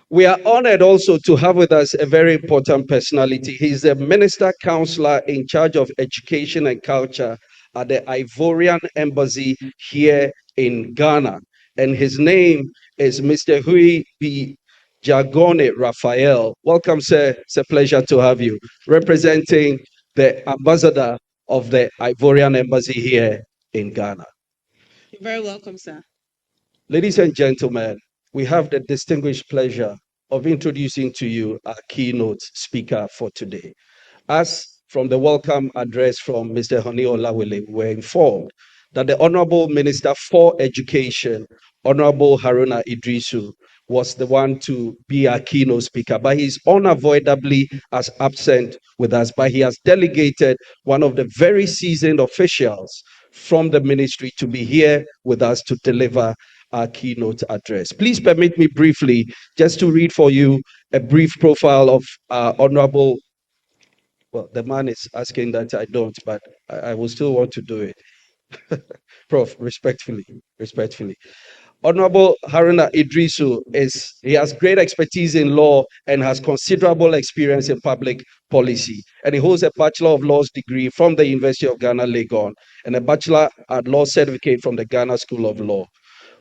We are honored also to have with us a very important personality. He's the Minister Counselor in charge of Education and Culture at the Ivorian Embassy here in Ghana. And his name is Mr. Hui B. Jagone Raphael. Welcome, sir. It's a pleasure to have you, representing the ambassador of the Ivorian Embassy here in Ghana. You're very welcome, sir. Ladies and gentlemen, we have the distinguished pleasure of introducing to you our keynote speaker for today. As from the welcome address from Mr. Honourable, we were informed that the Honourable Minister for Education, Honourable Haruna Idrisu, was the one to be our keynote speaker, but he's unavoidably as absent with us, but he has delegated one of the very seasoned officials from the ministry to be here with us to deliver our keynote address. Please permit me briefly just to read for you a brief profile of Honourable. Well, the man is asking that I don't, but I will still want to do it. Prof, respectfully. Honorable Haruna Idrisu he has great expertise in law and has considerable experience in public policy. And he holds a Bachelor of Laws degree from the University of Ghana, Legon, and a Bachelor at Law certificate from the Ghana School of Law.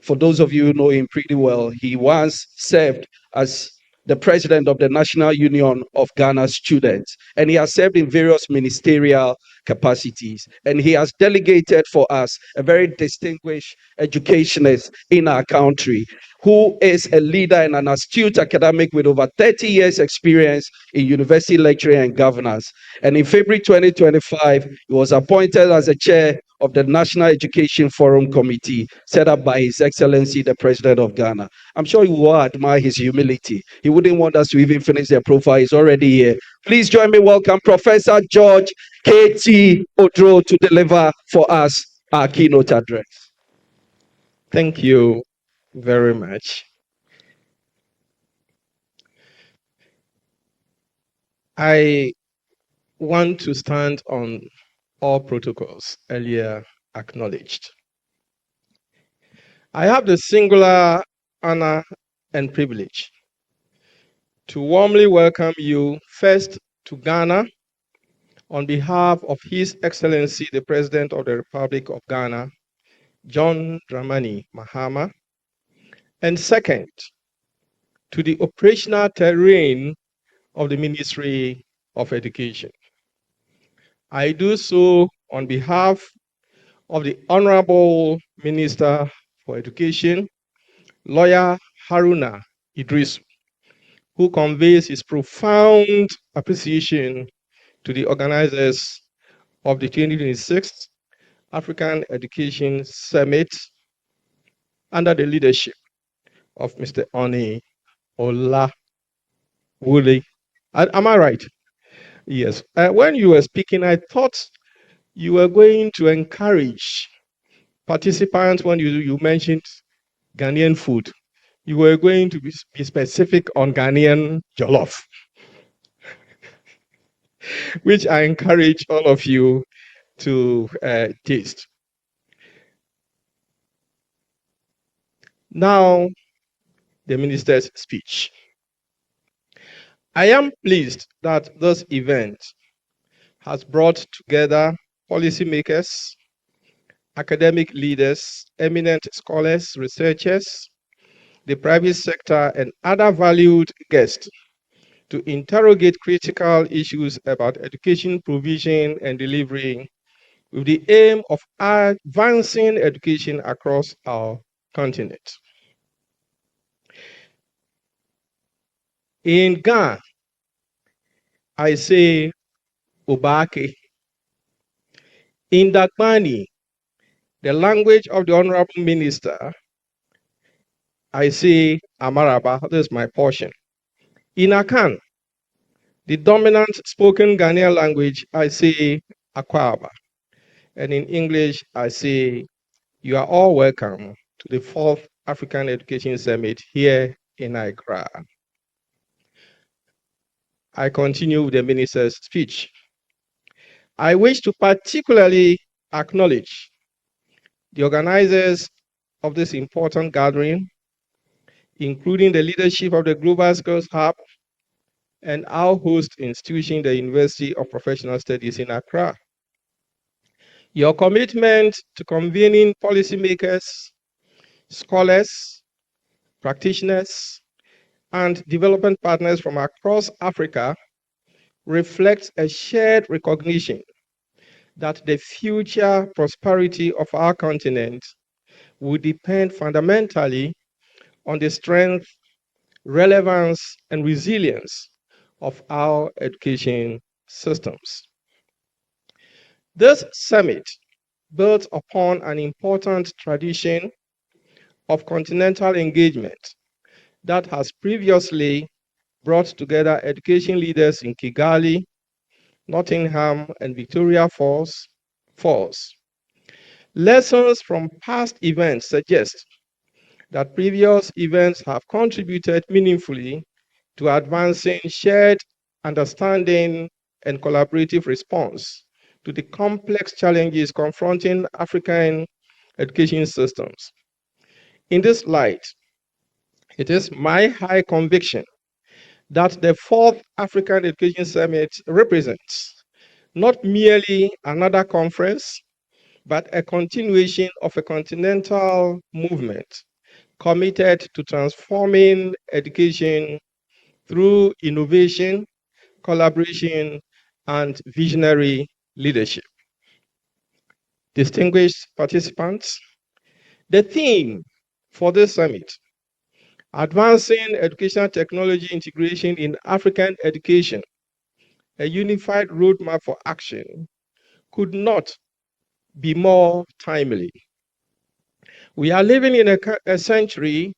For those of you who know him pretty well, he once served as the president of the National Union of Ghana Students, and he has served in various ministerial capacities. And he has delegated for us a very distinguished educationist in our country, who is a leader and an astute academic with over 30 years experience in university lecturing and governance. And in February 2025, he was appointed as the chair of the National Education Forum Committee set up by His Excellency, the President of Ghana. I'm sure you will admire his humility. He wouldn't want us to even finish their profile. He's already here. Please join me welcome Professor George K.T. Odro to deliver for us our keynote address. Thank you very much. I want to stand on all protocols earlier acknowledged. I have the singular honor and privilege to warmly welcome you first to Ghana on behalf of His Excellency the President of the Republic of Ghana, John Dramani Mahama, and second, to the operational terrain of the Ministry of Education. I do so on behalf of the Honourable Minister for Education, Lawyer Haruna Idrisu, who conveys his profound appreciation to the organizers of the 2026 African Education Summit under the leadership of Mr. Oni Olawule. Am I right? Yes. When you were speaking, I thought you were going to encourage participants when you mentioned Ghanaian food. You were going to be specific on Ghanaian jollof, which I encourage all of you to taste. Now, the minister's speech. I am pleased that this event has brought together policymakers, academic leaders, eminent scholars, researchers, the private sector, and other valued guests to interrogate critical issues about education provision and delivery with the aim of advancing education across our continent. In Ghana, I say Obake. In Dagbani, the language of the Honourable Minister, I say Amaraba. This is my portion. In Akan, the dominant spoken Ghanaian language, I say Akwaba. And in English, I say, you are all welcome to the 4th African Education Summit here in Accra. I continue with the minister's speech. I wish to particularly acknowledge the organizers of this important gathering, including the leadership of the Global Skills Hub and our host institution, the University of Professional Studies in Accra. Your commitment to convening policymakers, scholars, practitioners, and development partners from across Africa reflects a shared recognition that the future prosperity of our continent will depend fundamentally on the strength, relevance, and resilience of our education systems. This summit builds upon an important tradition of continental engagement that has previously brought together education leaders in Kigali, Nottingham, and Victoria Falls. Lessons from past events suggest that previous events have contributed meaningfully to advancing shared understanding and collaborative response to the complex challenges confronting African education systems. In this light, it is my high conviction that the fourth African Education Summit represents not merely another conference, but a continuation of a continental movement committed to transforming education through innovation, collaboration, and visionary leadership. Distinguished participants, the theme for this summit, Advancing Educational Technology Integration in African Education, a unified roadmap for action, could not be more timely. We are living in a century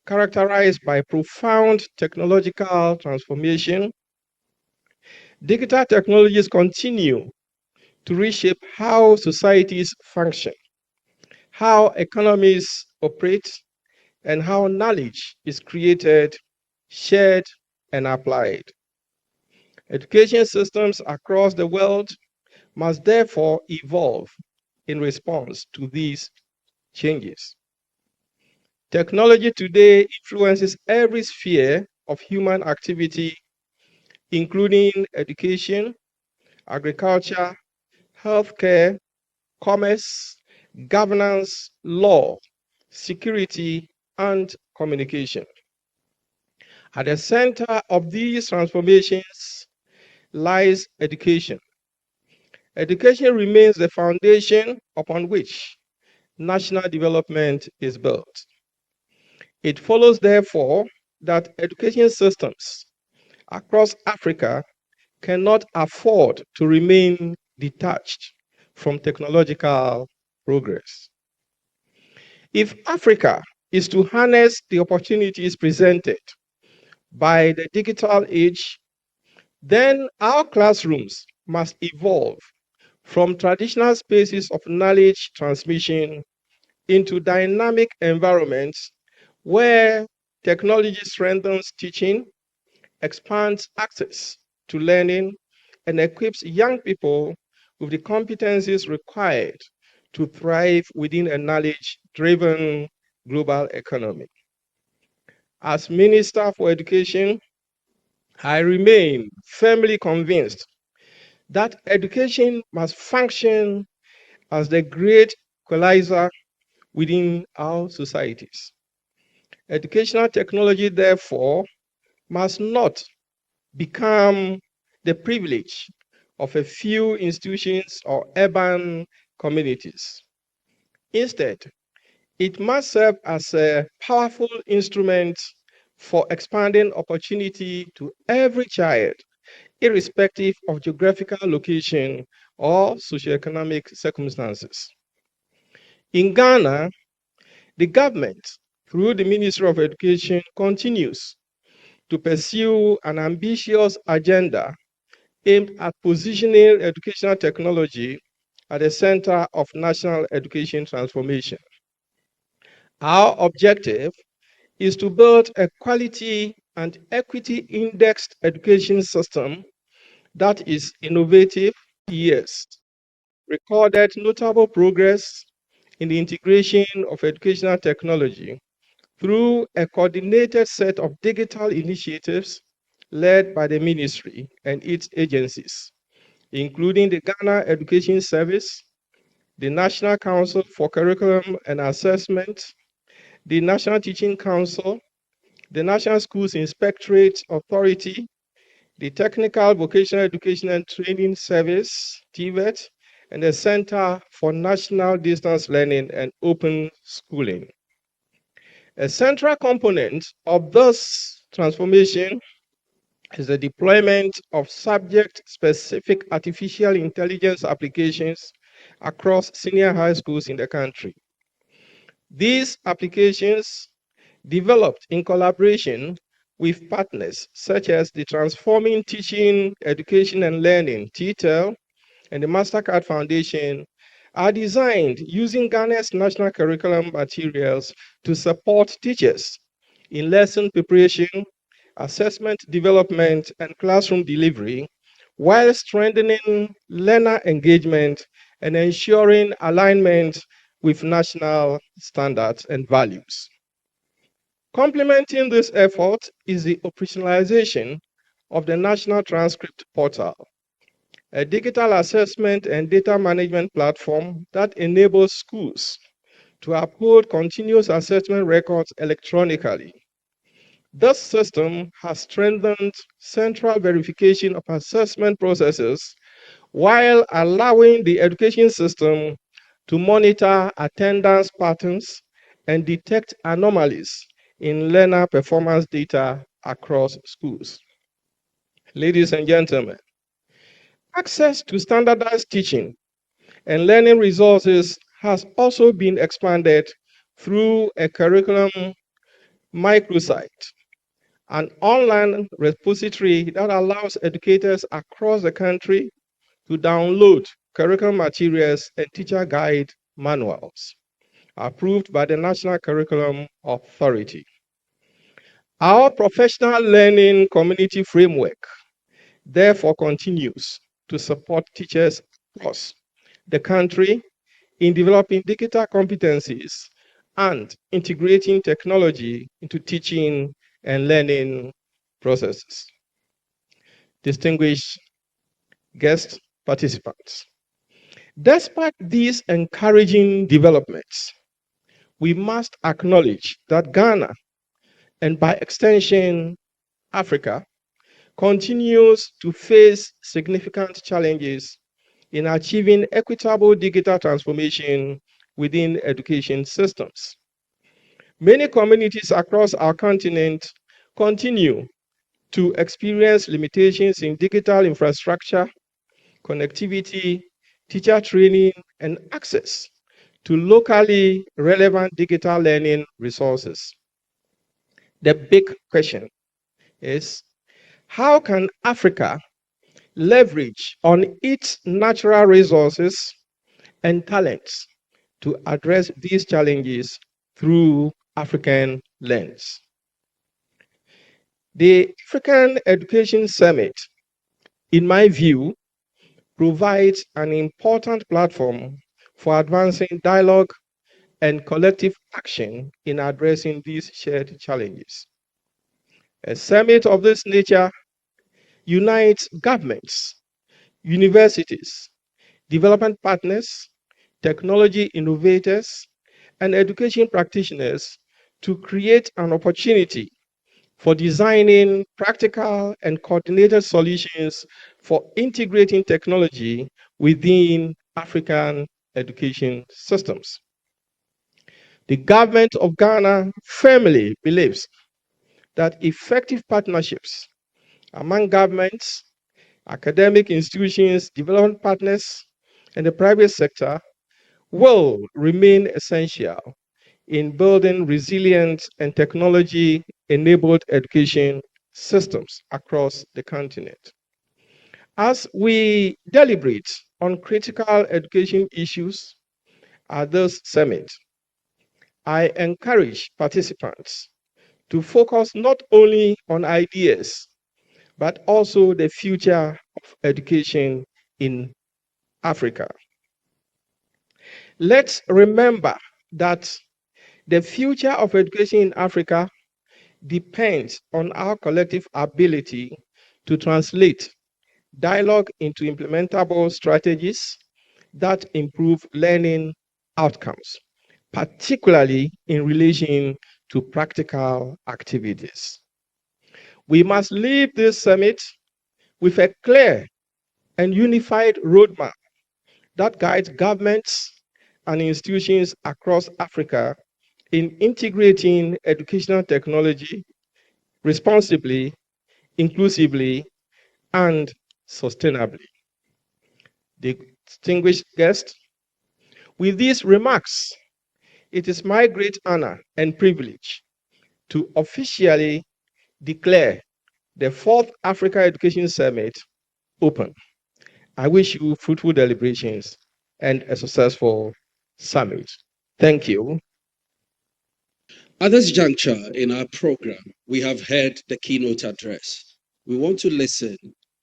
characterized by profound technological transformation. Digital technologies continue to reshape how societies function, how economies operate, and how knowledge is created, shared, and applied. Education systems across the world must therefore evolve in response to these changes. Technology today influences every sphere of human activity, including education, agriculture, healthcare, commerce, governance, law, security, and communication. At the center of these transformations lies education. Education remains the foundation upon which national development is built. It follows, therefore, that education systems across Africa cannot afford to remain detached from technological progress. If Africa is to harness the opportunities presented by the digital age, then our classrooms must evolve from traditional spaces of knowledge transmission into dynamic environments where technology strengthens teaching, expands access to learning, and equips young people with the competencies required to thrive within a knowledge-driven global economy. As Minister for Education, I remain firmly convinced that education must function as the great equalizer within our societies. Educational technology, therefore, must not become the privilege of a few institutions or urban communities. Instead, it must serve as a powerful instrument for expanding opportunity to every child, irrespective of geographical location or socioeconomic circumstances. In Ghana, the government, through the Ministry of Education, continues to pursue an ambitious agenda aimed at positioning educational technology at the center of national education transformation. Our objective is to build a quality and equity indexed education system that is innovative. Years recorded notable progress in the integration of educational technology through a coordinated set of digital initiatives led by the ministry and its agencies, including the Ghana Education Service, the National Council for Curriculum and Assessment, the National Teaching Council, the National Schools Inspectorate Authority, the Technical Vocational Education and Training Service, TVET, and the Center for National Distance Learning and Open Schooling. A central component of this transformation is the deployment of subject-specific artificial intelligence applications across senior high schools in the country. These applications, developed in collaboration with partners such as the Transforming Teaching, Education and Learning, TTEL, and the MasterCard Foundation, are designed using Ghana's national curriculum materials to support teachers in lesson preparation, assessment development, and classroom delivery, while strengthening learner engagement and ensuring alignment with national standards and values. Complementing this effort is the operationalization of the National Transcript Portal, a digital assessment and data management platform that enables schools to upload continuous assessment records electronically. This system has strengthened central verification of assessment processes while allowing the education system to monitor attendance patterns and detect anomalies in learner performance data across schools. Ladies and gentlemen, access to standardized teaching and learning resources has also been expanded through a curriculum microsite, an online repository that allows educators across the country to download curriculum materials and teacher guide manuals approved by the National Curriculum Authority. Our professional learning community framework therefore continues to support teachers across the country in developing digital competencies and integrating technology into teaching and learning processes. Distinguished guest participants, despite these encouraging developments, we must acknowledge that Ghana, and by extension, Africa, continues to face significant challenges in achieving equitable digital transformation within education systems. Many communities across our continent continue to experience limitations in digital infrastructure, connectivity, teacher training, and access to locally relevant digital learning resources. The big question is, how can Africa leverage on its natural resources and talents to address these challenges through African lens? The African Education Summit, in my view, provides an important platform for advancing dialogue and collective action in addressing these shared challenges. A summit of this nature unites governments, universities, development partners, technology innovators, and education practitioners to create an opportunity for designing practical and coordinated solutions for integrating technology within African education systems. The government of Ghana firmly believes that effective partnerships among governments, academic institutions, development partners, and the private sector will remain essential in building resilient and technology-enabled education systems across the continent. As we deliberate on critical education issues at this summit, I encourage participants to focus not only on ideas, but also the future of education in Africa. Let's remember that The future of education in Africa depends on our collective ability to translate dialogue into implementable strategies that improve learning outcomes, particularly in relation to practical activities. We must leave this summit with a clear and unified roadmap that guides governments and institutions across Africa in integrating educational technology responsibly, inclusively, and sustainably. Distinguished guests, with these remarks, it is my great honor and privilege to officially declare the fourth Africa Education Summit open. I wish you fruitful deliberations and a successful summit. Thank you. At this juncture in our program, we have heard the keynote address. We want to listen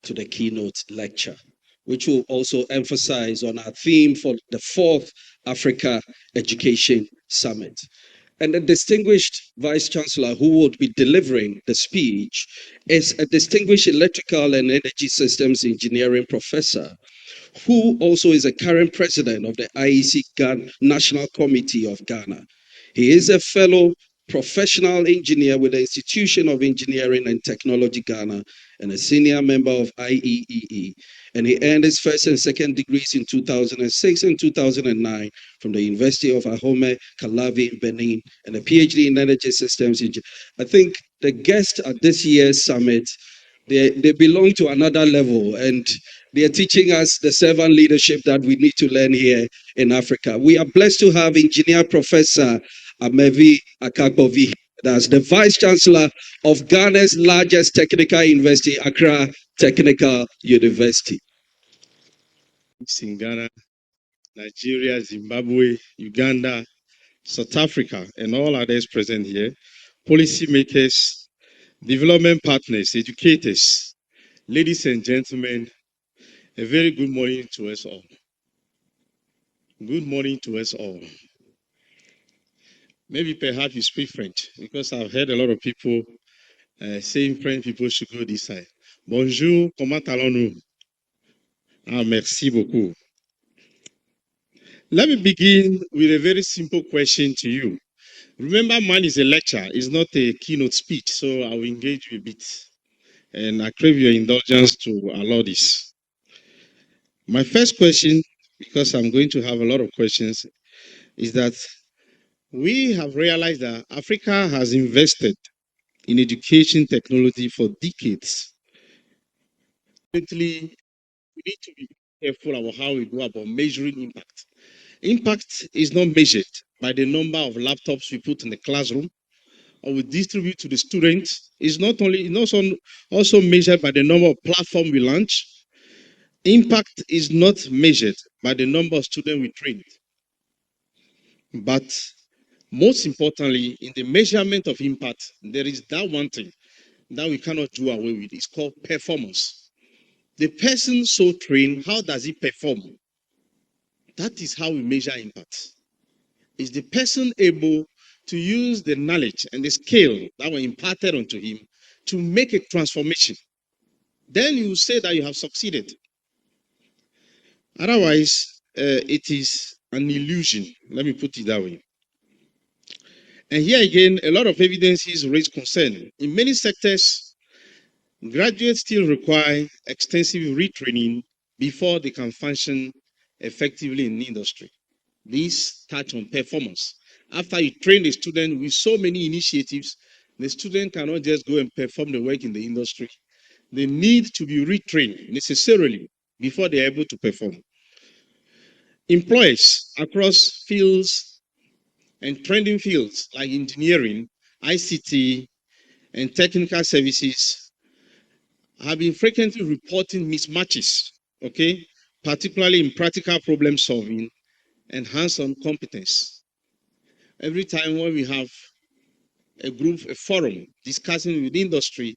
to the keynote lecture, which will also emphasize on our theme for the fourth Africa Education Summit. And the distinguished Vice-Chancellor who would be delivering the speech is a distinguished electrical and energy systems engineering professor who also is a current president of the IEC National Committee of Ghana. He is a fellow professional engineer with the Institution of Engineering and Technology Ghana and a senior member of IEEE. And he earned his first and second degrees in 2006 and 2009 from the University of Ahome, Calavi in Benin, and a PhD in energy systems. I think the guests at this year's summit, they belong to another level, and they are teaching us the servant leadership that we need to learn here in Africa. We are blessed to have Engineer Professor Amevi Acakpovi, that's the Vice-Chancellor of Ghana's largest technical university, Accra Technical University. In Ghana, Nigeria, Zimbabwe, Uganda, South Africa, and all others present here, policymakers, development partners, educators, ladies and gentlemen, a very good morning to us all. Good morning to us all. Maybe perhaps you speak French, because I've heard a lot of people saying French people should go this side. Bonjour, comment allons-nous? Ah, merci beaucoup. Let me begin with a very simple question to you. Remember, mine is a lecture, it's not a keynote speech, so I will engage you a bit. And I crave your indulgence to allow this. My first question, because I'm going to have a lot of questions, is that we have realized that Africa has invested in education technology for decades. Currently, we need to be careful about how we go about measuring impact. Impact is not measured by the number of laptops we put in the classroom or we distribute to the students. It's not also measured by the number of platforms we launch. Impact is not measured by the number of students we train. But most importantly, in the measurement of impact, there is that one thing that we cannot do away with. It's called performance. The person so trained, how does he perform? That is how we measure impact. Is the person able to use the knowledge and the skill that were imparted onto him to make a transformation? Then you say that you have succeeded. Otherwise, it is an illusion. Let me put it that way. And here again, a lot of evidences raise concern. In many sectors, graduates still require extensive retraining before they can function effectively in the industry. These touch on performance. After you train the student with so many initiatives, the student cannot just go and perform the work in the industry. They need to be retrained necessarily before they are able to perform. Employers across fields and trending fields like engineering, ICT, and technical services have been frequently reporting mismatches, okay, particularly in practical problem solving and hands-on competence. Every time when we have a forum discussing with industry,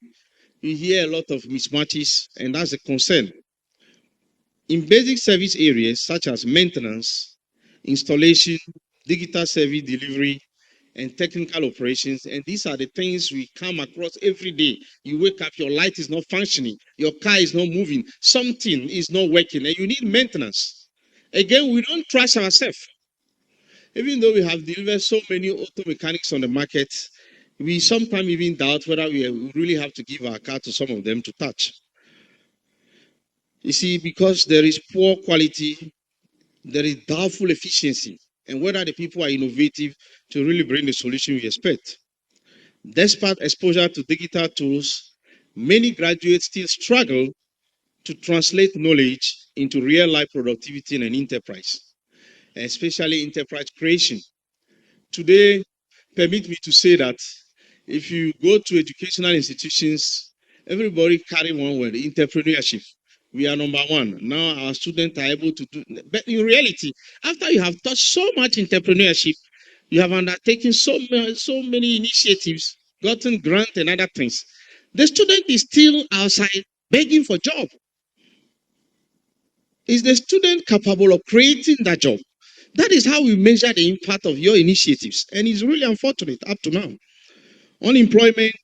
you hear a lot of mismatches, and that's a concern. In basic service areas such as maintenance, installation, digital service delivery, and technical operations. And these are the things we come across every day. You wake up, your light is not functioning, your car is not moving, something is not working, and you need maintenance. Again, we don't trust ourselves. Even though we have delivered so many auto mechanics on the market, we sometimes even doubt whether we really have to give our car to some of them to touch. You see, because there is poor quality, there is doubtful efficiency, and whether the people are innovative to really bring the solution we expect. Despite exposure to digital tools, many graduates still struggle to translate knowledge into real-life productivity in an enterprise, especially enterprise creation. Today, permit me to say that if you go to educational institutions, everybody carry one word, entrepreneurship. We are number one. Now our students are able to do, but in reality, after you have taught so much entrepreneurship, you have undertaken so many initiatives, gotten grants and other things. The student is still outside begging for job. Is the student capable of creating that job? That is how we measure the impact of your initiatives. And it's really unfortunate up to now. Unemployment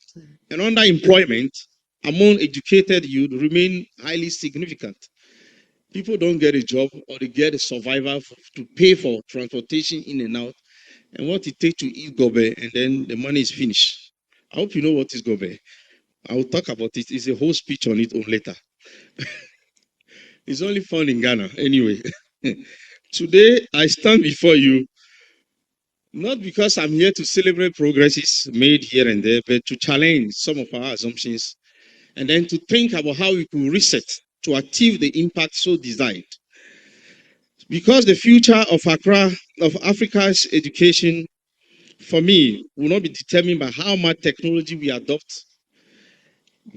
and underemployment among educated youth remain highly significant. People don't get a job, or they get a survivor to pay for transportation in and out, and what it takes to eat gobe, and then the money is finished. I hope you know what is gobe. I will talk about it. It's a whole speech on it later. It's only found in Ghana. Anyway, today I stand before you not because I'm here to celebrate progresses made here and there, but to challenge some of our assumptions and then to think about how we could reset to achieve the impact so desired. Because the future of Accra, of Africa's education, for me, will not be determined by how much technology we adopt,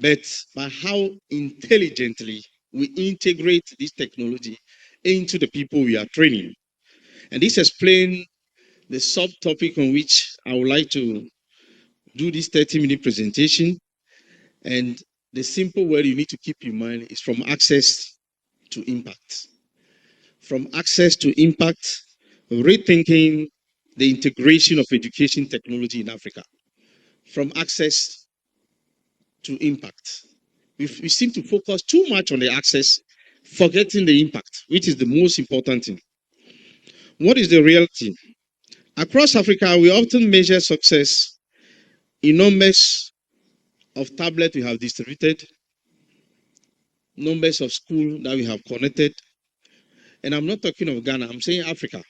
but by how intelligently we integrate this technology into the people we are training. And this explains the subtopic on which I would like to do this 30-minute presentation. And the simple word you need to keep in mind is from access to impact. From access to impact, rethinking the integration of education technology in Africa. From access to impact. We seem to focus too much on the access, forgetting the impact, which is the most important thing. What is the reality? Across Africa, we often measure success in numbers of tablets we have distributed, numbers of schools that we have connected. And I'm not talking of Ghana, I'm saying Africa.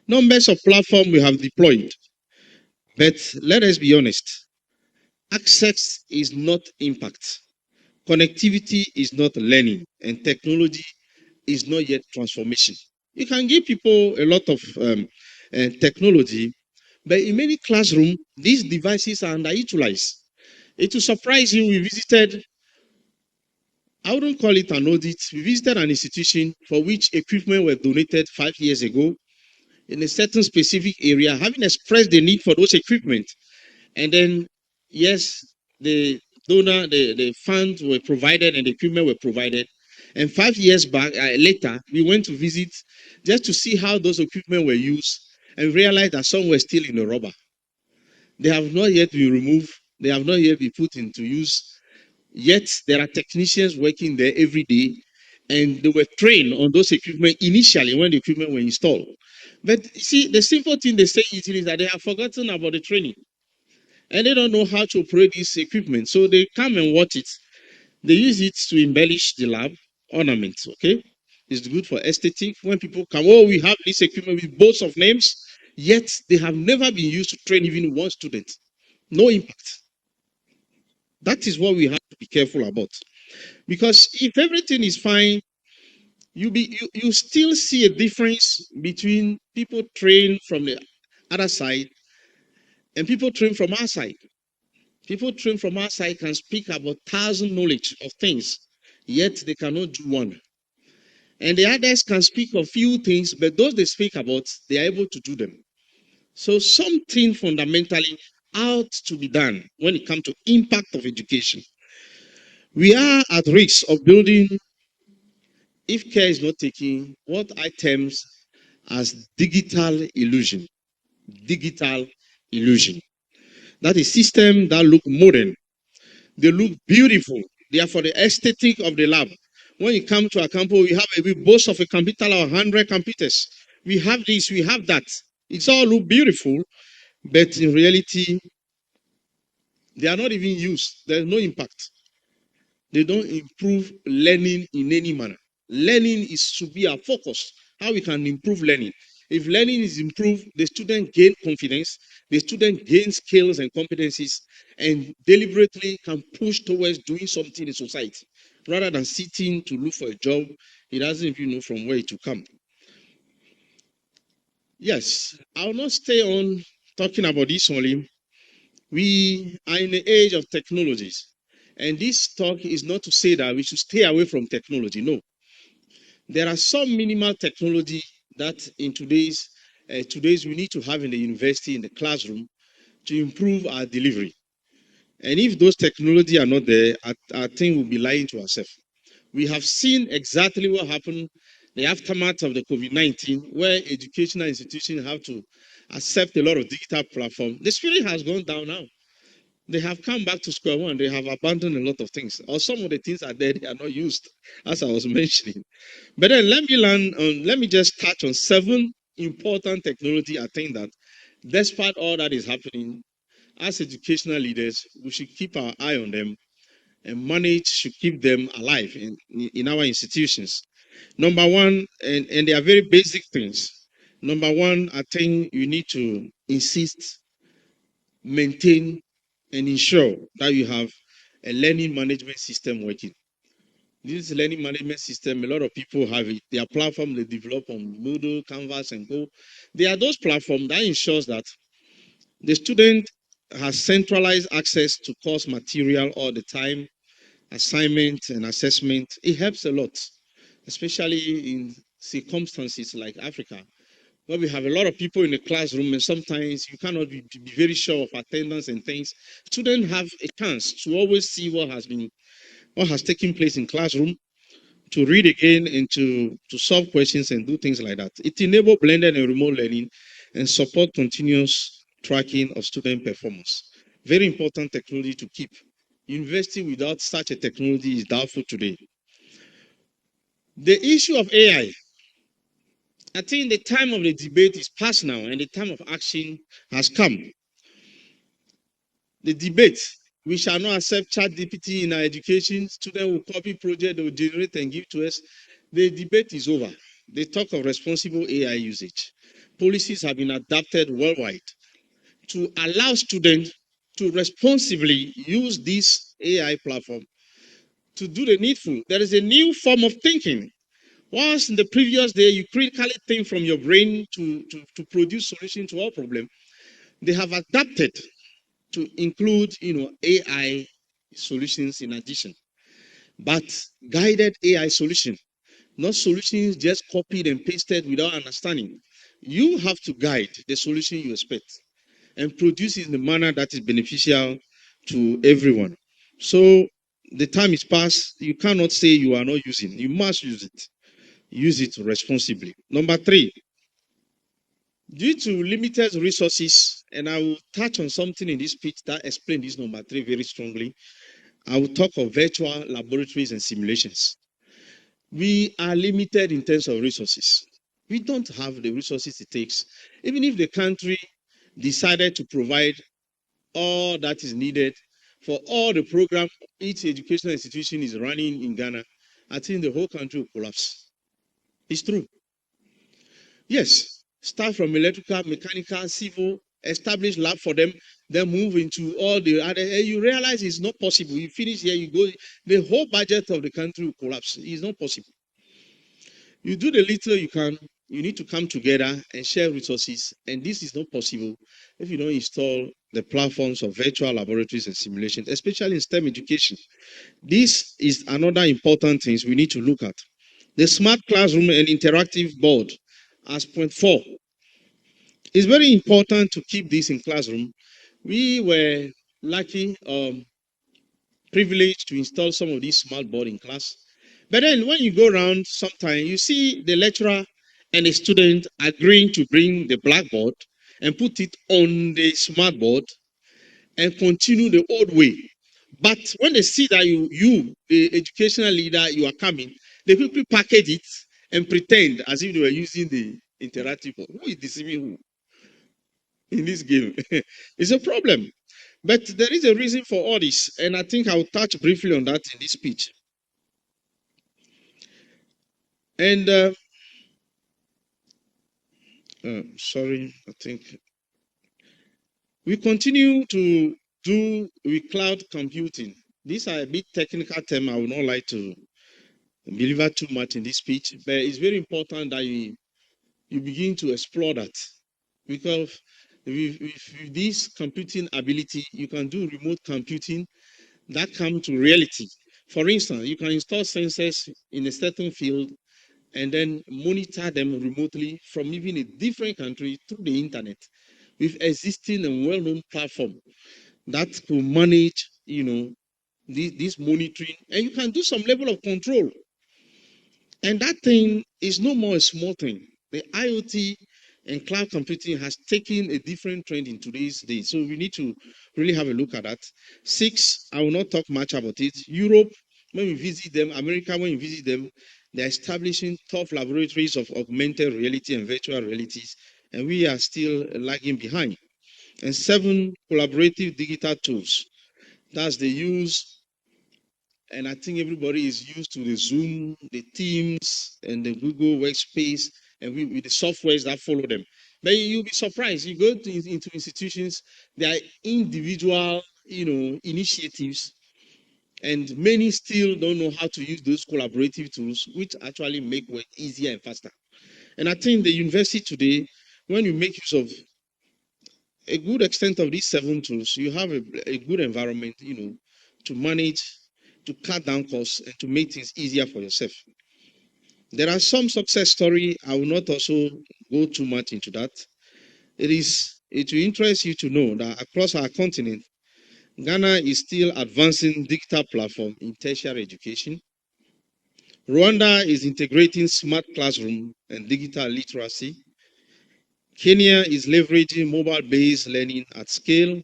Numbers of platforms we have deployed. But let us be honest, access is not impact. Connectivity is not learning, and technology is not yet transformation. You can give people a lot of technology, but in many classrooms, these devices are underutilized. It will surprise you, we visited, I wouldn't call it an audit, we visited an institution for which equipment were donated 5 years ago in a certain specific area, having expressed the need for those equipment. And then, yes, the donor, the funds were provided and the equipment were provided. And 5 years back, later, we went to visit just to see how those equipment were used and realized that some were still in the rubber. They have not yet been removed. They have not yet been put into use. Yet, there are technicians working there every day, and they were trained on those equipment initially when the equipment were installed. But see, the simple thing they say is that they have forgotten about the training. And they don't know how to operate this equipment. So they come and watch it. They use it to embellish the lab ornaments, okay? It's good for aesthetic. When people come, oh, we have this equipment with boats of names, yet they have never been used to train even one student. No impact. That is what we have to be careful about. Because if everything is fine, you still see a difference between people trained from the other side and people trained from our side. People trained from our side can speak about 1,000 knowledge of things, yet they cannot do one. And the others can speak of few things, but those they speak about, they are able to do them. So something fundamentally ought to be done when it comes to impact of education. We are at risk of building, if care is not taken, what I term as digital illusion. Digital illusion. That is system that look modern. They look beautiful. They are for the aesthetic of the lab. When you come to Acakpovi, we boast of a computer of 100 computers. We have this, we have that. It's all look beautiful, but in reality, they are not even used. There's no impact. They don't improve learning in any manner. Learning should be our focus. How we can improve learning. If learning is improved, the student gain confidence, the student gains skills and competencies, and deliberately can push towards doing something in society, rather than sitting to look for a job. He doesn't even know from where it will come. Yes, I will not stay on talking about this only. We are in the age of technologies. And this talk is not to say that we should stay away from technology. No. There are some minimal technology that in today's we need to have in the university, in the classroom, to improve our delivery. And if those technology are not there, I think we'll be lying to ourselves. We have seen exactly what happened, the aftermath of the COVID-19, where educational institutions have to accept a lot of digital platforms. The spirit has gone down now. They have come back to square one. They have abandoned a lot of things, or some of the things are there, they are not used, as I was mentioning. But then let me just touch on 7 important technology. I think that despite all that is happening, as educational leaders, we should keep our eye on them and manage to keep them alive in our institutions. Number one, and they are very basic things. Number one, I think you need to insist, maintain, and ensure that you have a learning management system working. This learning management system, a lot of people have it. Their platform they develop on Moodle, Canvas, and Go. They are those platforms that ensures that the student has centralized access to course material all the time, assignment and assessment. It helps a lot, especially in circumstances like Africa, where we have a lot of people in the classroom and sometimes you cannot be very sure of attendance and things. Students have a chance to always see what has taken place in classroom, to read again and to solve questions and do things like that. It enables blended and remote learning and support continuous tracking of student performance. Very important technology to keep. University without such a technology is doubtful today. The issue of AI, I think the time of the debate is past now and the time of action has come. The debate, we shall not accept ChatGPT in our education. Students will copy project, they will generate and give to us. The debate is over. They talk of responsible AI usage. Policies have been adapted worldwide to allow students to responsibly use this AI platform to do the needful. There is a new form of thinking. Once in the previous day, you critically think from your brain to produce solution to all problems, they have adapted to include, AI solutions in addition, but guided AI solution, not solutions just copied and pasted without understanding. You have to guide the solution you expect and produce it in a manner that is beneficial to everyone. So the time is past. You cannot say you are not using. You must use it. Use it responsibly. Number 3, due to limited resources, and I will touch on something in this speech that explains this number 3 very strongly. I will talk of virtual laboratories and simulations. We are limited in terms of resources. We don't have the resources it takes. Even if the country decided to provide all that is needed for all the program each educational institution is running in Ghana, I think the whole country will collapse. It's true. Yes, start from electrical, mechanical, civil, establish lab for them, then move into all the other. You realize it's not possible. You finish here, you go, the whole budget of the country will collapse. It's not possible. You do the little you can. You need to come together and share resources, and this is not possible if you don't install the platforms of virtual laboratories and simulations, especially in STEM education. This is another important thing we need to look at. The smart classroom and interactive board as point 4. It's very important to keep this in classroom. We were lucky, privileged to install some of these smart board in class. But then when you go around, sometimes you see the lecturer and the student agreeing to bring the blackboard, and put it on the smart board and continue the old way. But when they see that you, the educational leader, you are coming, they quickly package it and pretend as if they were using the interactive board. Who is deceiving who in this game? It's a problem. But there is a reason for all this, and I think I'll touch briefly on that in this speech. And sorry, I think we continue to do with cloud computing. These are a bit technical term. I would not like to belabor too much in this speech, but it's very important that you begin to explore that, because with this computing ability, you can do remote computing that come to reality. For instance, you can install sensors in a certain field and then monitor them remotely from even a different country through the internet with existing and well-known platform that will manage, this monitoring, and you can do some level of control. And that thing is no more a small thing. The IoT and cloud computing has taken a different trend in today's day. So we need to really have a look at that. 6, I will not talk much about it. Europe, when we visit them, America, when we visit them, they're establishing top laboratories of augmented reality and virtual realities, and we are still lagging behind. And 7, collaborative digital tools. That's the use, and I think everybody is used to the Zoom, the Teams, and the Google Workspace, and with the softwares that follow them. But you'll be surprised. You go into institutions, there are individual, initiatives, and many still don't know how to use those collaborative tools, which actually make work easier and faster. And I think the university today, when you make use of a good extent of these 7 tools, you have a good environment, to manage, to cut down costs, and to make things easier for yourself. There are some success stories. I will not also go too much into that. It will interest you to know that across our continent, Ghana is still advancing digital platform in tertiary education. Rwanda is integrating smart classroom and digital literacy. Kenya is leveraging mobile-based learning at scale.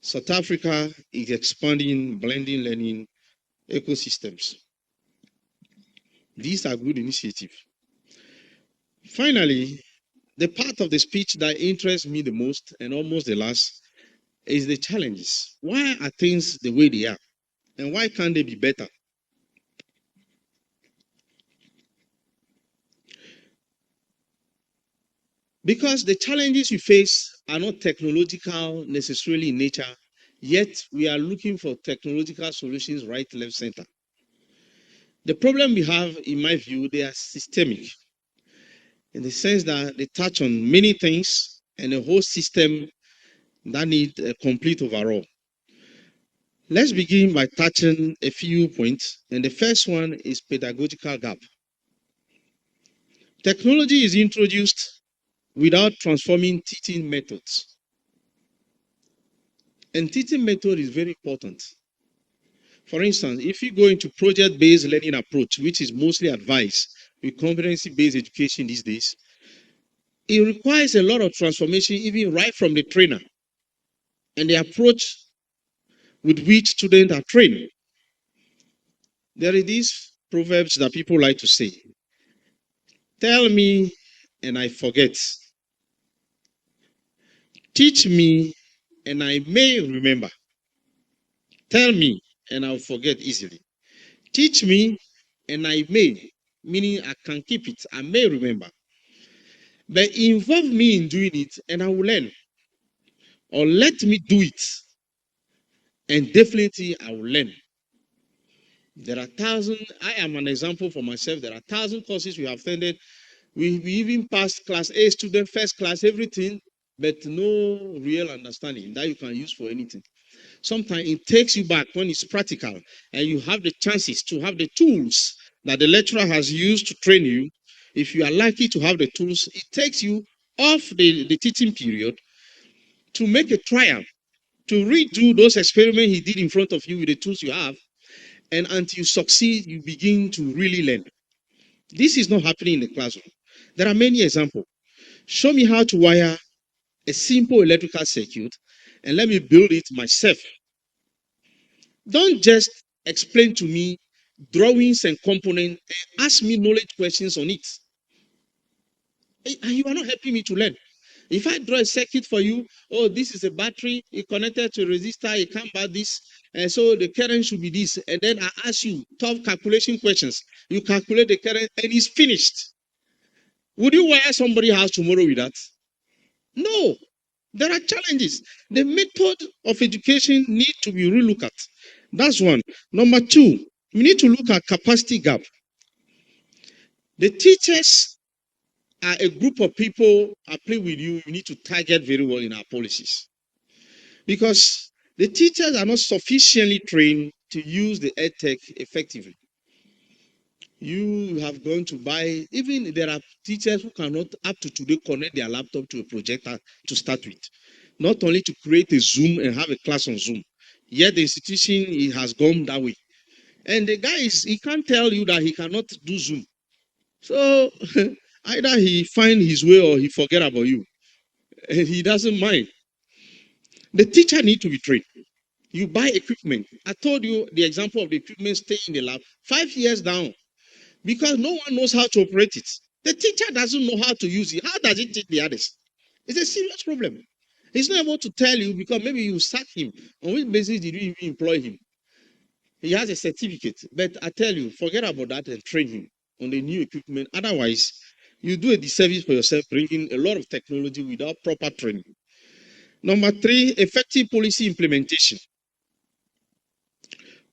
South Africa is expanding blending learning ecosystems. These are good initiatives. Finally, the part of the speech that interests me the most and almost the last is the challenges. Why are things the way they are? And why can't they be better? Because the challenges we face are not technological necessarily in nature, yet we are looking for technological solutions right, left, center. The problem we have, in my view, they are systemic, in the sense that they touch on many things and a whole system that need a complete overhaul. Let's begin by touching a few points, and the first one is pedagogical gap. Technology is introduced without transforming teaching methods. And teaching method is very important. For instance, if you go into project-based learning approach, which is mostly advised with competency-based education these days, it requires a lot of transformation, even right from the trainer and the approach with which students are trained. There are these proverbs that people like to say. Tell me and I forget. Teach me and I may remember. Tell me and I'll forget easily. Teach me and I may, meaning I can keep it, I may remember. But involve me in doing it and I will learn. Or let me do it and definitely I will learn. There are thousands, I am an example for myself, there are 1,000 courses we have attended. We even passed class A student, first class, everything, but no real understanding that you can use for anything. Sometimes it takes you back when it's practical and you have the chances to have the tools that the lecturer has used to train you. If you are lucky to have the tools, it takes you off the teaching period to make a trial, to redo those experiments he did in front of you with the tools you have. And until you succeed, you begin to really learn. This is not happening in the classroom. There are many examples. Show me how to wire a simple electrical circuit and let me build it myself. Don't just explain to me drawings and components and ask me knowledge questions on it. And you are not helping me to learn. If I draw a circuit for you, oh, this is a battery, it connected to a resistor, it can buy this, and so the current should be this. And then I ask you tough calculation questions. You calculate the current and it's finished. Would you wire somebody's house tomorrow with that? No. There are challenges. The method of education need to be relooked at. That's one. Number two, we need to look at capacity gap. The teachers are a group of people I play with you need to target very well in our policies. Because the teachers are not sufficiently trained to use the EdTech effectively. You have gone to buy, even there are teachers who cannot up to today connect their laptop to a projector to start with. Not only to create a Zoom and have a class on Zoom. Yet the institution has gone that way. And the guy he can't tell you that he cannot do Zoom. So either he find his way or he forget about you. And he doesn't mind. The teacher need to be trained. You buy equipment. I told you the example of the equipment stay in the lab 5 years down because no one knows how to operate it. The teacher doesn't know how to use it. How does it teach the others? It's a serious problem. He's not able to tell you because maybe you sack him. On which basis did you even employ him? He has a certificate. But I tell you, forget about that and train him on the new equipment. Otherwise, you do a disservice for yourself, bringing a lot of technology without proper training. Number three, effective policy implementation.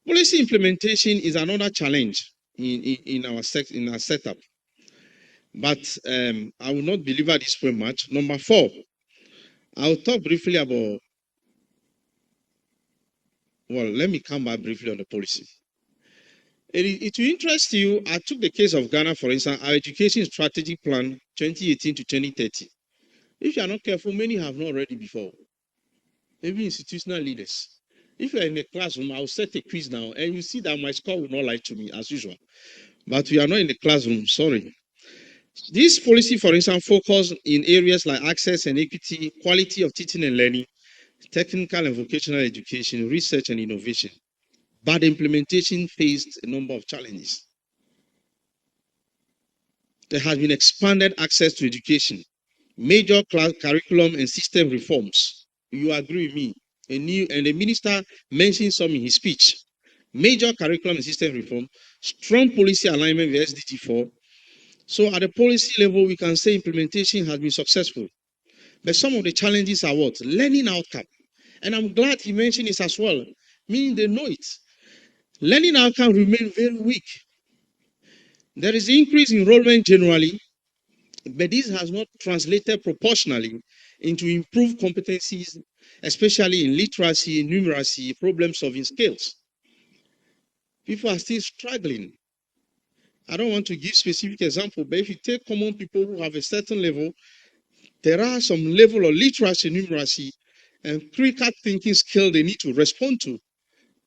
Policy implementation is another challenge in our setup. But I will not belabor this point much. Number four, I'll talk briefly about, well, let me come back briefly on the policy. It will interest you. I took the case of Ghana, for instance, our education strategic plan 2018 to 2030. If you are not careful, many have not read it before. Even institutional leaders. If you are in a classroom, I'll set a quiz now, and you see that my score will not lie to me as usual. But we are not in the classroom, sorry. This policy, for instance, focus in areas like access and equity, quality of teaching and learning, technical and vocational education, research and innovation. But implementation faced a number of challenges. There has been expanded access to education, major curriculum and system reforms. You agree with me? And the minister mentioned some in his speech. Major curriculum and system reform, strong policy alignment with SDG 4. So at the policy level, we can say implementation has been successful. But some of the challenges are what? Learning outcome. And I'm glad he mentioned this as well, meaning they know it. Learning outcome remain very weak. There is increased enrollment generally, but this has not translated proportionally into improved competencies, especially in literacy, numeracy, problem-solving skills. People are still struggling. I don't want to give specific example, but if you take common people who have a certain level, there are some level of literacy, numeracy, and critical thinking skill they need to respond to.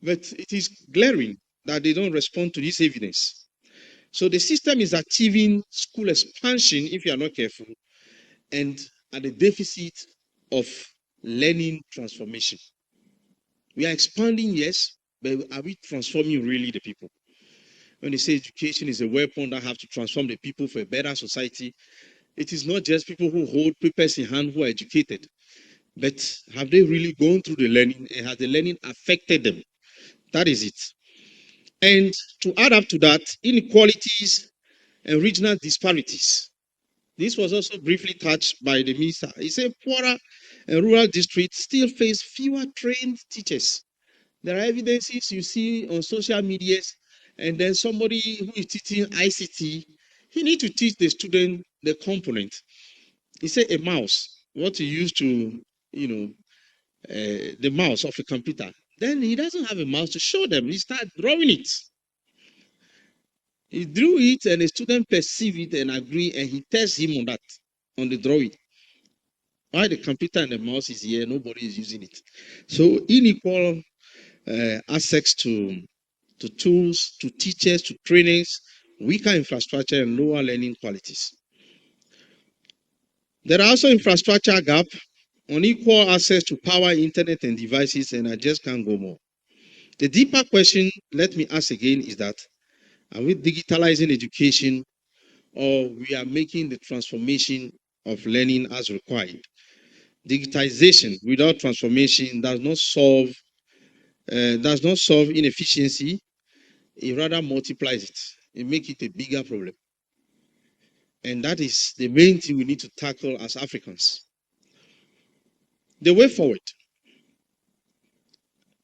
But it is glaring that they don't respond to this evidence. So the system is achieving school expansion, if you are not careful, and at the deficit of learning transformation. We are expanding, yes, but are we transforming really the people? When they say education is a weapon that have to transform the people for a better society, it is not just people who hold papers in hand who are educated, but have they really gone through the learning and has the learning affected them? That is it. And to add up to that, inequalities and regional disparities. This was also briefly touched by the minister. He said poorer and rural districts still face fewer trained teachers. There are evidences you see on social medias, and then somebody who is teaching ICT, he needs to teach the student the component. He said a mouse, what you use to, the mouse of a computer. Then he doesn't have a mouse to show them. He started drawing it. He drew it and the student perceived it and agree, and he tests him on that, on the drawing. Why the computer and the mouse is here, nobody is using it. So unequal access to tools, to teachers, to trainings, weaker infrastructure, and lower learning qualities. There are also infrastructure gap. unequal access to power, internet, and devices, and I just can't go more. The deeper question, let me ask again, is that are we digitalizing education, or we are making the transformation of learning as required? Digitization without transformation does not solve inefficiency. It rather multiplies it. It makes it a bigger problem. And that is the main thing we need to tackle as Africans. The way forward.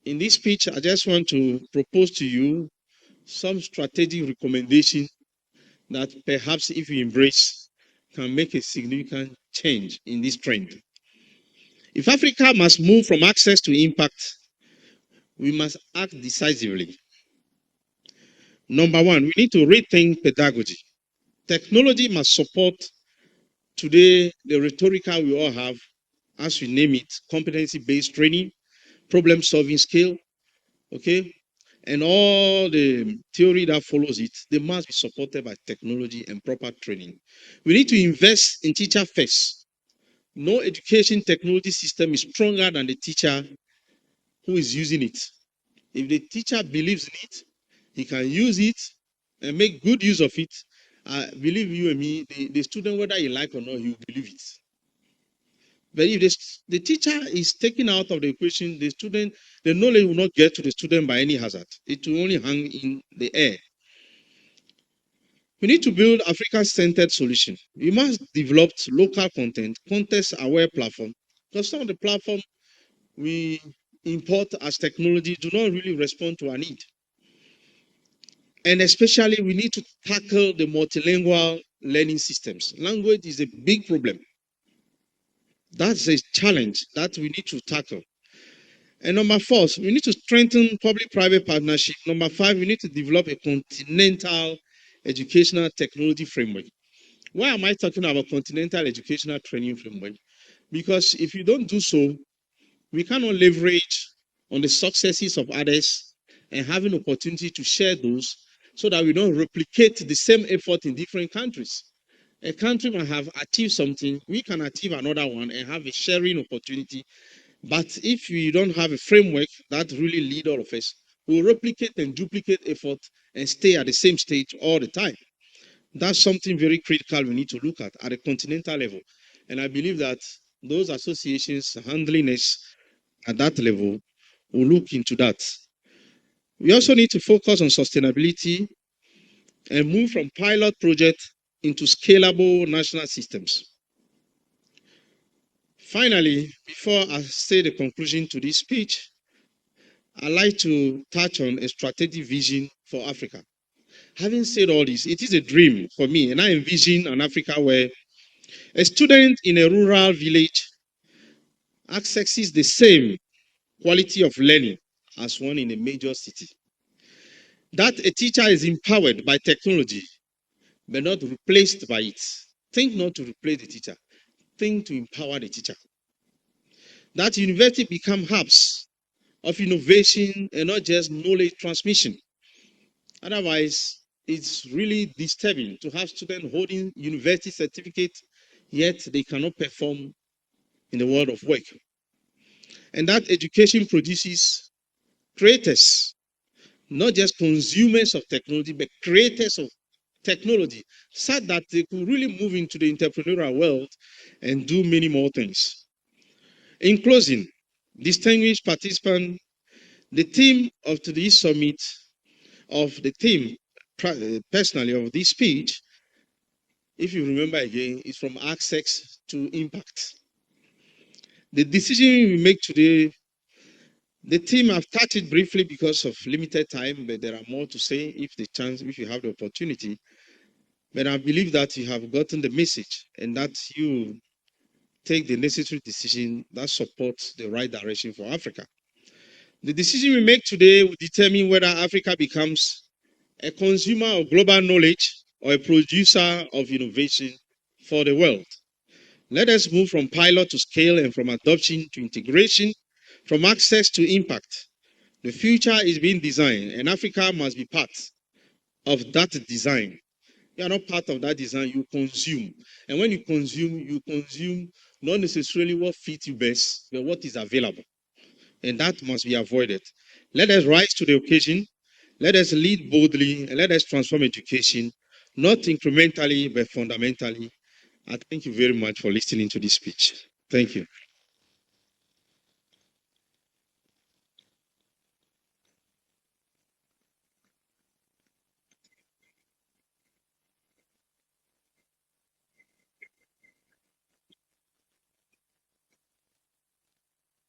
In this speech, I just want to propose to you some strategic recommendation that perhaps if we embrace can make a significant change in this trend. If Africa must move from access to impact, we must act decisively. Number one, we need to rethink pedagogy. Technology must support today the rhetorical we all have, as we name it, competency-based training, problem-solving skill, okay? And all the theory that follows it, they must be supported by technology and proper training. We need to invest in teacher first. No education technology system is stronger than the teacher who is using it. If the teacher believes in it, he can use it and make good use of it. Believe you and me, the student, whether he like or not, he will believe it. But if the teacher is taken out of the equation, the knowledge will not get to the student by any hazard. It will only hang in the air. We need to build Africa-centered solution. We must develop local content, context-aware platform, because some of the platform we import as technology do not really respond to our need. And especially, we need to tackle the multilingual learning systems. Language is a big problem. That's a challenge that we need to tackle. And number four, we need to strengthen public-private partnership. Number five, we need to develop a continental educational technology framework. Why am I talking about continental educational training framework? Because if you don't do so, we cannot leverage on the successes of others and have an opportunity to share those so that we don't replicate the same effort in different countries. A country might have achieved something, we can achieve another one and have a sharing opportunity. But if we don't have a framework that really lead all of us, we'll replicate and duplicate effort and stay at the same stage all the time. That's something very critical we need to look at a continental level. And I believe that those associations handling us at that level will look into that. We also need to focus on sustainability and move from pilot project into scalable national systems. Finally, before I say the conclusion to this speech, I'd like to touch on a strategic vision for Africa. Having said all this, it is a dream for me, and I envision an Africa where a student in a rural village accesses the same quality of learning as one in a major city. That a teacher is empowered by technology, but not replaced by it. Think not to replace the teacher, think to empower the teacher. That university become hubs of innovation and not just knowledge transmission. Otherwise, it's really disturbing to have students holding university certificates, yet they cannot perform in the world of work. And that education produces creators, not just consumers of technology, but creators of technology, so that they could really move into the entrepreneurial world and do many more things. In closing, distinguished participants, the theme of today's summit, personally of this speech, if you remember again, is from access to impact. The decision we make today, the theme I've touched it briefly because of limited time, but there are more to say if you have the opportunity. But I believe that you have gotten the message and that you take the necessary decision that supports the right direction for Africa. The decision we make today will determine whether Africa becomes a consumer of global knowledge or a producer of innovation for the world. Let us move from pilot to scale and from adoption to integration, from access to impact. The future is being designed and Africa must be part of that design. You are not part of that design, you consume. And when you consume not necessarily what fits you best, but what is available. And that must be avoided. Let us rise to the occasion. Let us lead boldly and let us transform education, not incrementally, but fundamentally. I thank you very much for listening to this speech. Thank you.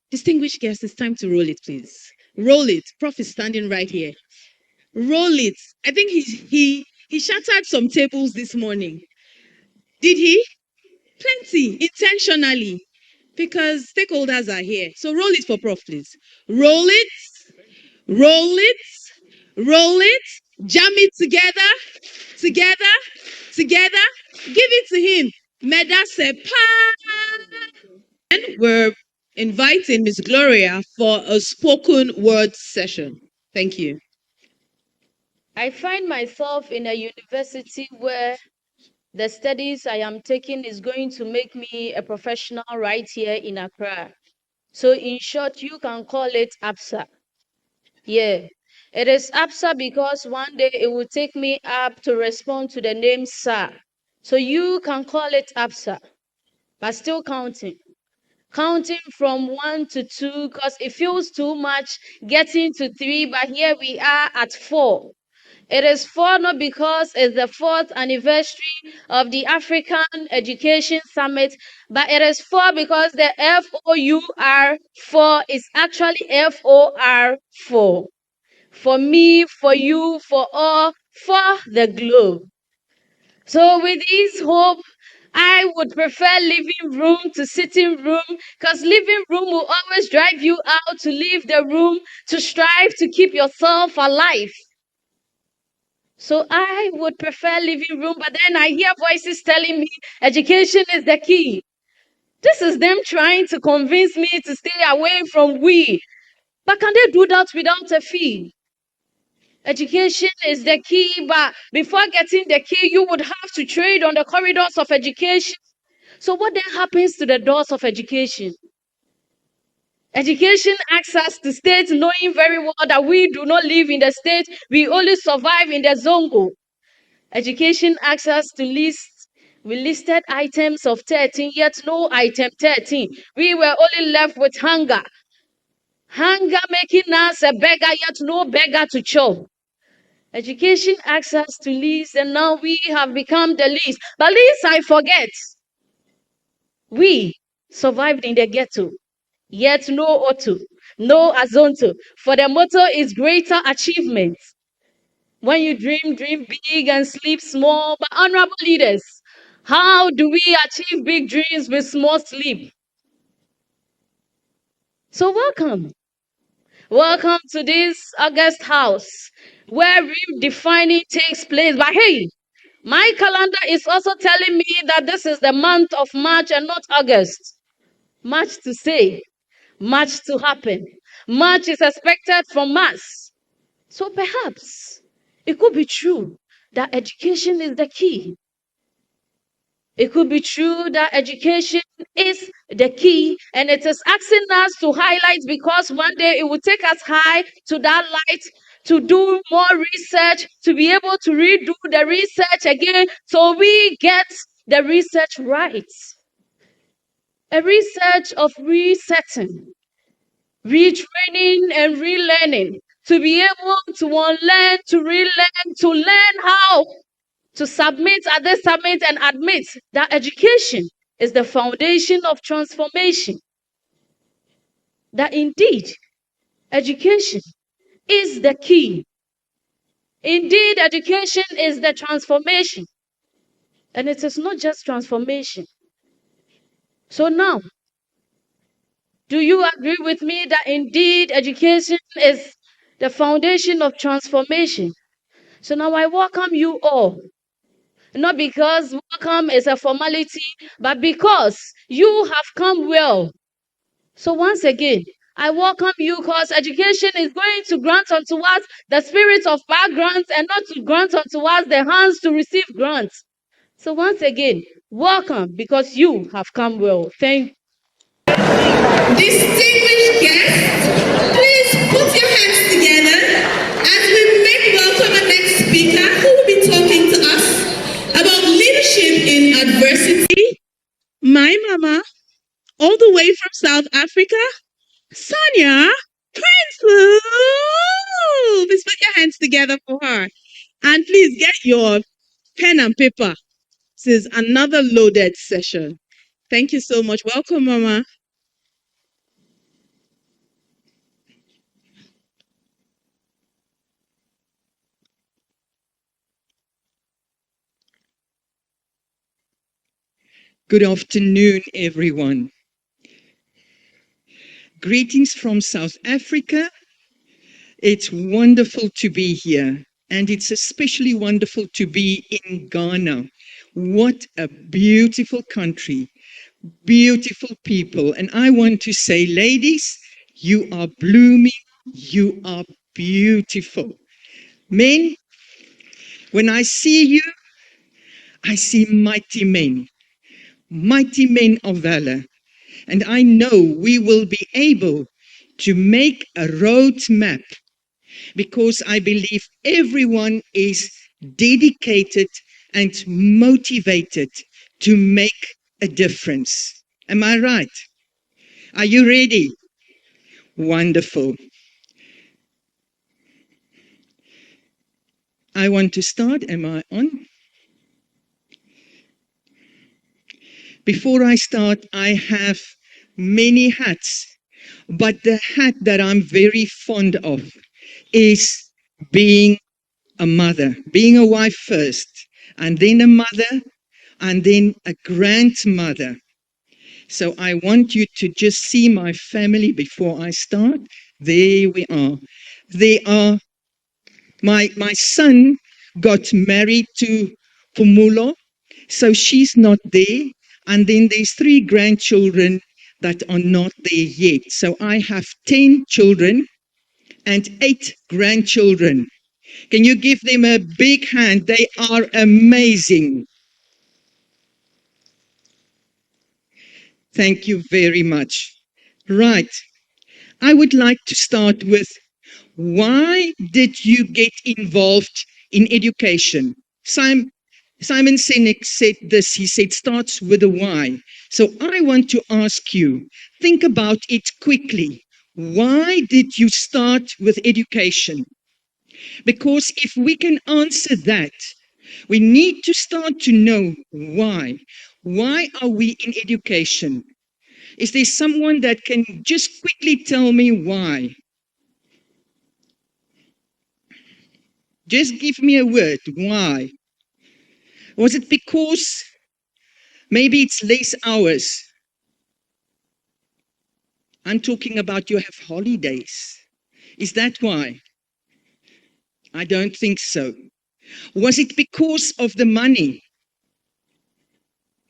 Distinguished guests, it's time to roll it, please. Roll it. Prof is standing right here. Roll it. I think he shattered some tables this morning. Did he? Plenty, intentionally, because stakeholders are here. So roll it for Prof, please. Roll it, roll it, roll it, jam it together, together, together. Give it to him. Medasepa. And we're inviting Miss Gloria for a spoken word session. Thank you. I find myself in a university where the studies I am taking is going to make me a professional right here in Accra. So in short, you can call it APSA. Yeah, it is APSA because one day it will take me up to respond to the name Sir. So you can call it APSA, but still counting. Counting from 1 to 2 because it feels too much getting to 3, but here we are at 4. It is 4 not because it's the 4th anniversary of the African Education Summit, but it is 4 because the FOUR 4 is actually FOR 4. For me, for you, for all, for the globe. So with this hope, I would prefer living room to sitting room because living room will always drive you out to leave the room to strive to keep yourself alive. So I would prefer living room, but then I hear voices telling me education is the key. This is them trying to convince me to stay away from we. But can they do that without a fee? Education is the key, but before getting the key, you would have to trade on the corridors of education. So what then happens to the doors of education? Education asks us to state knowing very well that we do not live in the state, we only survive in the zongo. Education asks us to list. We listed items of 13, yet no item 13. We were only left with hunger. Hunger making us a beggar, yet no beggar to chop. Education asks us to list, and now we have become the least. But least I forget. We survived in the ghetto, yet no Audu, no Azonto. For the motto is greater achievement. When you dream, dream big and sleep small. But honorable leaders, how do we achieve big dreams with small sleep? So welcome. Welcome to this August house where redefining takes place. But hey, my calendar is also telling me that this is the month of March and not August. Much to say, much to happen. Much is expected from us. So perhaps it could be true that education is the key. It could be true that education is the key, and it is asking us to highlight because one day it will take us high to that light to do more research, to be able to redo the research again so we get the research right. A research of resetting, retraining, and relearning to be able to unlearn, to relearn, to learn how to submit at this summit and admit that education is the foundation of transformation. That indeed, education is the key. Indeed, education is the transformation. And it is not just transformation. So now, do you agree with me that indeed education is the foundation of transformation? So now I welcome you all. Not because welcome is a formality, but because you have come well. So once again, I welcome you because education is going to grant unto us the spirit of back grants and not to grant unto us the hands to receive grants. So once again, welcome because you have come well. Thank you. Distinguished guests, please put your hands together as we make welcome our next speaker who will be talking to us about leadership in adversity. My mama, all the way from South Africa, Sonja Prinsloo. Please put your hands together for her. And please get your pen and paper. This is another loaded session. Thank you so much. Welcome, Mama. Good afternoon, everyone. Greetings from South Africa. It's wonderful to be here, and it's especially wonderful to be in Ghana. What a beautiful country, beautiful people. And I want to say, ladies, you are blooming, you are beautiful. Men, when I see you, I see mighty men of valor. And I know we will be able to make a roadmap because I believe everyone is dedicated and motivated to make a difference. Am I right? Are you ready? Wonderful. I want to start. Am I on? Before I start, I have many hats, but the hat that I'm very fond of is being a mother, being a wife first, and then a mother, and then a grandmother. So I want you to just see my family before I start. There we are. They are, my son got married to Pumulo, so she's not there. And then there's 3 grandchildren that are not there yet. So I have 10 children and 8 grandchildren. Can you give them a big hand? They are amazing. Thank you very much. Right. I would like to start with, why did you get involved in education? Simon Sinek said this. He said, starts with a why. So I want to ask you, think about it quickly. Why did you start with education? Because if we can answer that, we need to start to know why. Why are we in education? Is there someone that can just quickly tell me why? Just give me a word. Why? Was it because maybe it's less hours? I'm talking about you have holidays. Is that why? I don't think so. Was it because of the money?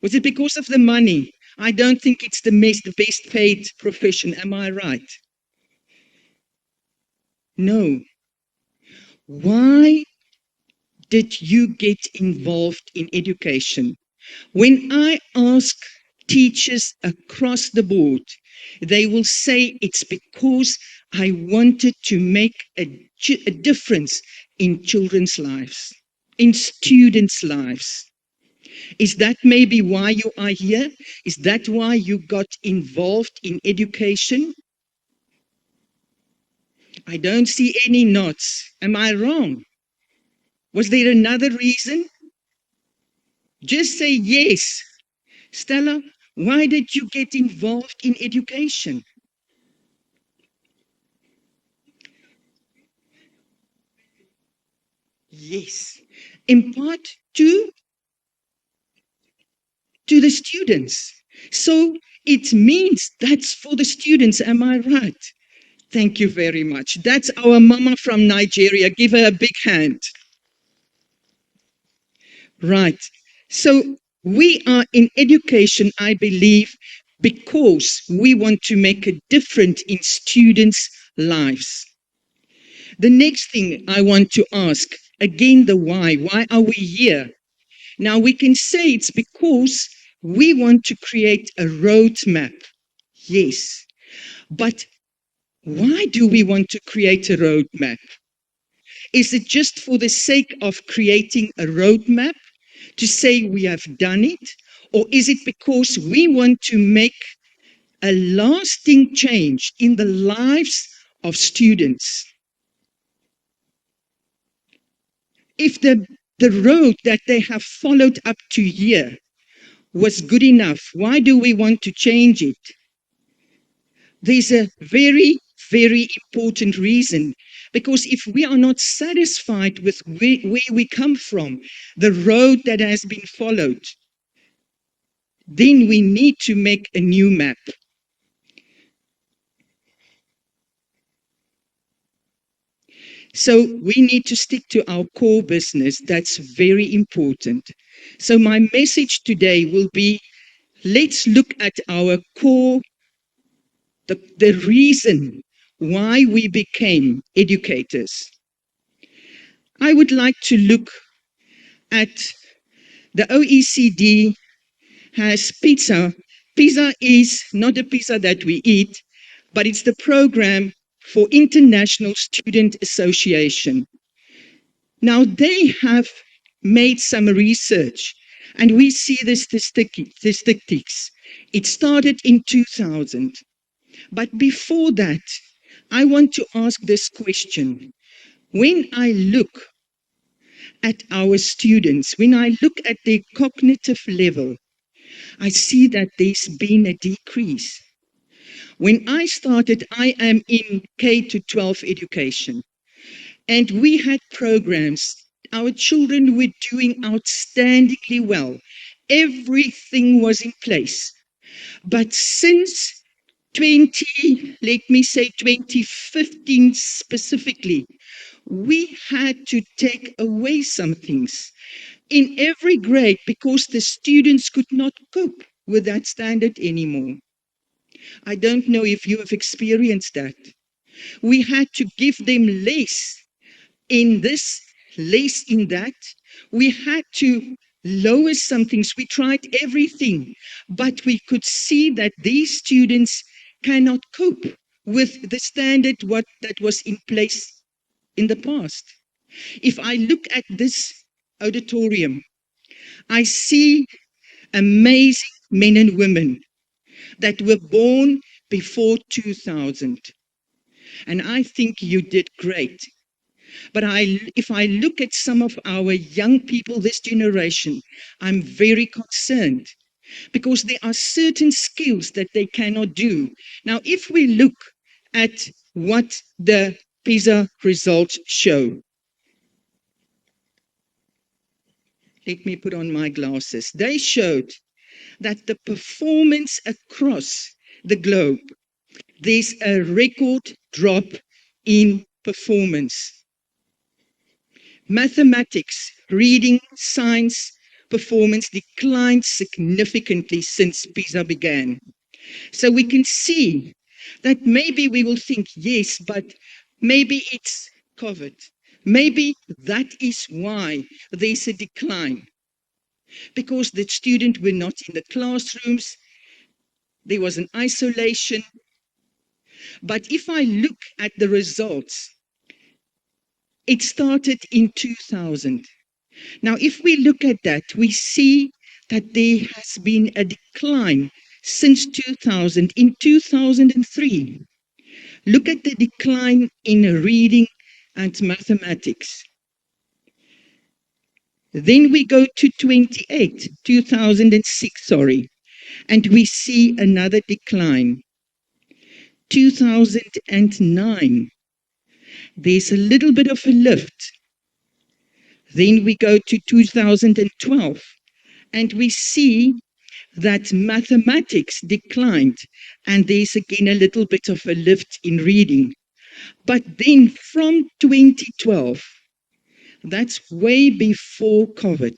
Was it because of the money? I don't think it's the best paid profession. Am I right? No. Why did you get involved in education? When I ask teachers across the board, they will say it's because I wanted to make a difference in children's lives, in students' lives. Is that maybe why you are here? Is that why you got involved in education? I don't see any nods. Am I wrong? Was there another reason? Just say yes. Stella, why did you get involved in education? Yes. Impart to the students. So it means that's for the students. Am I right? Thank you very much. That's our mama from Nigeria. Give her a big hand. Right. So we are in education, I believe, because we want to make a difference in students' lives. The next thing I want to ask, again, the why. Why are we here? Now, we can say it's because we want to create a roadmap. Yes. But why do we want to create a roadmap? Is it just for the sake of creating a roadmap to say we have done it? Or is it because we want to make a lasting change in the lives of students? If the road that they have followed up to here was good enough, why do we want to change it? There's a very, very important reason. Because if we are not satisfied with where we come from, the road that has been followed, then we need to make a new map. So we need to stick to our core business. That's very important. So my message today will be, let's look at our core, the reason why we became educators. I would like to look at the OECD has pizza. Pizza is not a pizza that we eat, but it's the program for International Student Association. Now, they have made some research, and we see the statistics. It started in 2000. But before that, I want to ask this question. When I look at our students, when I look at their cognitive level, I see that there's been a decrease. When I started, I am in K-12 education, and we had programs. Our children were doing outstandingly well. Everything was in place. But since 2015 specifically, we had to take away some things in every grade because the students could not cope with that standard anymore. I don't know if you have experienced that. We had to give them less in this, less in that. We had to lower some things. We tried everything, but we could see that these students cannot cope with the standard that was in place in the past. If I look at this auditorium, I see amazing men and women that were born before 2000. And I think you did great. But if I look at some of our young people, this generation, I'm very concerned because there are certain skills that they cannot do. Now, if we look at what the PISA results show, let me put on my glasses. They showed that the performance across the globe, there's a record drop in performance. Mathematics, reading, science, performance declined significantly since PISA began. So we can see that maybe we will think, yes, but maybe it's COVID. Maybe that is why there's a decline. Because the students were not in the classrooms, there was an isolation. But if I look at the results, it started in 2000. Now, if we look at that, we see that there has been a decline since 2000. In 2003, look at the decline in reading and mathematics. Then we go to 2006, and we see another decline. 2009, there's a little bit of a lift. Then we go to 2012, and we see that mathematics declined, and there's again a little bit of a lift in reading. But then from 2012, that's way before COVID,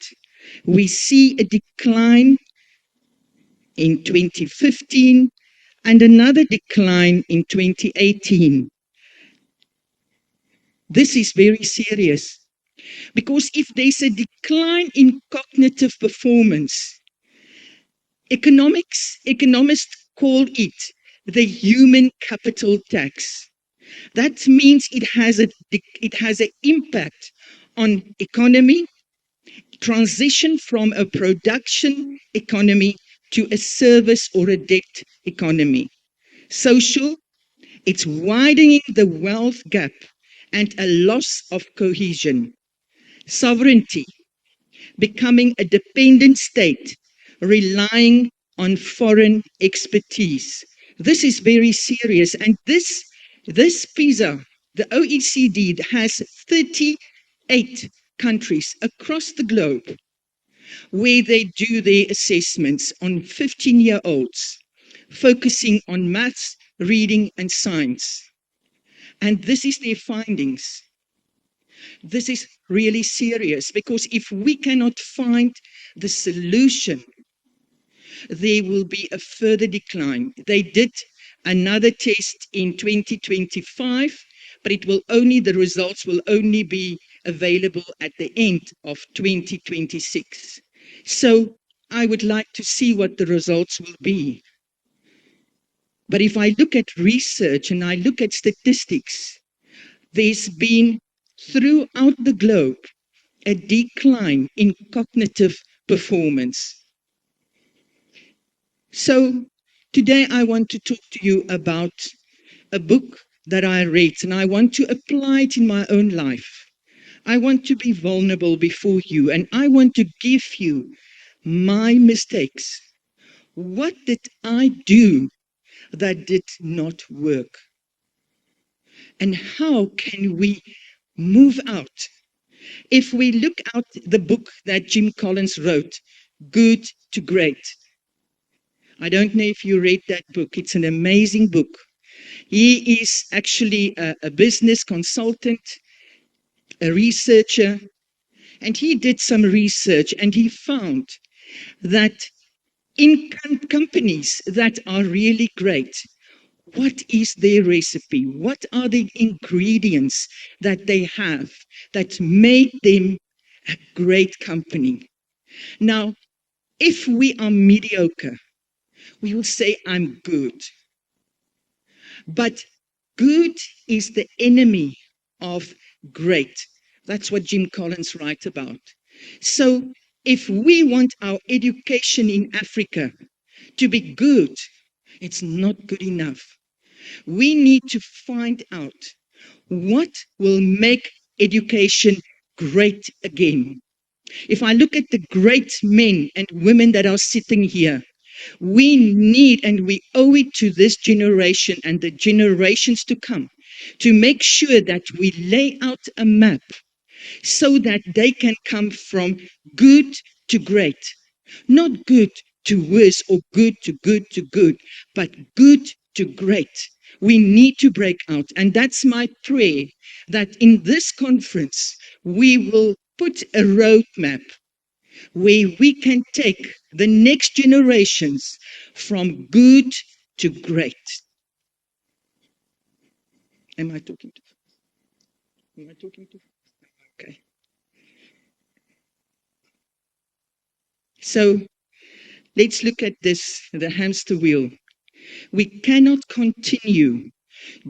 we see a decline in 2015, and another decline in 2018. This is very serious, because if there's a decline in cognitive performance, economists call it the human capital tax. That means it has an impact on economy, transition from a production economy to a service or a debt economy. Social, it's widening the wealth gap and a loss of cohesion. Sovereignty, becoming a dependent state, relying on foreign expertise. This is very serious. And this PISA, the OECD, has 38 countries across the globe where they do their assessments on 15-year-olds, focusing on maths, reading, and science. And this is their findings. This is really serious, because if we cannot find the solution, there will be a further decline. They did another test in 2025, but the results will only be available at the end of 2026. So I would like to see what the results will be. But if I look at research and I look at statistics, there's been throughout the globe a decline in cognitive performance. So today I want to talk to you about a book that I read, and I want to apply it in my own life. I want to be vulnerable before you, and I want to give you my mistakes. What did I do that did not work? And how can we move out? If we look at the book that Jim Collins wrote, Good to Great. I don't know if you read that book. It's an amazing book. He is actually a business consultant, a researcher, and he did some research, and he found that in companies that are really great, what is their recipe? What are the ingredients that they have that make them a great company? Now, if we are mediocre, we will say, I'm good. But good is the enemy of great. That's what Jim Collins writes about. So if we want our education in Africa to be good, it's not good enough. We need to find out what will make education great again. If I look at the great men and women that are sitting here, we need and we owe it to this generation and the generations to come to make sure that we lay out a map so that they can come from good to great. Not good to worse or good to good to good, but good to great. We need to break out. And that's my prayer, that in this conference, we will put a roadmap where we can take the next generations from good to great. Am I talking to? Okay. So let's look at this, the hamster wheel. We cannot continue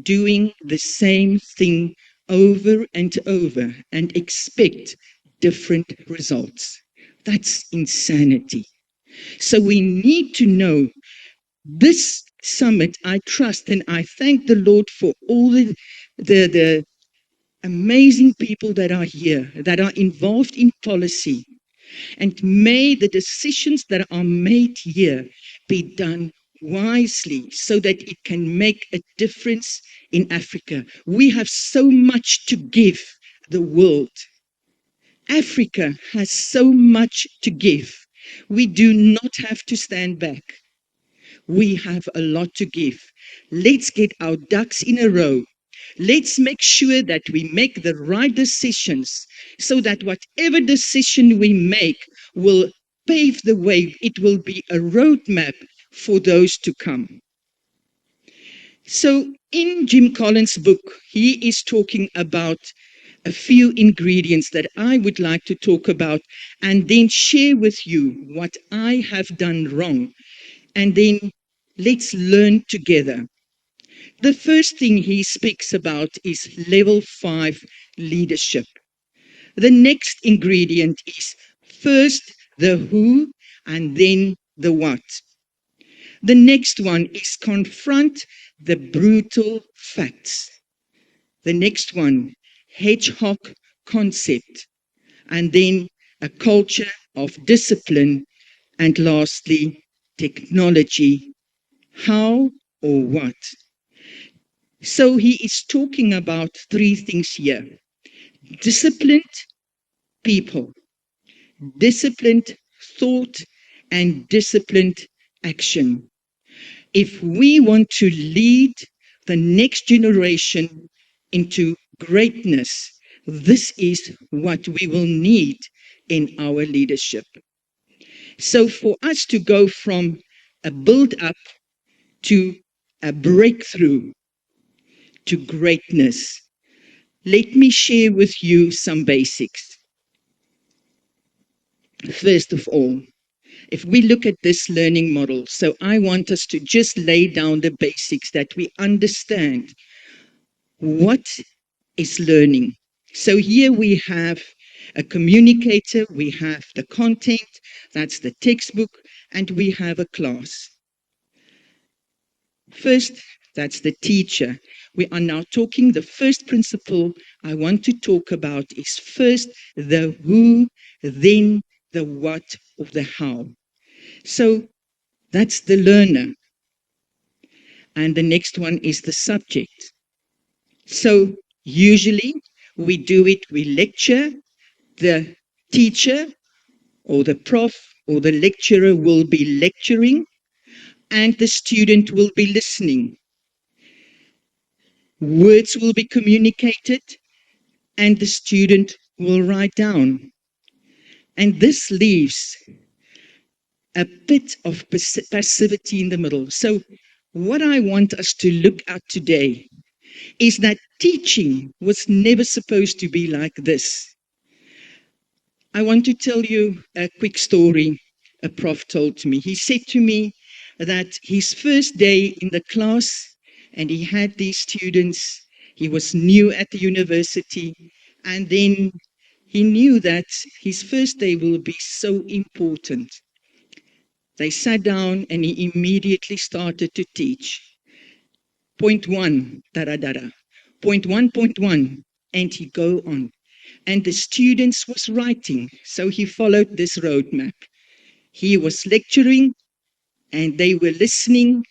doing the same thing over and over and expect different results. That's insanity. So we need to know this summit. I trust and I thank the Lord for all the amazing people that are here, that are involved in policy. And may the decisions that are made here be done wisely so that it can make a difference in Africa. We have so much to give the world. Africa has so much to give. We do not have to stand back. We have a lot to give. Let's get our ducks in a row. Let's make sure that we make the right decisions so that whatever decision we make will pave the way. It will be a roadmap for those to come. So in Jim Collins' book, he is talking about a few ingredients that I would like to talk about and then share with you what I have done wrong. And then let's learn together. The first thing he speaks about is level 5 leadership. The next ingredient is first the who and then the what. The next one is confront the brutal facts. The next one, hedgehog concept. And then a culture of discipline. And lastly, technology. How or what? So he is talking about 3 things here. Disciplined people, disciplined thought, and disciplined action. If we want to lead the next generation into greatness, this is what we will need in our leadership. So for us to go from a build-up to a breakthrough to greatness, let me share with you some basics. First of all, if we look at this learning model, so I want us to just lay down the basics that we understand what is learning. So here we have a communicator, we have the content, that's the textbook, and we have a class. First, that's the teacher. We are now talking, the first principle I want to talk about is first the who, then the what or the how. So that's the learner. And the next one is the subject. So usually we do it, we lecture, the teacher or the prof or the lecturer will be lecturing and the student will be listening. Words will be communicated and the student will write down. And this leaves a bit of passivity in the middle. So what I want us to look at today is that teaching was never supposed to be like this. I want to tell you a quick story a prof told me. He said to me that his first day in the class, and he had these students, he was new at the university, and then he knew that his first day will be so important. They sat down and he immediately started to teach. Point 1, da-da-da-da. Point 1.1, and he go on. And the students was writing, so he followed this roadmap. He was lecturing, and they were listening.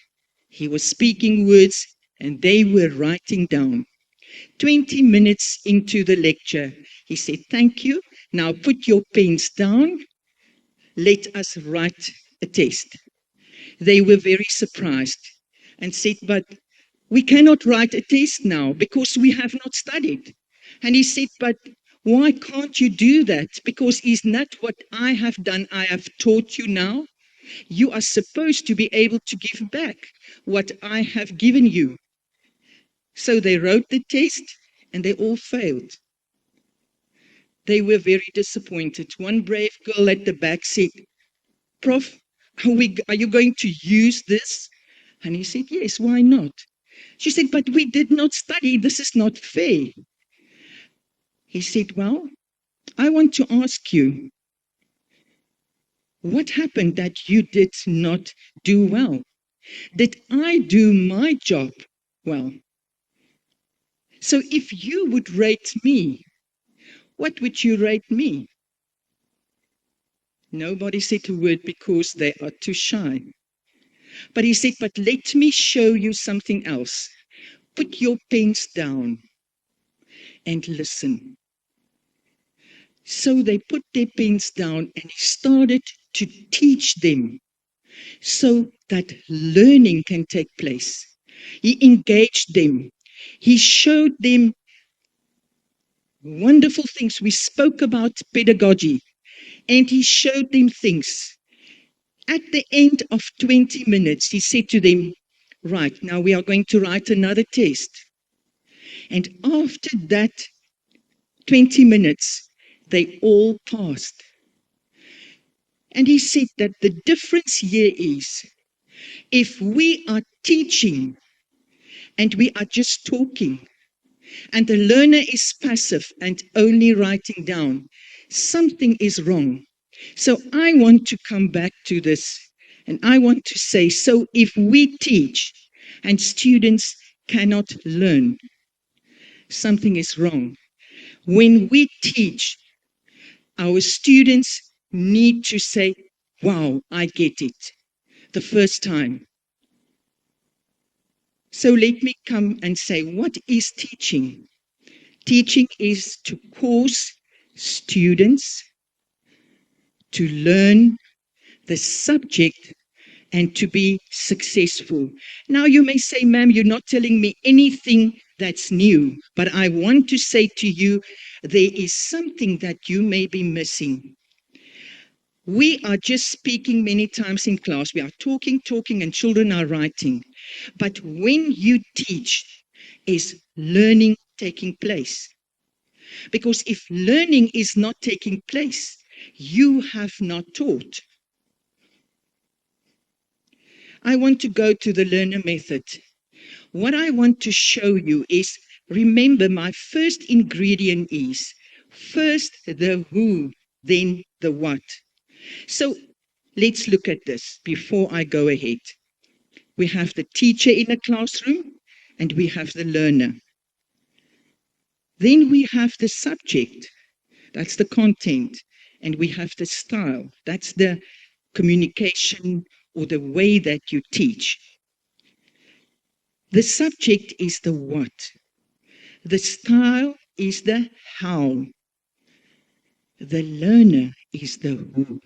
He was speaking words, and they were writing down. 20 minutes into the lecture, he said, "Thank you. Now put your pens down. Let us write a test." They were very surprised and said, "But we cannot write a test now because we have not studied." And he said, "But why can't you do that? Because is not what I have done, I have taught you now. You are supposed to be able to give back what I have given you." So they wrote the test and they all failed. They were very disappointed. One brave girl at the back said, "Prof, are you going to use this?" And he said, "Yes, why not?" She said, "But we did not study. This is not fair." He said, "Well, I want to ask you, what happened that you did not do well? Did I do my job well? So if you would rate me, what would you rate me?" Nobody said a word because they are too shy. But he said, "But let me show you something else. Put your pens down and listen." So they put their pens down and he started to teach them so that learning can take place. He engaged them. He showed them wonderful things. We spoke about pedagogy and he showed them things. At the end of 20 minutes, he said to them, right, now we are going to write another test. And after that 20 minutes, they all passed. And he said that the difference here is, if we are teaching and we are just talking, and the learner is passive and only writing down, something is wrong. So I want to come back to this, and I want to say, so if we teach and students cannot learn, something is wrong. When we teach, our students need to say, wow, I get it, the first time. So let me come and say, what is teaching? Teaching is to cause students to learn the subject and to be successful. Now you may say, ma'am, you're not telling me anything that's new, but I want to say to you, there is something that you may be missing. We are just speaking many times in class. We are talking, and children are writing. But when you teach, is learning taking place? Because if learning is not taking place, you have not taught. I want to go to the learner method. What I want to show you is, remember, my first ingredient is first the who, then the what. So let's look at this before I go ahead. We have the teacher in a classroom and we have the learner. Then we have the subject, that's the content, and we have the style, that's the communication or the way that you teach. The subject is the what. The style is the how. The learner is the who.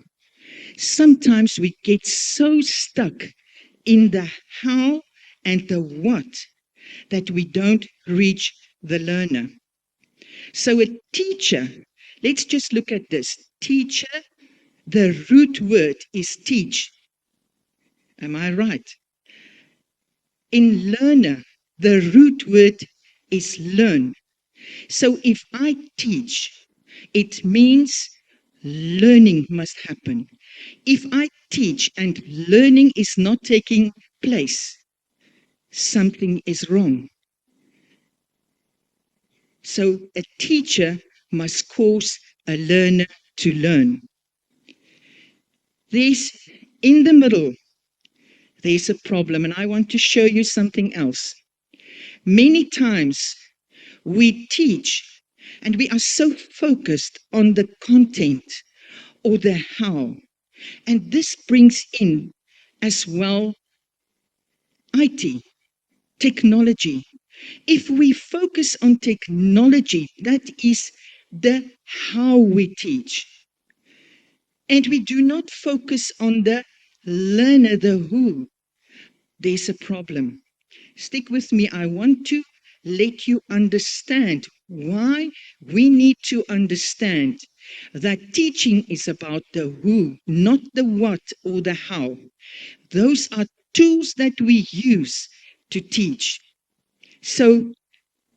Sometimes we get so stuck in the how and the what that we don't reach the learner. So a teacher, let's just look at this. Teacher, the root word is teach. Am I right? In learner, the root word is learn. So if I teach, it means learning must happen. If I teach and learning is not taking place, something is wrong. So a teacher must cause a learner to learn. In the middle, there's a problem, and I want to show you something else. Many times we teach and we are so focused on the content or the how. And this brings in as well IT, technology. If we focus on technology, that is the how we teach. And we do not focus on the learner, the who, there's a problem. Stick with me. I want to let you understand why we need to understand that teaching is about the who, not the what or the how. Those are tools that we use to teach. So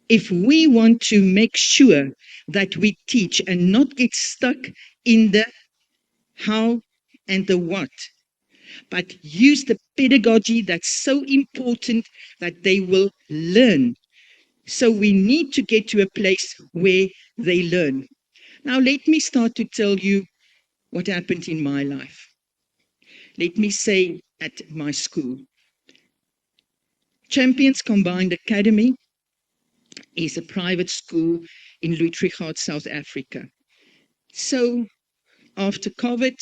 if we want to make sure that we teach and not get stuck in the how and the what, but use the pedagogy that's so important that they will learn. So we need to get to a place where they learn. Now let me start to tell you what happened in my life. Let me say at my school. Champions Combined Academy is a private school in Louis-Trichardt, South Africa. So after COVID,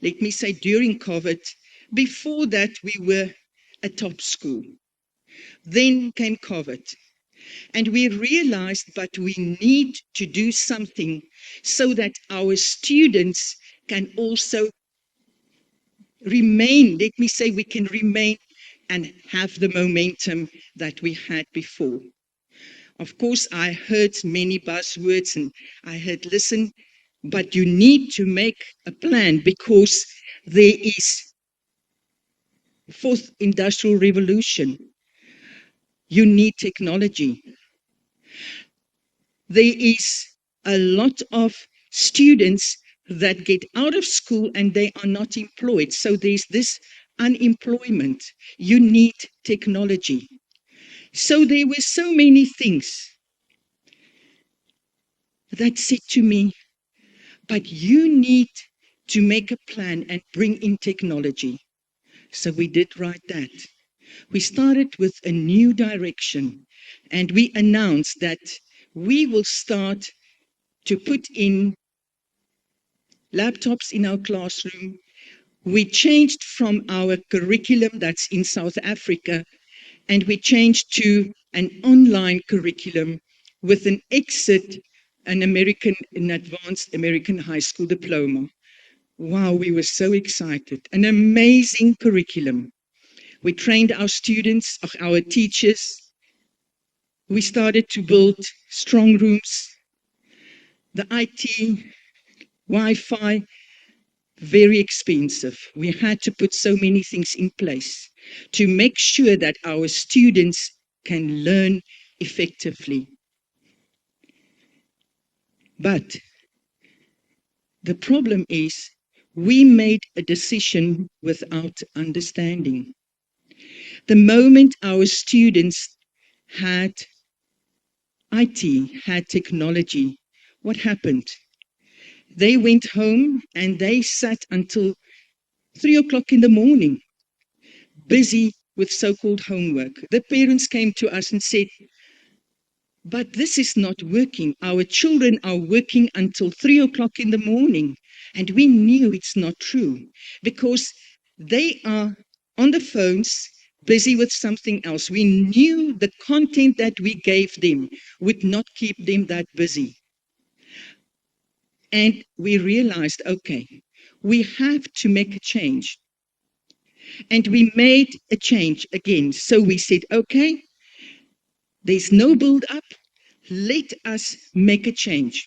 let me say during COVID, before that we were a top school. Then came COVID. And we realized, but we need to do something so that our students can also remain, let me say we can remain and have the momentum that we had before. Of course, I heard many buzzwords and I heard, listen, but you need to make a plan because there is fourth industrial revolution. You need technology. There is a lot of students that get out of school and they are not employed. So there's this unemployment. You need technology. So there were so many things that said to me, but you need to make a plan and bring in technology. So we did right that. We started with a new direction and we announced that we will start to put in laptops in our classroom. We changed from our curriculum that's in South Africa and we changed to an online curriculum with an exit, an advanced American high school diploma. Wow, we were so excited. An amazing curriculum. We trained our students, our teachers. We started to build strong rooms. The IT, Wi-Fi, very expensive. We had to put so many things in place to make sure that our students can learn effectively. But the problem is we made a decision without understanding. The moment our students had IT, had technology, what happened? They went home and they sat until 3 o'clock in the morning, busy with so-called homework. The parents came to us and said, but this is not working. Our children are working until 3 o'clock in the morning. And we knew it's not true because they are on the phones, busy with something else. We knew the content that we gave them would not keep them that busy. And we realized, okay, we have to make a change. And we made a change again. So we said, okay, there's no build-up. Let us make a change.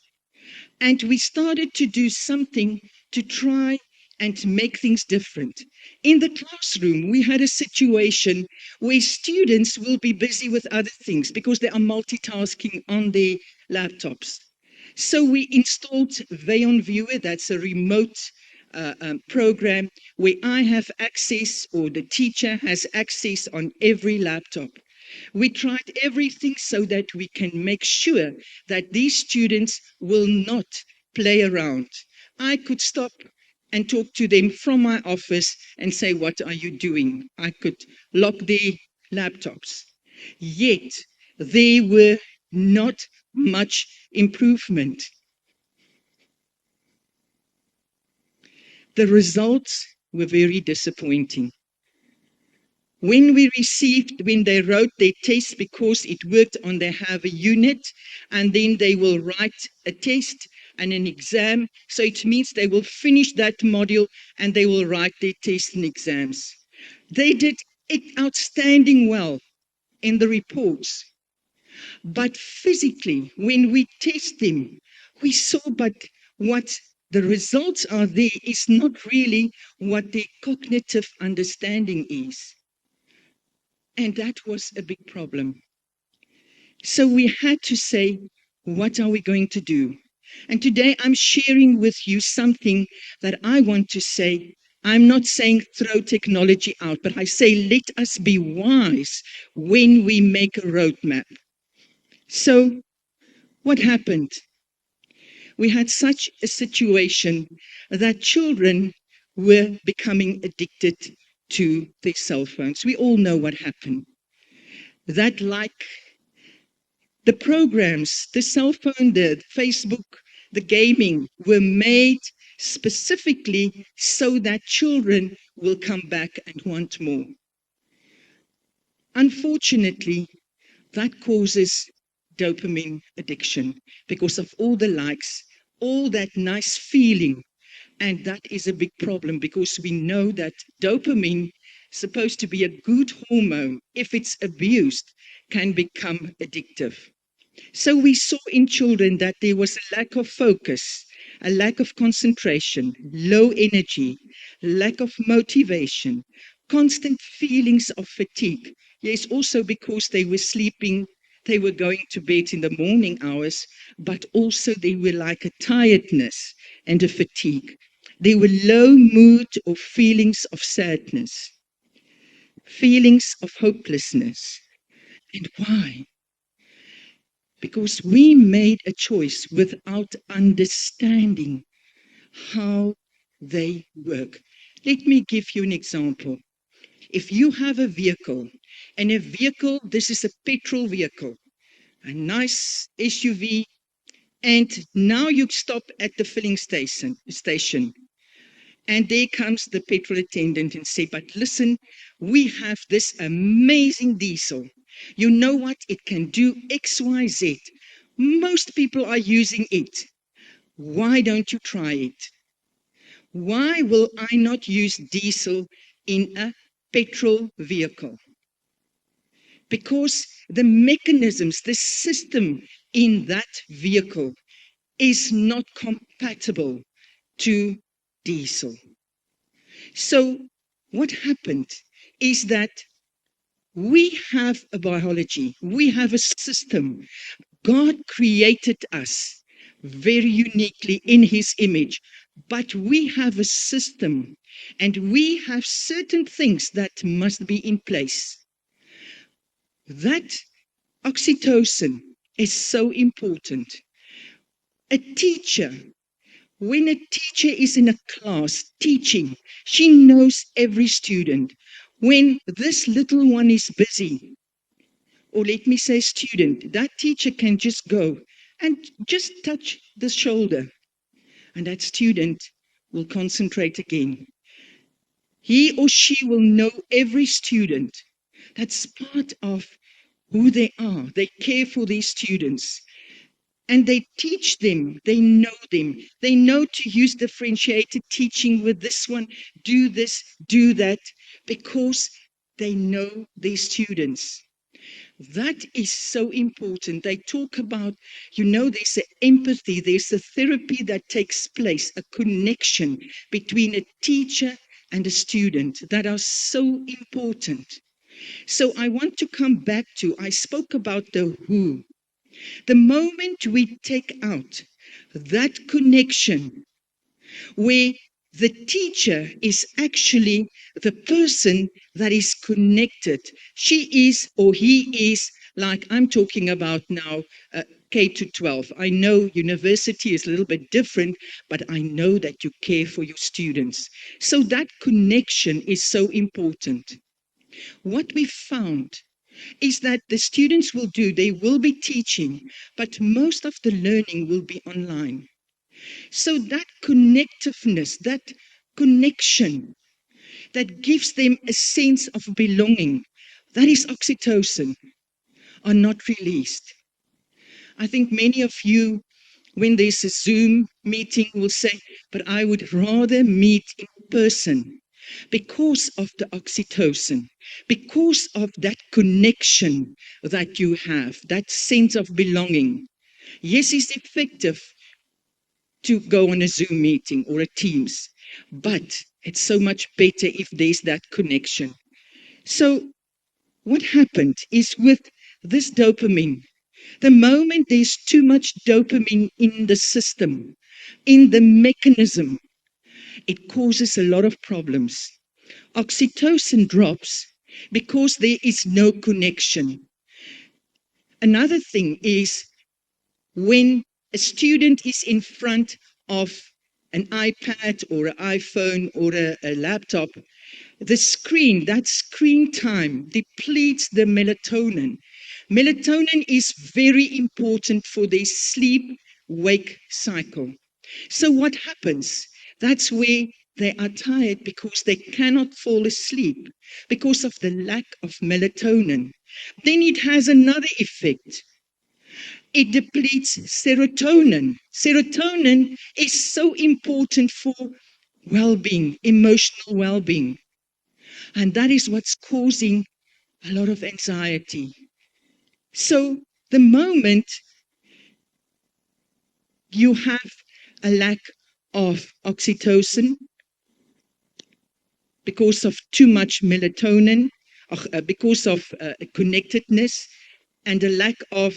And we started to do something to try and make things different. In the classroom, we had a situation where students will be busy with other things because they are multitasking on their laptops. So we installed Vayon Viewer, that's a remote program where I have access or the teacher has access on every laptop. We tried everything so that we can make sure that these students will not play around. I could stop and talk to them from my office and say, what are you doing? I could lock their laptops. Yet, there were not much improvement. The results were very disappointing. When they wrote their test, because it worked on, they have a unit, and then they will write a test and an exam. So it means they will finish that module and they will write their tests and exams. They did outstanding well in the reports. But physically, when we test them, we saw but what the results are there is not really what their cognitive understanding is. And that was a big problem. So we had to say, what are we going to do? And today I'm sharing with you something that I want to say. I'm not saying throw technology out, but I say let us be wise when we make a roadmap. So what happened? We had such a situation that children were becoming addicted to their cell phones. We all know what happened. That, like the programs, the cell phone, the Facebook, the gaming were made specifically so that children will come back and want more. Unfortunately, that causes dopamine addiction because of all the likes, all that nice feeling. And that is a big problem because we know that dopamine, supposed to be a good hormone, if it's abused, can become addictive. So we saw in children that there was a lack of focus, a lack of concentration, low energy, lack of motivation, constant feelings of fatigue. Yes, also because they were sleeping, they were going to bed in the morning hours, but also they were like a tiredness and a fatigue. There were low mood or feelings of sadness, feelings of hopelessness. And why? Because we made a choice without understanding how they work. Let me give you an example. If you have a vehicle, and a vehicle, this is a petrol vehicle, a nice SUV, and now you stop at the filling station, and there comes the petrol attendant and say, but listen, we have this amazing diesel. You know what? It can do X, Y, Z. Most people are using it. Why don't you try it? Why will I not use diesel in a petrol vehicle? Because the mechanisms, the system in that vehicle is not compatible to diesel. So what happened is that we have a biology, we have a system. God created us very uniquely in his image, but we have a system and we have certain things that must be in place. That oxytocin is so important. A teacher, when a teacher is in a class teaching, she knows every student. When this little one is busy, or let me say student, that teacher can just go and just touch the shoulder, and that student will concentrate again. He or she will know every student. That's part of who they are. They care for these students. And they teach them, they know them. They know to use differentiated teaching with this one, do this, do that, because they know their students. That is so important. They talk about, there's an empathy, there's a therapy that takes place, a connection between a teacher and a student that are so important. So I want to come back to, I spoke about the who. The moment we take out that connection where the teacher is actually the person that is connected, she is or he is, like I'm talking about now, K to 12. I know university is a little bit different, but I know that you care for your students. So that connection is so important. What we found is that the students will do, they will be teaching, but most of the learning will be online. So that connectiveness, that connection, that gives them a sense of belonging, that is oxytocin, are not released. I think many of you, when there's a Zoom meeting, will say, but I would rather meet in person. Because of the oxytocin, because of that connection that you have, that sense of belonging. Yes, it's effective to go on a Zoom meeting or a Teams, but it's so much better if there's that connection. So what happened is with this dopamine, the moment there's too much dopamine in the system, in the mechanism, it causes a lot of problems. Oxytocin drops because there is no connection. Another thing is when a student is in front of an iPad or an iPhone or a laptop, the screen, that screen time depletes the melatonin. Melatonin is very important for their sleep-wake cycle. So what happens? That's where they are tired because they cannot fall asleep because of the lack of melatonin. Then it has another effect. It depletes serotonin. Serotonin is so important for well-being, emotional well-being. And that is what's causing a lot of anxiety. So the moment you have a lack of oxytocin, because of too much melatonin, because of connectedness and a lack of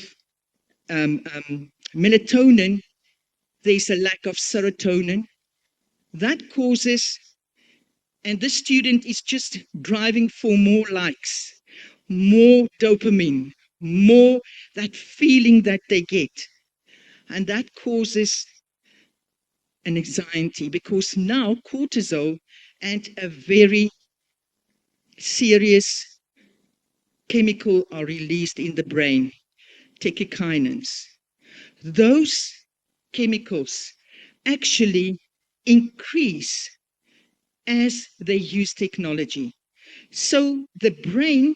melatonin, there's a lack of serotonin. That causes, and this student is just driving for more likes, more dopamine, more that feeling that they get. And that causes an anxiety, because now cortisol and a very serious chemical are released in the brain, catecholamines. Those chemicals actually increase as they use technology. So the brain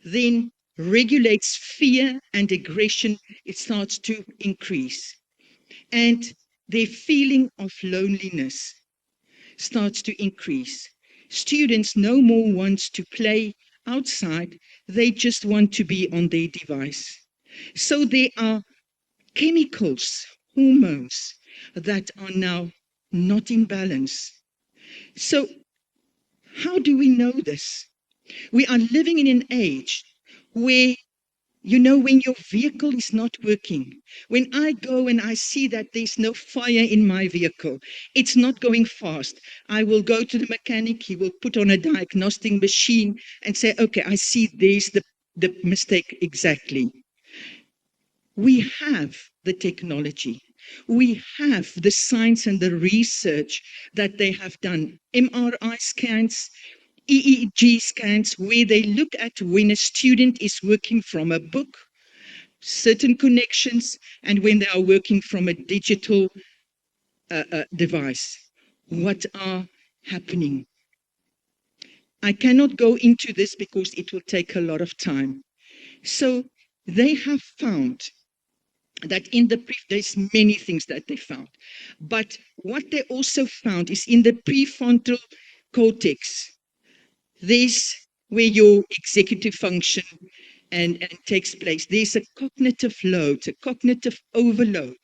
then regulates fear and aggression. It starts to increase. And their feeling of loneliness starts to increase. Students no more want to play outside. They just want to be on their device. So there are chemicals, hormones that are now not in balance. So how do we know this? We are living in an age where, you know, when your vehicle is not working, when I go and I see that there's no fire in my vehicle, it's not going fast, I will go to the mechanic, he will put on a diagnostic machine and say, okay, I see there's the mistake exactly. We have the technology. We have the science and the research that they have done. MRI scans, EEG scans, where they look at when a student is working from a book, certain connections, and when they are working from a digital device. What are happening? I cannot go into this because it will take a lot of time. So they have found that in the there's many things that they found. But what they also found is in the prefrontal cortex, there's where your executive function and takes place. There's a cognitive load, a cognitive overload,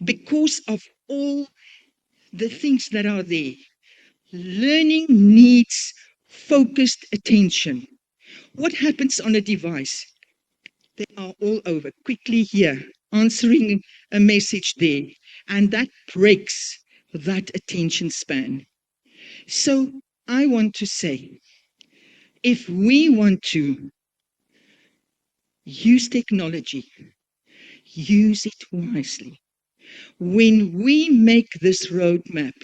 because of all the things that are there. Learning needs focused attention. What happens on a device? They are all over, quickly here, answering a message there, and that breaks that attention span. So I want to say, if we want to use technology, use it wisely. When we make this roadmap,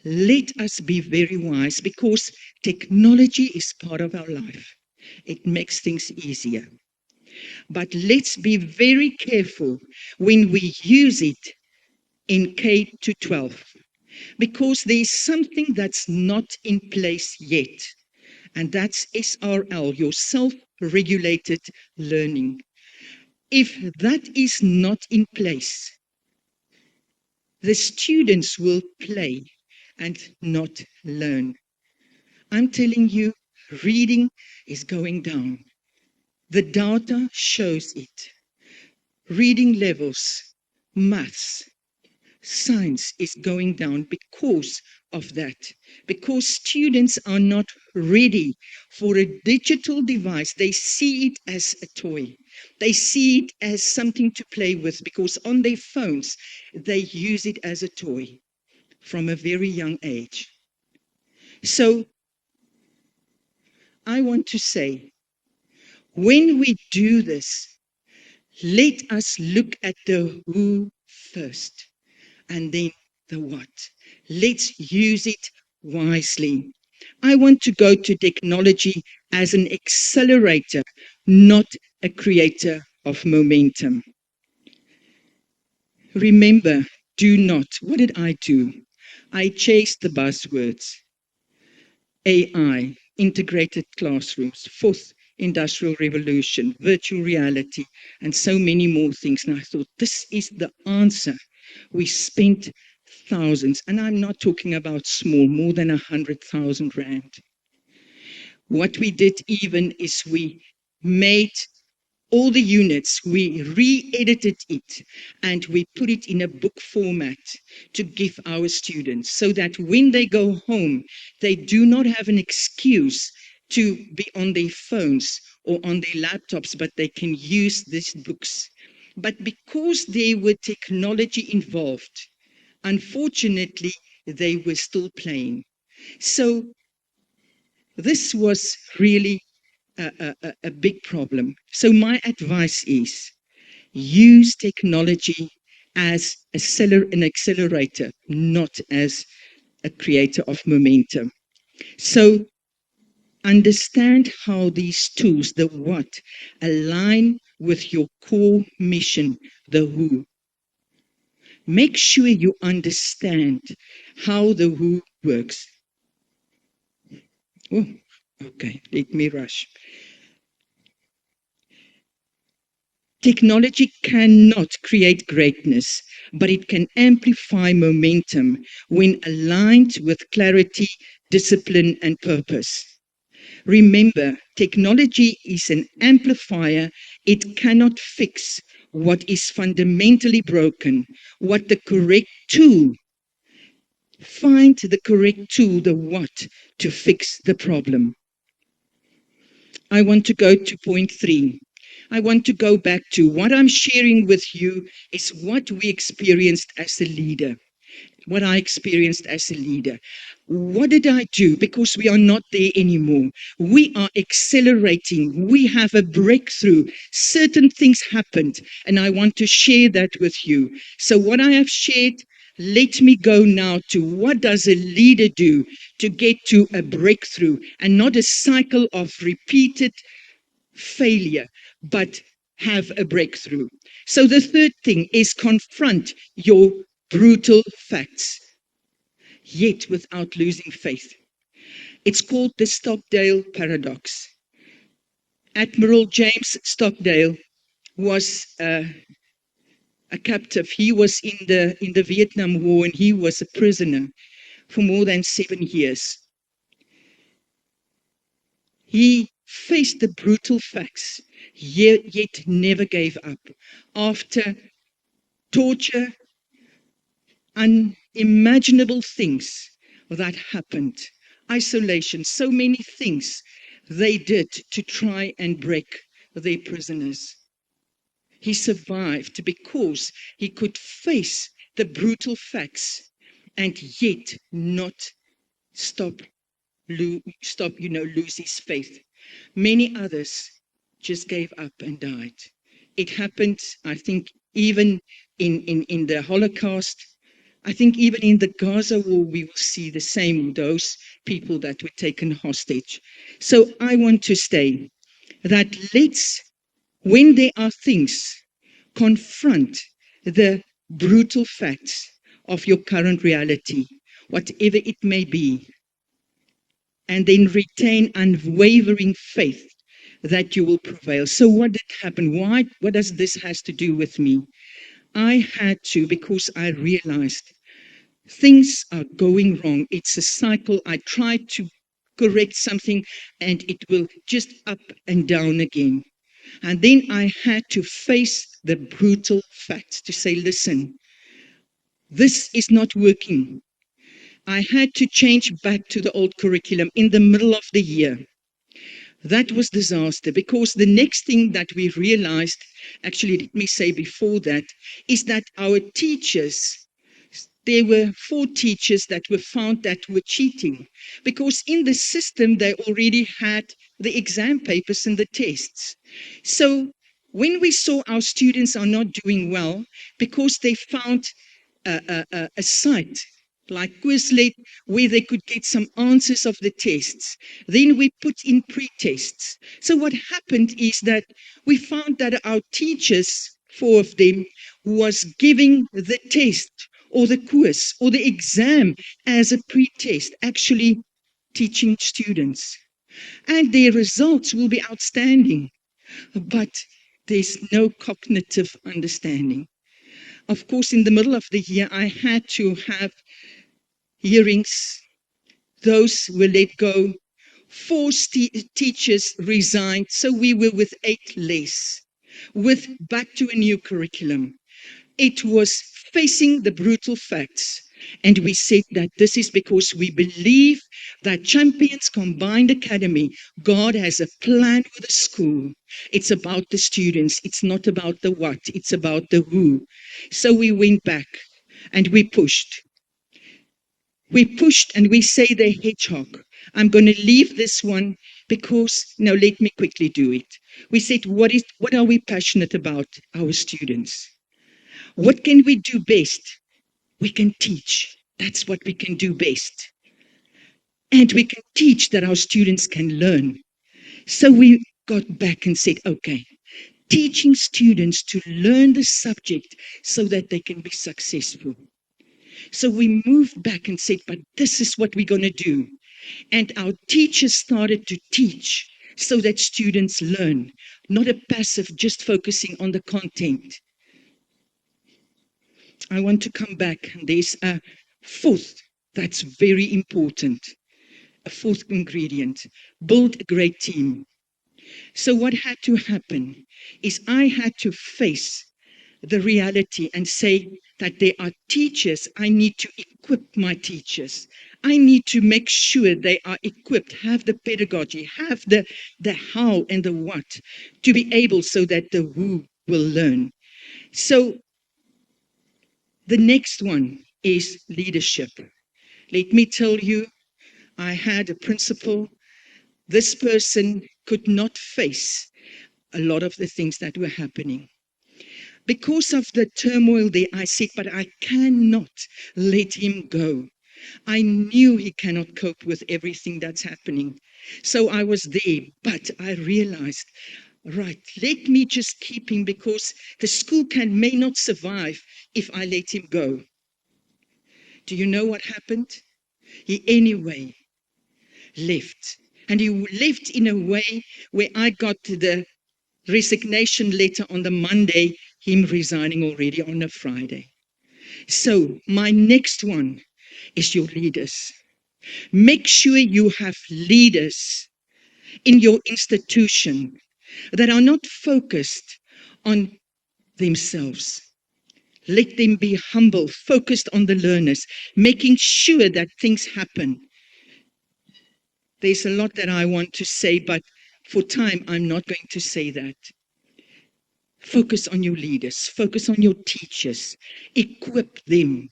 let us be very wise, because technology is part of our life. It makes things easier. But let's be very careful when we use it in K to 12, because there's something that's not in place yet, and that's SRL, your self-regulated learning. If that is not in place, the students will play and not learn. I'm telling you, reading is going down. The data shows it. Reading levels, maths, science is going down because of that. Because students are not ready for a digital device. They see it as a toy. They see it as something to play with, because on their phones, they use it as a toy from a very young age. So I want to say, when we do this, let us look at the who first and then the what. Let's use it wisely. I want to go to technology as an accelerator, not a creator of momentum. Remember, do not. What did I do? I chased the buzzwords. AI, integrated classrooms, fourth industrial revolution, virtual reality, and so many more things. And I thought, this is the answer. We spent thousands, and I'm not talking about small, more than 100,000 rand. What we did even is we made all the units, we re-edited it and we put it in a book format to give our students so that when they go home, they do not have an excuse to be on their phones or on their laptops, but they can use these books. But because there were technology involved, unfortunately, they were still playing. So this was really a big problem. So my advice is use technology as an accelerator, not as a creator of momentum. So understand how these tools, the what, align with your core mission, the who. Make sure you understand how the who works. Oh, okay, let me rush. Technology cannot create greatness, but it can amplify momentum when aligned with clarity, discipline, and purpose. Remember, technology is an amplifier. It cannot fix what is fundamentally broken. What the correct tool, find the correct tool, the what, to fix the problem. I want to go to point 3. I want to go back to what I'm sharing with you is what we experienced as a leader. What I experienced as a leader. What did I do? Because we are not there anymore. We are accelerating. We have a breakthrough. Certain things happened, and I want to share that with you. So what I have shared, let me go now to what does a leader do to get to a breakthrough and not a cycle of repeated failure, but have a breakthrough. So the third thing is confront your brutal facts, yet without losing faith. It's called the Stockdale paradox. Admiral James Stockdale was a captive. He was in the Vietnam War, and he was a prisoner for more than 7 years. He faced the brutal facts, yet never gave up. After torture, unimaginable things that happened, isolation, so many things they did to try and break their prisoners. He survived because he could face the brutal facts and yet not lose his faith. Many others just gave up and died. It happened, I think, even in the Holocaust. I think even in the Gaza war, we will see the same, those people that were taken hostage. So I want to say that when there are things, confront the brutal facts of your current reality, whatever it may be, and then retain unwavering faith that you will prevail. So what did happen? What does this has to do with me? I had to, because I realized things are going wrong. It's a cycle. I tried to correct something and it will just up and down again. And then I had to face the brutal facts to say, listen, this is not working. I had to change back to the old curriculum in the middle of the year. That was disaster, because the next thing that we realized, actually, let me say before that, is that our teachers, there were 4 teachers that were found that were cheating, because in the system, they already had the exam papers and the tests. So when we saw our students are not doing well, because they found a site like Quizlet, where they could get some answers of the tests. Then we put in pre-tests. So what happened is that we found that our teachers, 4 of them, was giving the test or the quiz or the exam as a pre-test, actually teaching students. And their results will be outstanding, but there's no cognitive understanding. Of course, in the middle of the year, I had to have hearings. Those were let go. 4 teachers resigned, so we were with 8 less. with back to a new curriculum. It was facing the brutal facts. And we said that this is because we believe that Champions Combined Academy, God has a plan with the school. It's about the students. It's not about the what. It's about the who. So we went back and we pushed. We pushed and we say the hedgehog. I'm going to leave this one because, now let me quickly do it. We said, what are we passionate about, our students? What can we do best? We can teach. That's what we can do best. And we can teach that our students can learn. So we got back and said, okay, teaching students to learn the subject so that they can be successful. So we moved back and said, but this is what we're going to do. And our teachers started to teach so that students learn, not a passive, just focusing on the content. I want to come back. There's a fourth that's very important, a fourth ingredient, build a great team. So what had to happen is I had to face the reality and say that there are teachers. I need to equip my teachers. I need to make sure they are equipped, have the pedagogy, have the how and the what to be able so that the who will learn. So the next one is leadership. Let me tell you, I had a principal. This person could not face a lot of the things that were happening. Because of the turmoil there, I said, but I cannot let him go. I knew he cannot cope with everything that's happening. So I was there, but I realized, right, let me just keep him because the school may not survive if I let him go. Do you know what happened? He anyway left. And he left in a way where I got the resignation letter on the Monday, him resigning already on a Friday. So my next one is your leaders. Make sure you have leaders in your institution that are not focused on themselves. Let them be humble, focused on the learners, making sure that things happen. There's a lot that I want to say, but for time, I'm not going to say that. Focus on your leaders, focus on your teachers, equip them.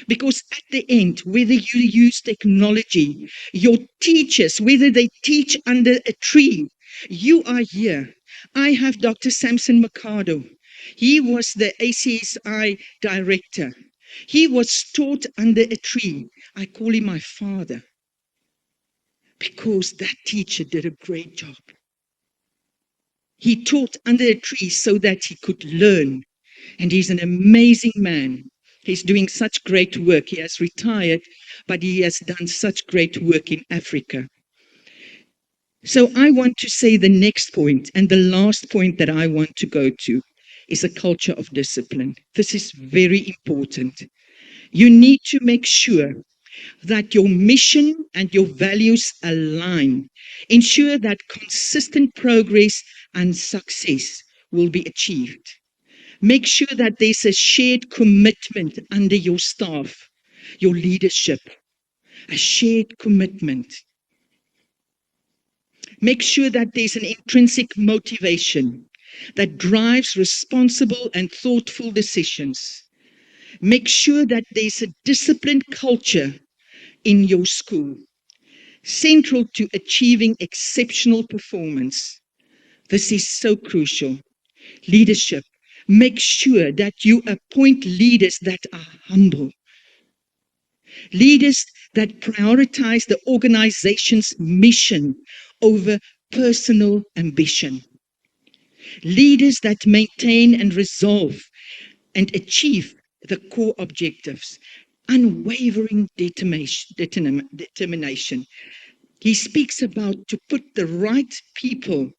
Because at the end, whether you use technology, your teachers, whether they teach under a tree, you are here. I have Dr. Samson Mercado. He was the ACSI director. He was taught under a tree. I call him my father because that teacher did a great job. He taught under a tree so that he could learn. And he's an amazing man. He's doing such great work. He has retired, but he has done such great work in Africa. So I want to say the next point, and the last point that I want to go to is a culture of discipline. This is very important. You need to make sure that your mission and your values align. Ensure that consistent progress and success will be achieved. Make sure that there's a shared commitment under your staff, your leadership, a shared commitment. Make sure that there's an intrinsic motivation that drives responsible and thoughtful decisions. Make sure that there's a disciplined culture in your school, central to achieving exceptional performance. This is so crucial. Leadership. Make sure that you appoint leaders that are humble. Leaders that prioritize the organization's mission over personal ambition. Leaders that maintain and resolve and achieve the core objectives. Unwavering determination. He speaks about to put the right people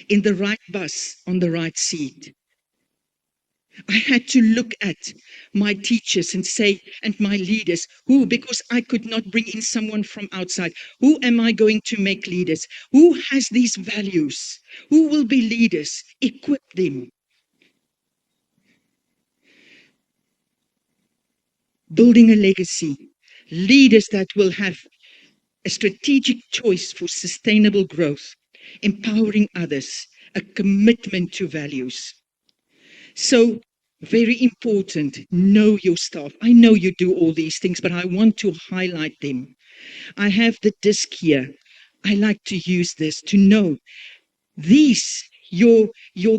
in the right bus on the right seat. I had to look at my teachers and say, and my leaders, because I could not bring in someone from outside, who am I going to make leaders? Who has these values? Who will be leaders? Equip them. Building a legacy. Leaders that will have a strategic choice for sustainable growth, empowering others, a commitment to values. So, very important, know your staff. I know you do all these things, but I want to highlight them. I have the disc here. I like to use this to know these, your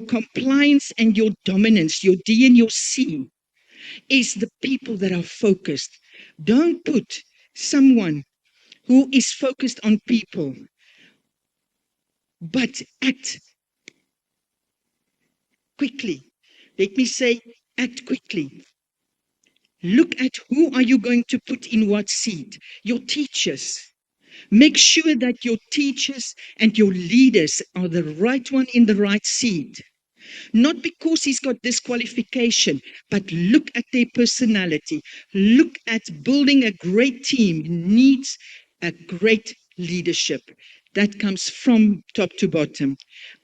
compliance and your dominance, your D and your C, is the people that are focused. Don't put someone who is focused on people, but act quickly. Let me say, act quickly. Look at who are you going to put in what seat. Your teachers. Make sure that your teachers and your leaders are the right one in the right seat. Not because he's got this qualification, but look at their personality. Look at building a great team needs a great leadership. That comes from top to bottom.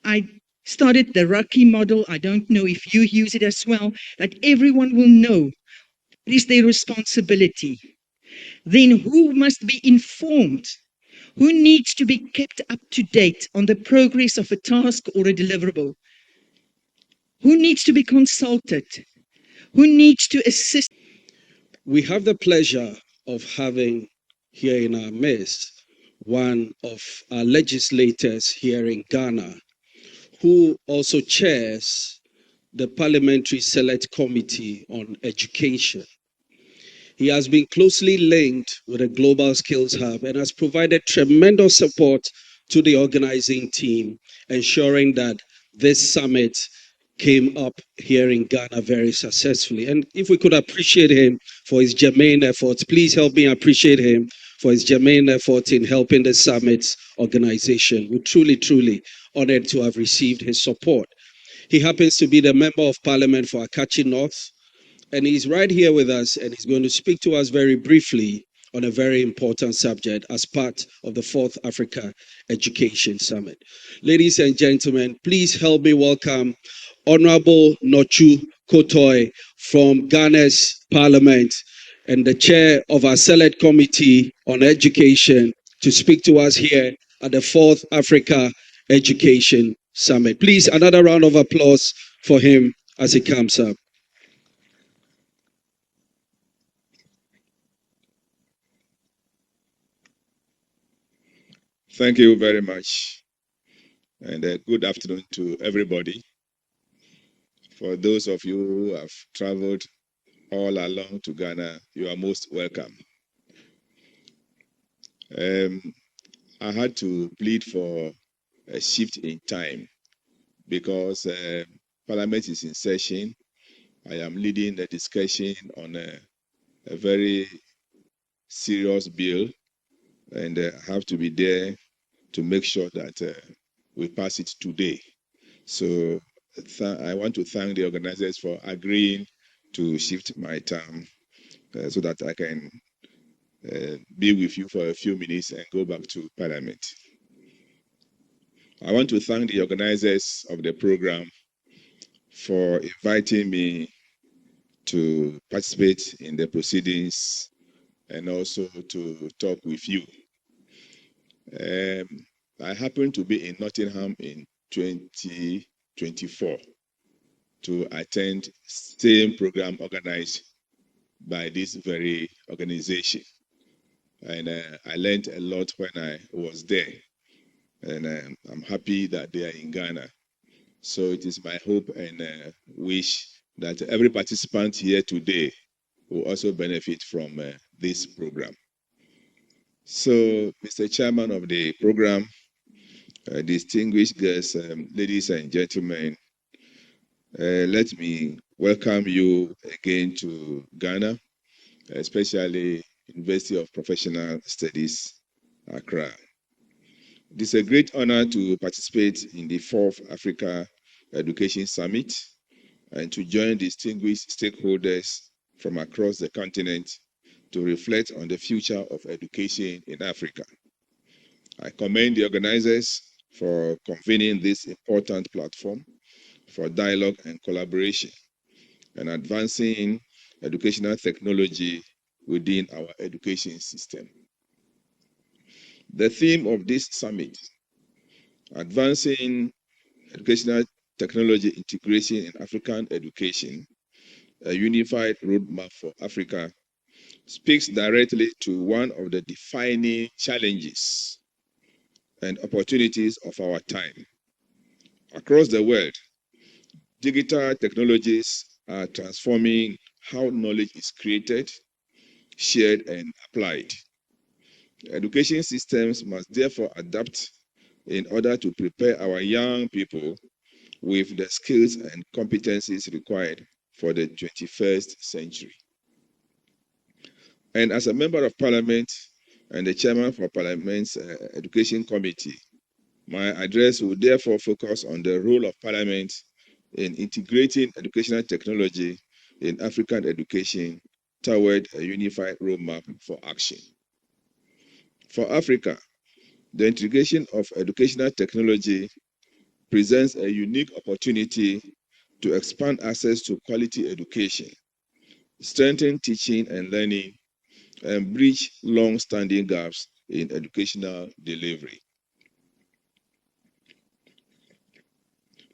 I started the Rocky model. I don't know if you use it as well, that everyone will know what is their responsibility. Then who must be informed? Who needs to be kept up to date on the progress of a task or a deliverable? Who needs to be consulted? Who needs to assist? We have the pleasure of having here in our midst one of our legislators here in Ghana, who also chairs the Parliamentary Select Committee on Education. He has been closely linked with the Global Skills Hub and has provided tremendous support to the organizing team, ensuring that this summit came up here in Ghana very successfully. And if we could appreciate him for his germane efforts, please help me appreciate him for his germane efforts in helping the summit's organization. We're truly, truly honored to have received his support. He happens to be the Member of Parliament for Akachi North, and he's right here with us, and he's going to speak to us very briefly on a very important subject as part of the 4th Africa Education Summit. Ladies and gentlemen, please help me welcome Honourable Nortsu-Kotoe from Ghana's Parliament and the chair of our Select Committee on Education to speak to us here at the 4th Africa Education Summit. Please, another round of applause for him as he comes up. Thank you very much, and good afternoon to everybody. For those of you who have traveled all along to Ghana, you are most welcome. I had to plead for a shift in time because Parliament is in session. I am leading the discussion on a very serious bill, and I have to be there to make sure that we pass it today. So I want to thank the organizers for agreeing to shift my time so that I can be with you for a few minutes and go back to Parliament. I want to thank the organizers of the program for inviting me to participate in the proceedings and also to talk with you. I happen to be in Nottingham in 2024 to attend same program organized by this very organization. And I learned a lot when I was there. And I'm happy that they are in Ghana. So it is my hope and wish that every participant here today will also benefit from this program. So, Mr. Chairman of the program, distinguished guests, ladies and gentlemen, let me welcome you again to Ghana, especially University of Professional Studies, Accra. It is a great honor to participate in the 4th Africa Education Summit, and to join distinguished stakeholders from across the continent to reflect on the future of education in Africa. I commend the organizers for convening this important platform for dialogue and collaboration and advancing educational technology within our education system. The theme of this summit, Advancing Educational Technology Integration in African Education, a Unified Roadmap for Africa, speaks directly to one of the defining challenges and opportunities of our time. Across the world, digital technologies are transforming how knowledge is created, shared, and applied. Education systems must therefore adapt in order to prepare our young people with the skills and competencies required for the 21st century. And as a member of Parliament and the chairman for Parliament's Education Committee, my address will therefore focus on the role of Parliament in integrating educational technology in African education toward a unified roadmap for action. For Africa, the integration of educational technology presents a unique opportunity to expand access to quality education, strengthen teaching and learning, and bridge long-standing gaps in educational delivery.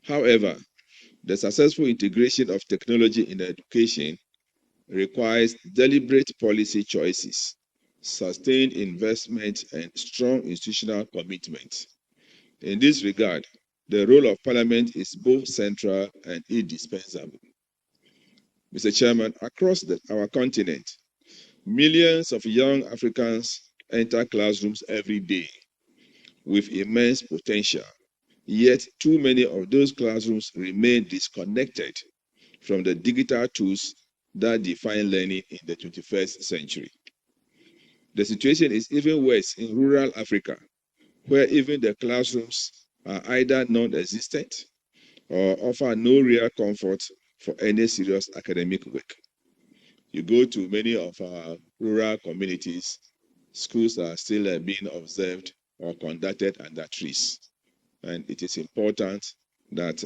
However, the successful integration of technology in education requires deliberate policy choices, sustained investment, and strong institutional commitment. In this regard, the role of Parliament is both central and indispensable. Mr. Chairman, across our continent, millions of young Africans enter classrooms every day with immense potential, yet too many of those classrooms remain disconnected from the digital tools that define learning in the 21st century. The situation is even worse in rural Africa, where even the classrooms are either non-existent or offer no real comfort for any serious academic work. You go to many of our rural communities, schools are still being observed or conducted under trees. And it is important that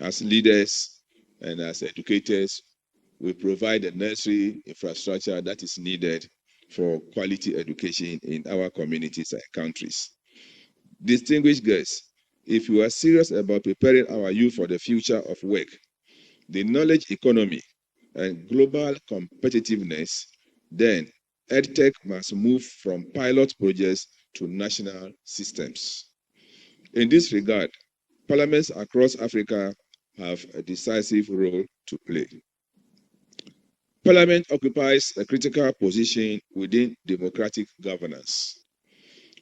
as leaders and as educators, we provide the necessary infrastructure that is needed for quality education in our communities and countries. Distinguished guests, if you are serious about preparing our youth for the future of work, the knowledge economy, and global competitiveness, then EdTech must move from pilot projects to national systems. In this regard, parliaments across Africa have a decisive role to play. Parliament occupies a critical position within democratic governance.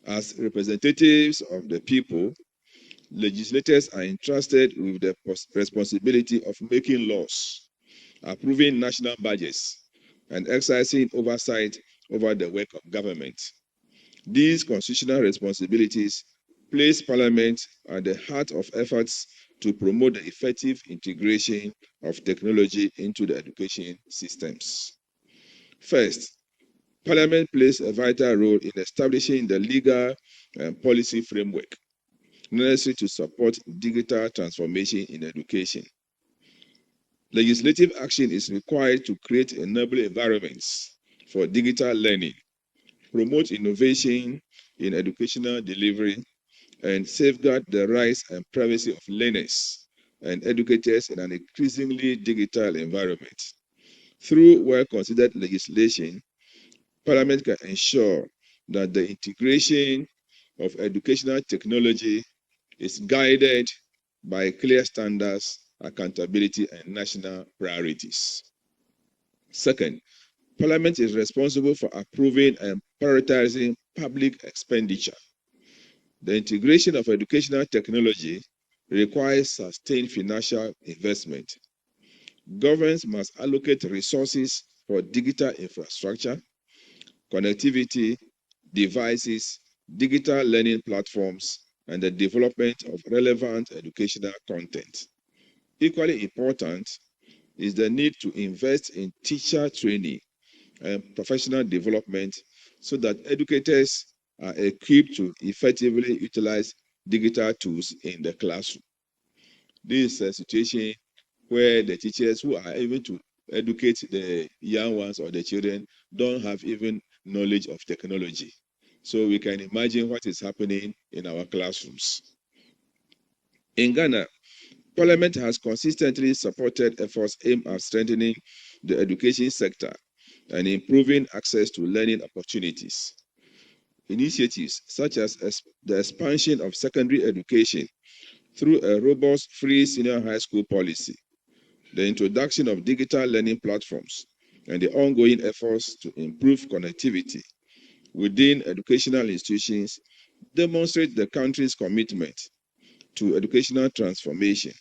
As representatives of the people, legislators are entrusted with the responsibility of making laws, approving national budgets, and exercising oversight over the work of government. These constitutional responsibilities place Parliament at the heart of efforts to promote the effective integration of technology into the education systems. First, Parliament plays a vital role in establishing the legal and policy framework necessary to support digital transformation in education. Legislative action is required to create enabling environments for digital learning, promote innovation in educational delivery, and safeguard the rights and privacy of learners and educators in an increasingly digital environment. Through well-considered legislation, Parliament can ensure that the integration of educational technology is guided by clear standards, accountability, and national priorities. Second, Parliament is responsible for approving and prioritizing public expenditure. The integration of educational technology requires sustained financial investment. Governments must allocate resources for digital infrastructure, connectivity, devices, digital learning platforms, and the development of relevant educational content. Equally important, is the need to invest in teacher training and professional development so that educators are equipped to effectively utilize digital tools in the classroom. This is a situation where the teachers who are able to educate the young ones or the children don't have even knowledge of technology. So we can imagine what is happening in our classrooms. In Ghana, Parliament has consistently supported efforts aimed at strengthening the education sector and improving access to learning opportunities. Initiatives such as the expansion of secondary education through a robust free senior high school policy, the introduction of digital learning platforms, and the ongoing efforts to improve connectivity within educational institutions demonstrate the country's commitment to educational transformation.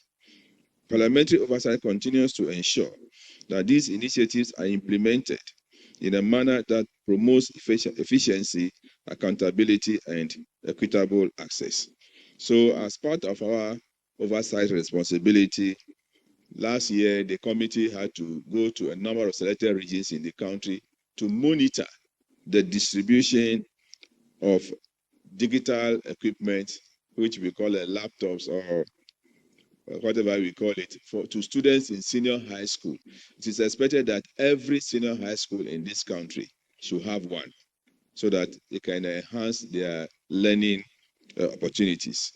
Parliamentary oversight continues to ensure that these initiatives are implemented in a manner that promotes efficiency, accountability, and equitable access. So, as part of our oversight responsibility, last year the committee had to go to a number of selected regions in the country to monitor the distribution of digital equipment, which we call laptops or whatever we call it, to students in senior high school. It is expected that every senior high school in this country should have one so that it can enhance their learning opportunities.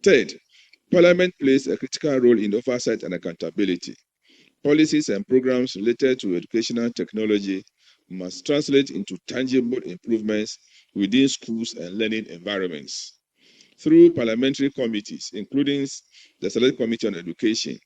Third, Parliament plays a critical role in oversight and accountability. Policies and programs related to educational technology must translate into tangible improvements within schools and learning environments. Through parliamentary committees, including the Select Committee on Education,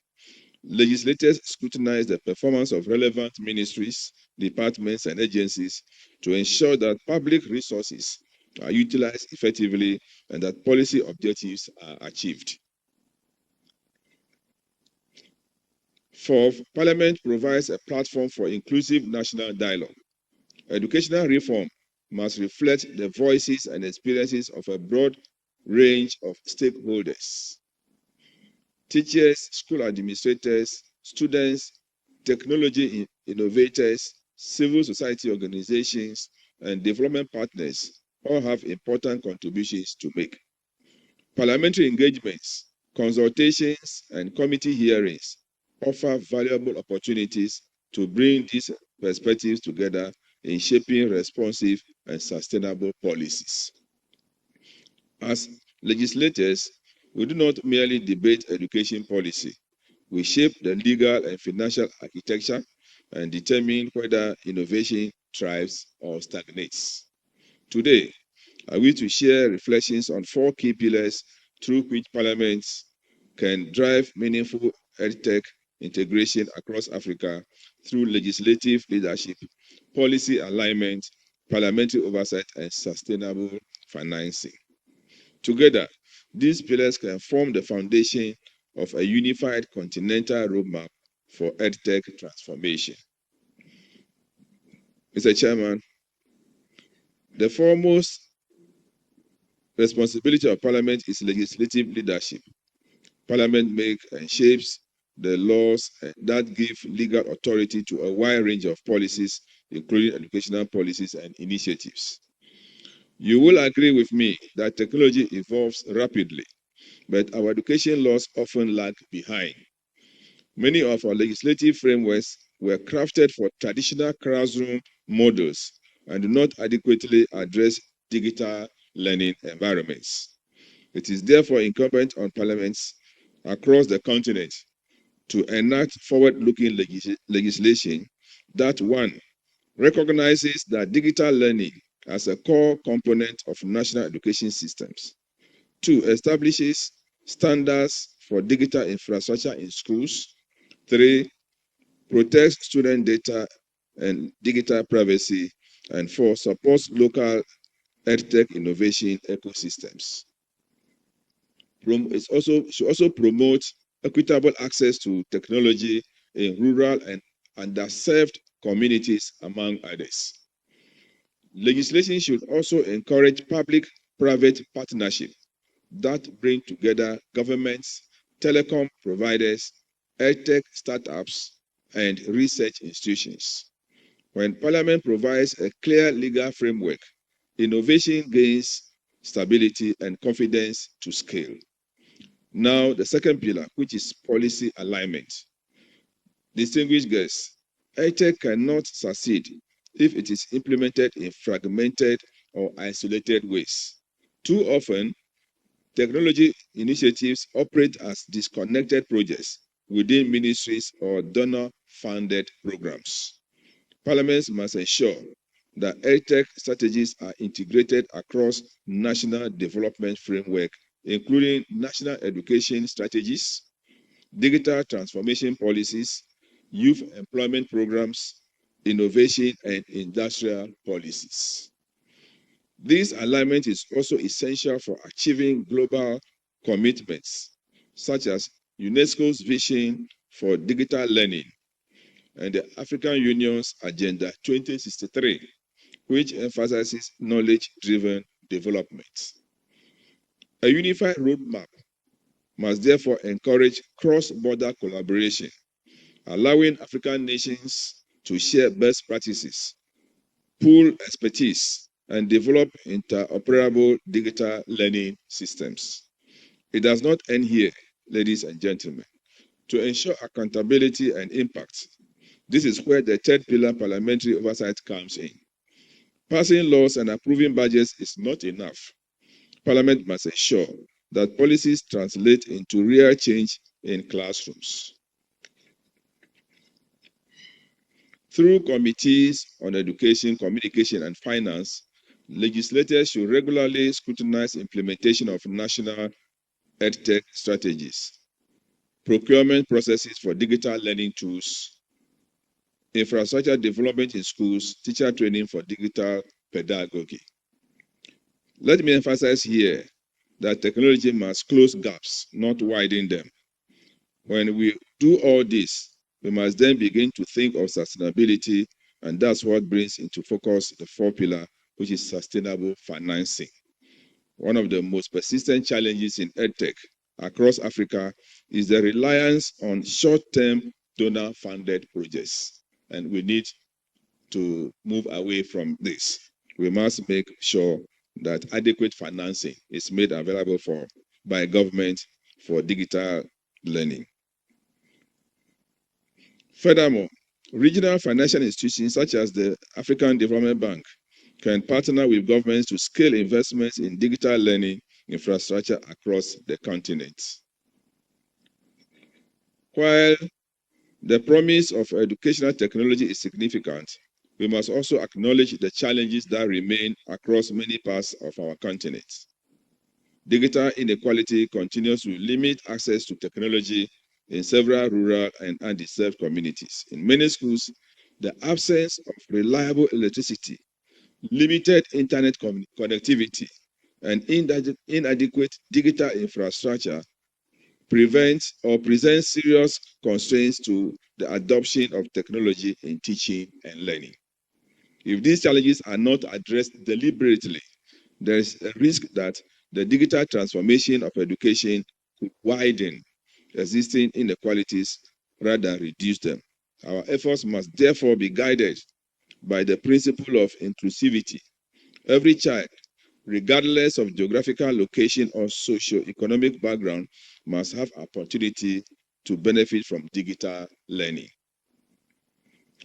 legislators scrutinize the performance of relevant ministries, departments, and agencies to ensure that public resources are utilized effectively and that policy objectives are achieved. Fourth, Parliament provides a platform for inclusive national dialogue. Educational reform must reflect the voices and experiences of a broad range of stakeholders. Teachers, school administrators, students, technology innovators, civil society organizations, and development partners all have important contributions to make. Parliamentary engagements, consultations, and committee hearings offer valuable opportunities to bring these perspectives together in shaping responsive and sustainable policies. As legislators, we do not merely debate education policy. We shape the legal and financial architecture and determine whether innovation thrives or stagnates. Today, I wish to share reflections on 4 key pillars through which parliaments can drive meaningful EdTech integration across Africa through legislative leadership, policy alignment, parliamentary oversight, and sustainable financing. Together, these pillars can form the foundation of a unified continental roadmap for EdTech transformation. Mr. Chairman, the foremost responsibility of Parliament is legislative leadership. Parliament makes and shapes the laws that give legal authority to a wide range of policies, including educational policies and initiatives. You will agree with me that technology evolves rapidly, but our education laws often lag behind. Many of our legislative frameworks were crafted for traditional classroom models and do not adequately address digital learning environments. It is therefore incumbent on parliaments across the continent to enact forward-looking legislation that, 1, recognizes that digital learning as a core component of national education systems, 2, establishes standards for digital infrastructure in schools, 3, protects student data and digital privacy, and 4, supports local EdTech innovation ecosystems. It should also promote equitable access to technology in rural and underserved communities, among others. Legislation should also encourage public-private partnership that bring together governments, telecom providers, EdTech startups, and research institutions. When Parliament provides a clear legal framework, innovation gains stability and confidence to scale. Now, the second pillar, which is policy alignment. Distinguished guests, EdTech cannot succeed if it is implemented in fragmented or isolated ways. Too often, technology initiatives operate as disconnected projects within ministries or donor-funded programs. Parliaments must ensure that EdTech strategies are integrated across national development framework, including national education strategies, digital transformation policies, youth employment programs, innovation, and industrial policies. This alignment is also essential for achieving global commitments, such as UNESCO's vision for digital learning and the African Union's Agenda 2063, which emphasizes knowledge-driven development. A unified roadmap must therefore encourage cross-border collaboration, allowing African nations to share best practices, pool expertise, and develop interoperable digital learning systems. It does not end here, ladies and gentlemen. To ensure accountability and impact, this is where the third pillar parliamentary oversight comes in. Passing laws and approving budgets is not enough. Parliament must ensure that policies translate into real change in classrooms. Through committees on education, communication, and finance, legislators should regularly scrutinize implementation of national EdTech strategies, procurement processes for digital learning tools, infrastructure development in schools, teacher training for digital pedagogy. Let me emphasize here that technology must close gaps, not widen them. When we do all this, we must then begin to think of sustainability, and that's what brings into focus the fourth pillar, which is sustainable financing. One of the most persistent challenges in EdTech across Africa is the reliance on short-term donor-funded projects, and we need to move away from this. We must make sure that adequate financing is made available by government for digital learning. Furthermore, regional financial institutions such as the African Development Bank can partner with governments to scale investments in digital learning infrastructure across the continent. While the promise of educational technology is significant, we must also acknowledge the challenges that remain across many parts of our continent. Digital inequality continues to limit access to technology in several rural and undeserved communities. In many schools, the absence of reliable electricity, limited internet connectivity, and inadequate digital infrastructure presents serious constraints to the adoption of technology in teaching and learning. If these challenges are not addressed deliberately, there is a risk that the digital transformation of education could widen existing inequalities rather than reduce them. Our efforts must therefore be guided by the principle of inclusivity. Every child, regardless of geographical location or socio-economic background, must have opportunity to benefit from digital learning.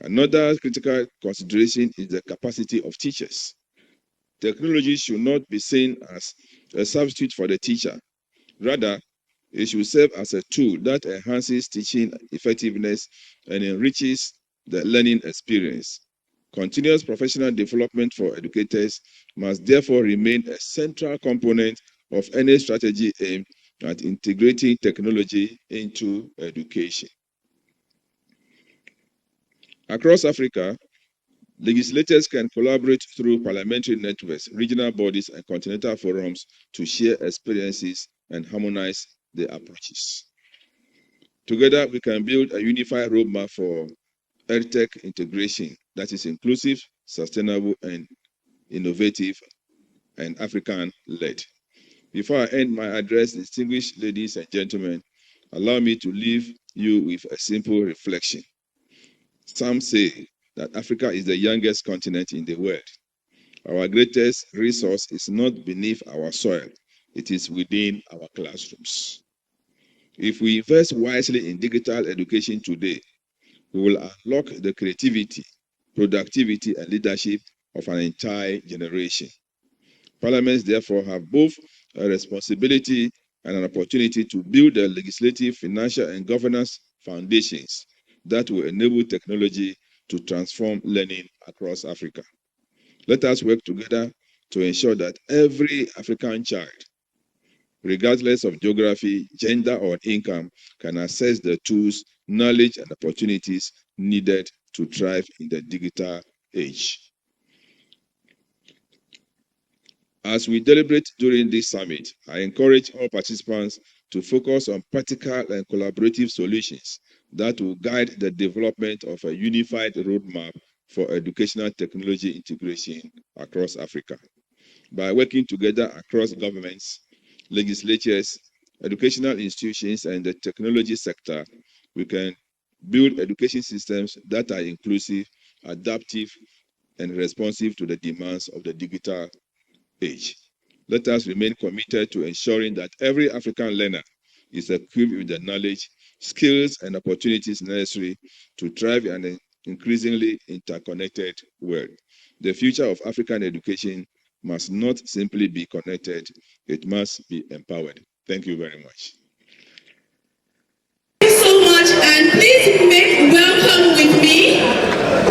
Another critical consideration is the capacity of teachers. Technology should not be seen as a substitute for the teacher. Rather, it should serve as a tool that enhances teaching effectiveness and enriches the learning experience. Continuous professional development for educators must therefore remain a central component of any strategy aimed at integrating technology into education. Across Africa, legislators can collaborate through parliamentary networks, regional bodies, and continental forums to share experiences and harmonize their approaches. Together, we can build a unified roadmap for EdTech integration that is inclusive, sustainable, and innovative, and African-led. Before I end my address, distinguished ladies and gentlemen, allow me to leave you with a simple reflection. Some say that Africa is the youngest continent in the world. Our greatest resource is not beneath our soil, it is within our classrooms. If we invest wisely in digital education today, we will unlock the creativity, productivity, and leadership of an entire generation. Parliaments, therefore, have both a responsibility and an opportunity to build the legislative, financial, and governance foundations that will enable technology to transform learning across Africa. Let us work together to ensure that every African child, regardless of geography, gender, or income, can access the tools, knowledge, and opportunities needed to thrive in the digital age. As we deliberate during this summit, I encourage all participants to focus on practical and collaborative solutions that will guide the development of a unified roadmap for educational technology integration across Africa. By working together across governments, legislatures, educational institutions, and the technology sector, we can build education systems that are inclusive, adaptive, and responsive to the demands of the digital age. Let us remain committed to ensuring that every African learner is equipped with the knowledge, skills, and opportunities necessary to thrive in an increasingly interconnected world. The future of African education must not simply be connected, it must be empowered. Thank you very much. Thank you so much, and please make welcome with me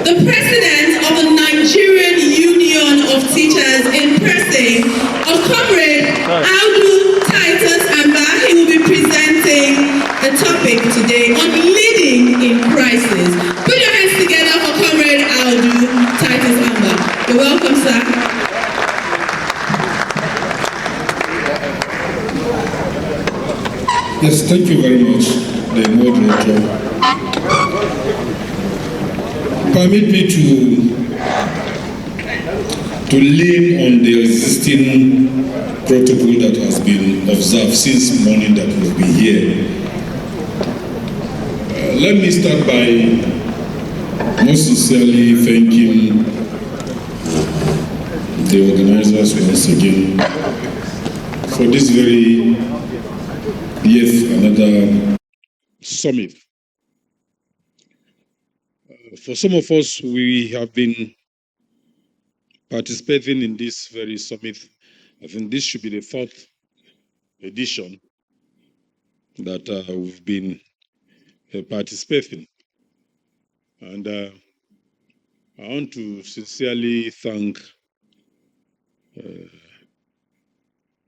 the President of the Nigerian Union of Teachers in person of Comrade Audu, Titus, Armah. He will be presenting the topic today on leading in crisis. Put your hands together for Comrade Audu, Titus, Armah. You're welcome, sir. Yes, thank you very much, the moderator. Permit me to lean on the existing protocol that has been observed since morning that we've been here. Let me start by most sincerely thanking the organizers once again for this very yet another summit. For some of us, we have been participating in this very summit. I think this should be the fourth edition that we've been participating. And I want to sincerely thank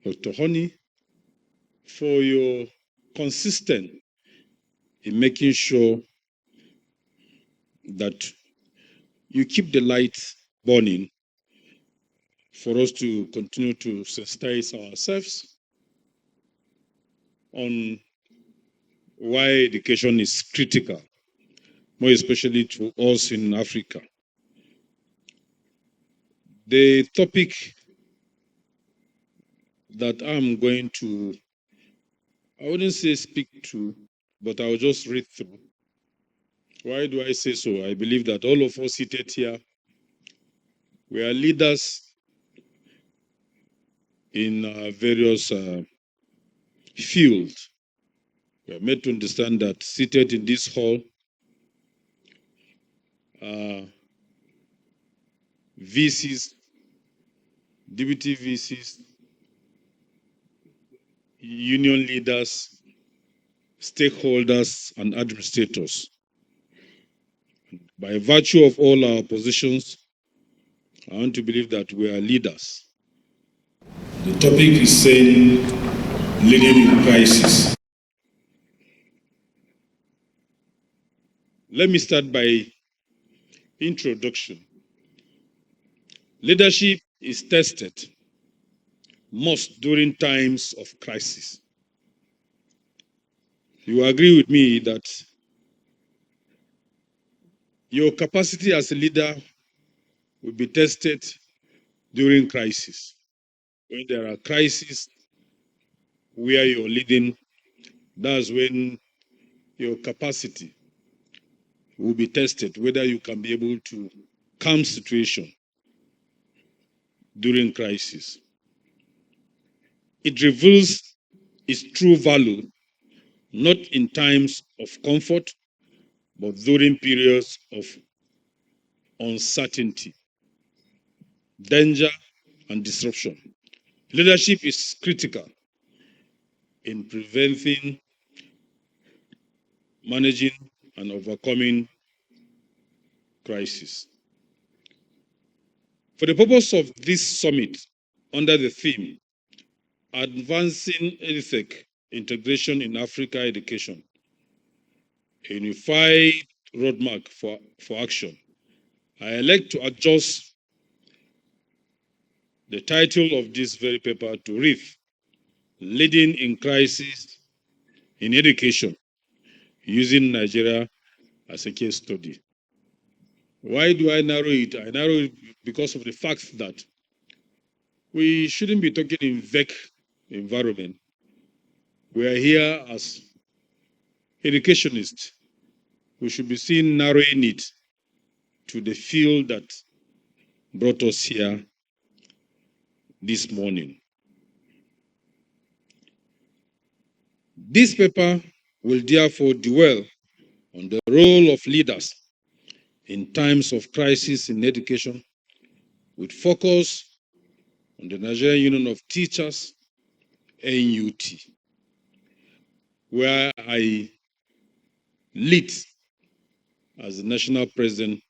Dr. Honey for your consistent in making sure that you keep the light burning for us to continue to sensitize ourselves on why education is critical, more especially to us in Africa. The topic that I'm going to, I wouldn't say speak to, but I'll just read through. Why do I say so? I believe that all of us seated here, we are leaders in various fields. We are made to understand that seated in this hall, VCs, deputy VCs, union leaders, stakeholders, and administrators. By virtue of all our positions, I want to believe that we are leaders. The topic is saying leading in crisis. Let me start by introduction. Leadership is tested most during times of crisis. You agree with me that your capacity as a leader will be tested during crisis. When there are crises where you're leading, that's when your capacity will be tested whether you can be able to calm situation during crisis. It reveals its true value not in times of comfort, but during periods of uncertainty, danger, and disruption. Leadership is critical in preventing, managing, and overcoming crisis. For the purpose of this summit, under the theme, Advancing EdTech Integration in Africa Education, a unified roadmap for action, I elect to adjust the title of this very paper to read, Leading in Crisis in Education, using Nigeria as a case study. Why do I narrow it? I narrow it because of the fact that we shouldn't be talking in vague environment. We are here as educationists. We should be seen narrowing it to the field that brought us here this morning. This paper will therefore dwell on the role of leaders in times of crisis in education, with focus on the Nigerian Union of Teachers, NUT, where I lead as the National President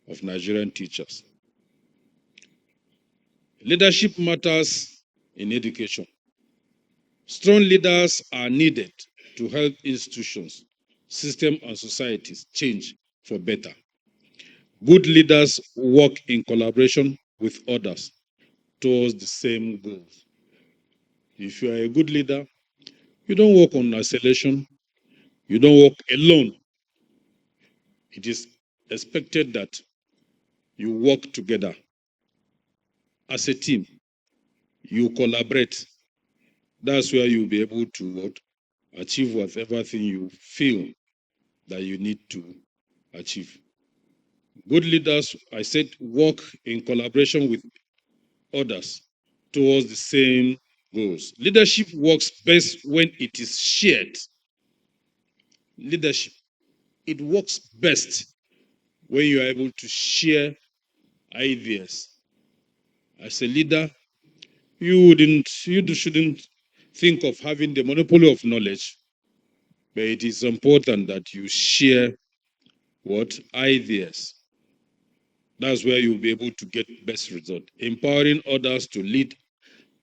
of Nigerian Teachers. Leadership matters in education. Strong leaders are needed to help institutions, systems, and societies change for better. Good leaders work in collaboration with others towards the same goals. If you are a good leader, you don't work on isolation, you don't work alone. It is expected that you work together as a team, you collaborate. That's where you'll be able to achieve whatever thing you feel that you need to achieve. Good leaders, I said, work in collaboration with others towards the same goals. Leadership works best when it is shared. Leadership, it works best when you are able to share ideas. As a leader, you shouldn't think of having the monopoly of knowledge, but it is important that you share ideas. That's where you'll be able to get best result. Empowering others to lead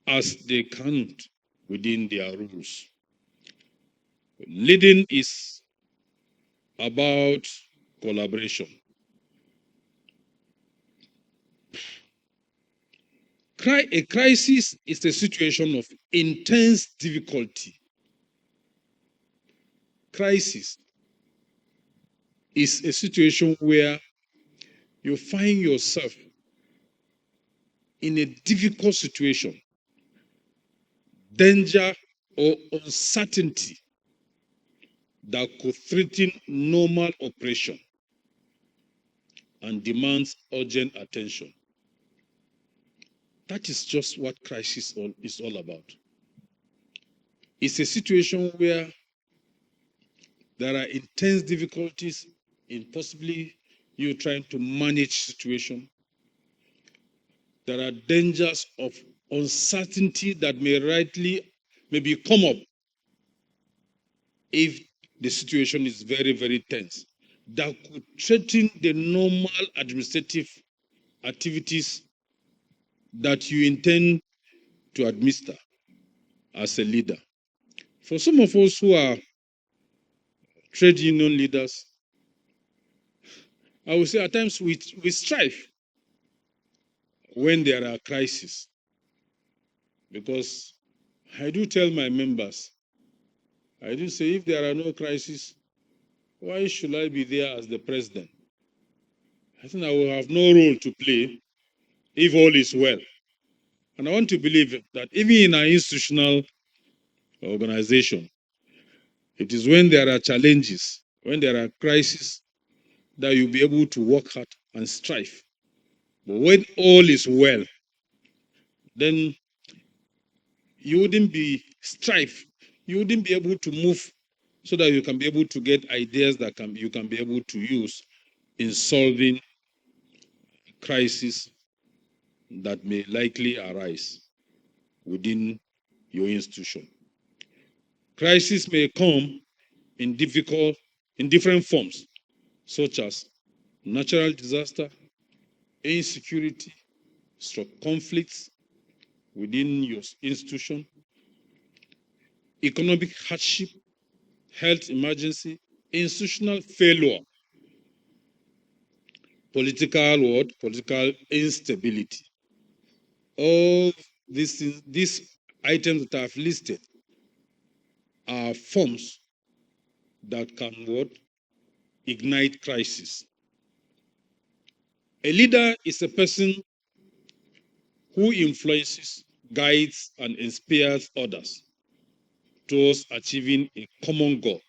as they can within their rules. Leading is about collaboration. A crisis is a situation of intense difficulty. Crisis is a situation where you find yourself in a difficult situation, danger or uncertainty that could threaten normal operation and demands urgent attention. That is just what crisis is all about. It's a situation where there are intense difficulties in possibly you trying to manage situation. There are dangers of uncertainty that may come up if the situation is very, very tense, that could threaten the normal administrative activities that you intend to administer as a leader. For some of us who are trade union leaders, I would say at times we strive when there are crises, because I do tell my members, I do say, if there are no crises, why should I be there as the president? I think I will have no role to play if all is well. And I want to believe that even in our institutional organization, it is when there are challenges, when there are crises, that you'll be able to work hard and strive. But when all is well, then you wouldn't be strive. You wouldn't be able to move so that you can be able to get ideas that you can be able to use in solving crises that may likely arise within your institution. Crises may come in different forms, such as natural disaster, insecurity, conflicts within your institution, economic hardship, health emergency, institutional failure, political instability. All these items that I've listed are forms that can ignite crisis. A leader is a person who influences, guides, and inspires others towards achieving a common goal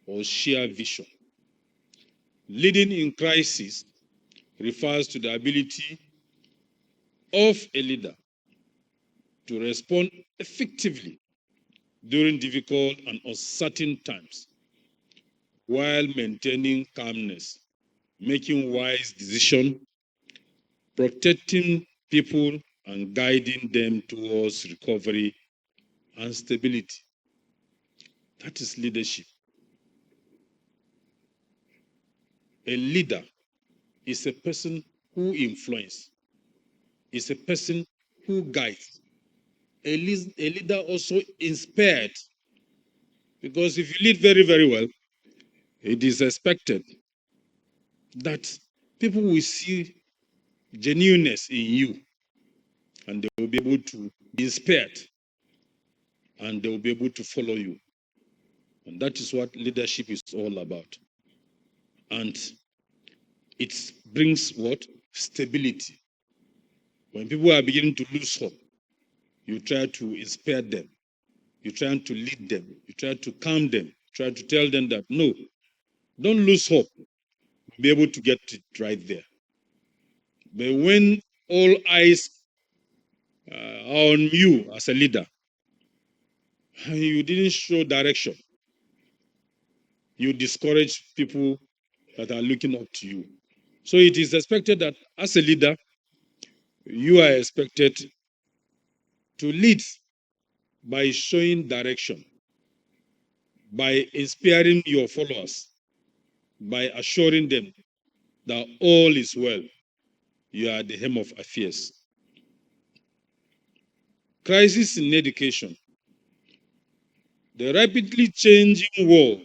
or shared vision. Leading in crisis refers to the ability of a leader to respond effectively during difficult and uncertain times while maintaining calmness, making wise decisions, protecting people, and guiding them towards recovery and stability. That is leadership. A leader is a person who influences, is a person who guides. A leader also inspired, because if you lead very, very well, it is expected that people will see genuineness in you and they will be able to be inspired and they will be able to follow you. And that is what leadership is all about. And it brings what? Stability. When people are beginning to lose hope, you try to inspire them. You try to lead them. You try to calm them. Try to tell them that, no, don't lose hope. Be able to get it right there. But when all eyes are on you as a leader, and you didn't show direction, you discourage people that are looking up to you. So it is expected that as a leader, you are expected to lead by showing direction, by inspiring your followers, by assuring them that all is well. You are the helm of affairs. Crisis in education. The rapidly changing world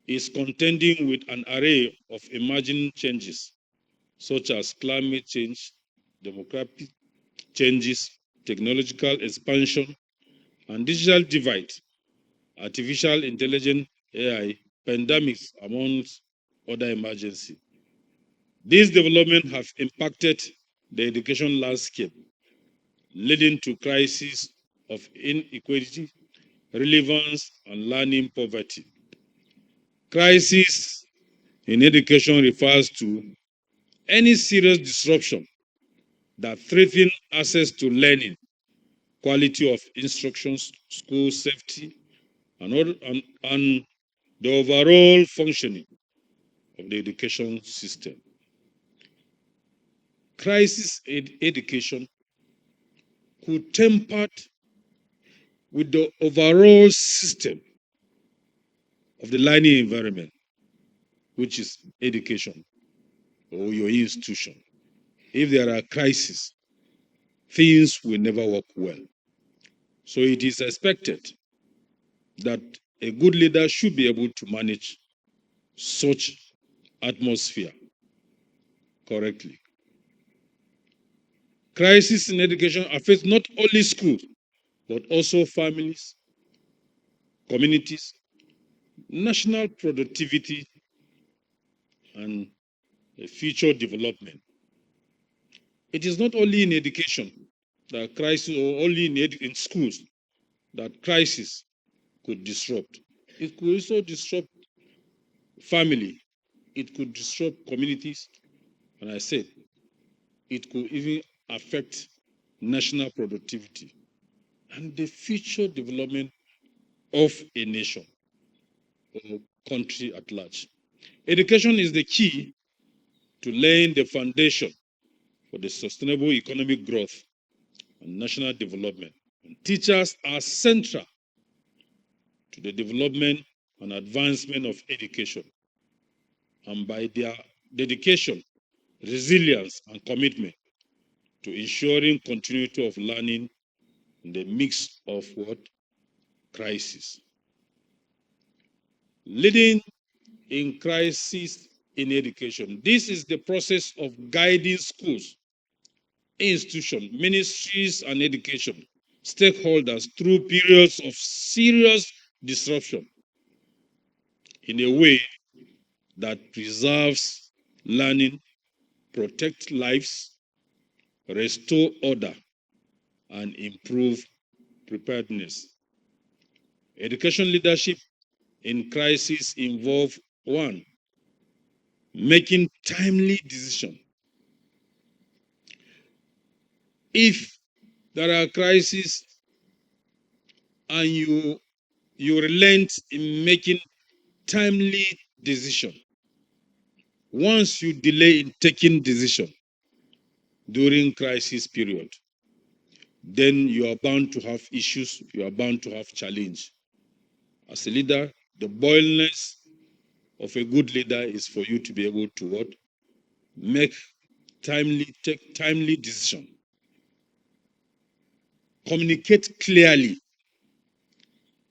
is contending with an array of emerging changes, such as climate change, demographic changes, technological expansion, and digital divide, artificial intelligence, AI, pandemics, amongst other emergencies. These developments have impacted the education landscape, leading to crises of inequality, relevance, and learning poverty. Crisis in education refers to any serious disruption that threatens access to learning, quality of instructions, school safety, and the overall functioning of the education system. Crisis in education could temper with the overall system of the learning environment, which is education or your institution. If there are crises, things will never work well. So it is expected that a good leader should be able to manage such atmosphere correctly. Crisis in education affects not only schools, but also families, communities, national productivity, and future development. It is not only in education that crisis, or only in schools, that crisis could disrupt. It could also disrupt family, it could disrupt communities, and I said it could even affect national productivity and the future development of a nation or country at large. Education is the key to laying the foundation for the sustainable economic growth and national development. And teachers are central to the development and advancement of education. And by their dedication, resilience, and commitment to ensuring continuity of learning in the mix of what? Crisis. Leading in crisis in education. This is the process of guiding schools, institutions, ministries, and education stakeholders through periods of serious disruption in a way that preserves learning, protects lives, restore order, and improve preparedness. Education leadership in crisis involve one, making timely decisions. If there are crises and you relent in making timely decision, once you delay in taking decision during crisis period, then you are bound to have issues, you are bound to have challenge. As a leader, the boldness of a good leader is for you to be able to what? Take timely decision. Communicate clearly.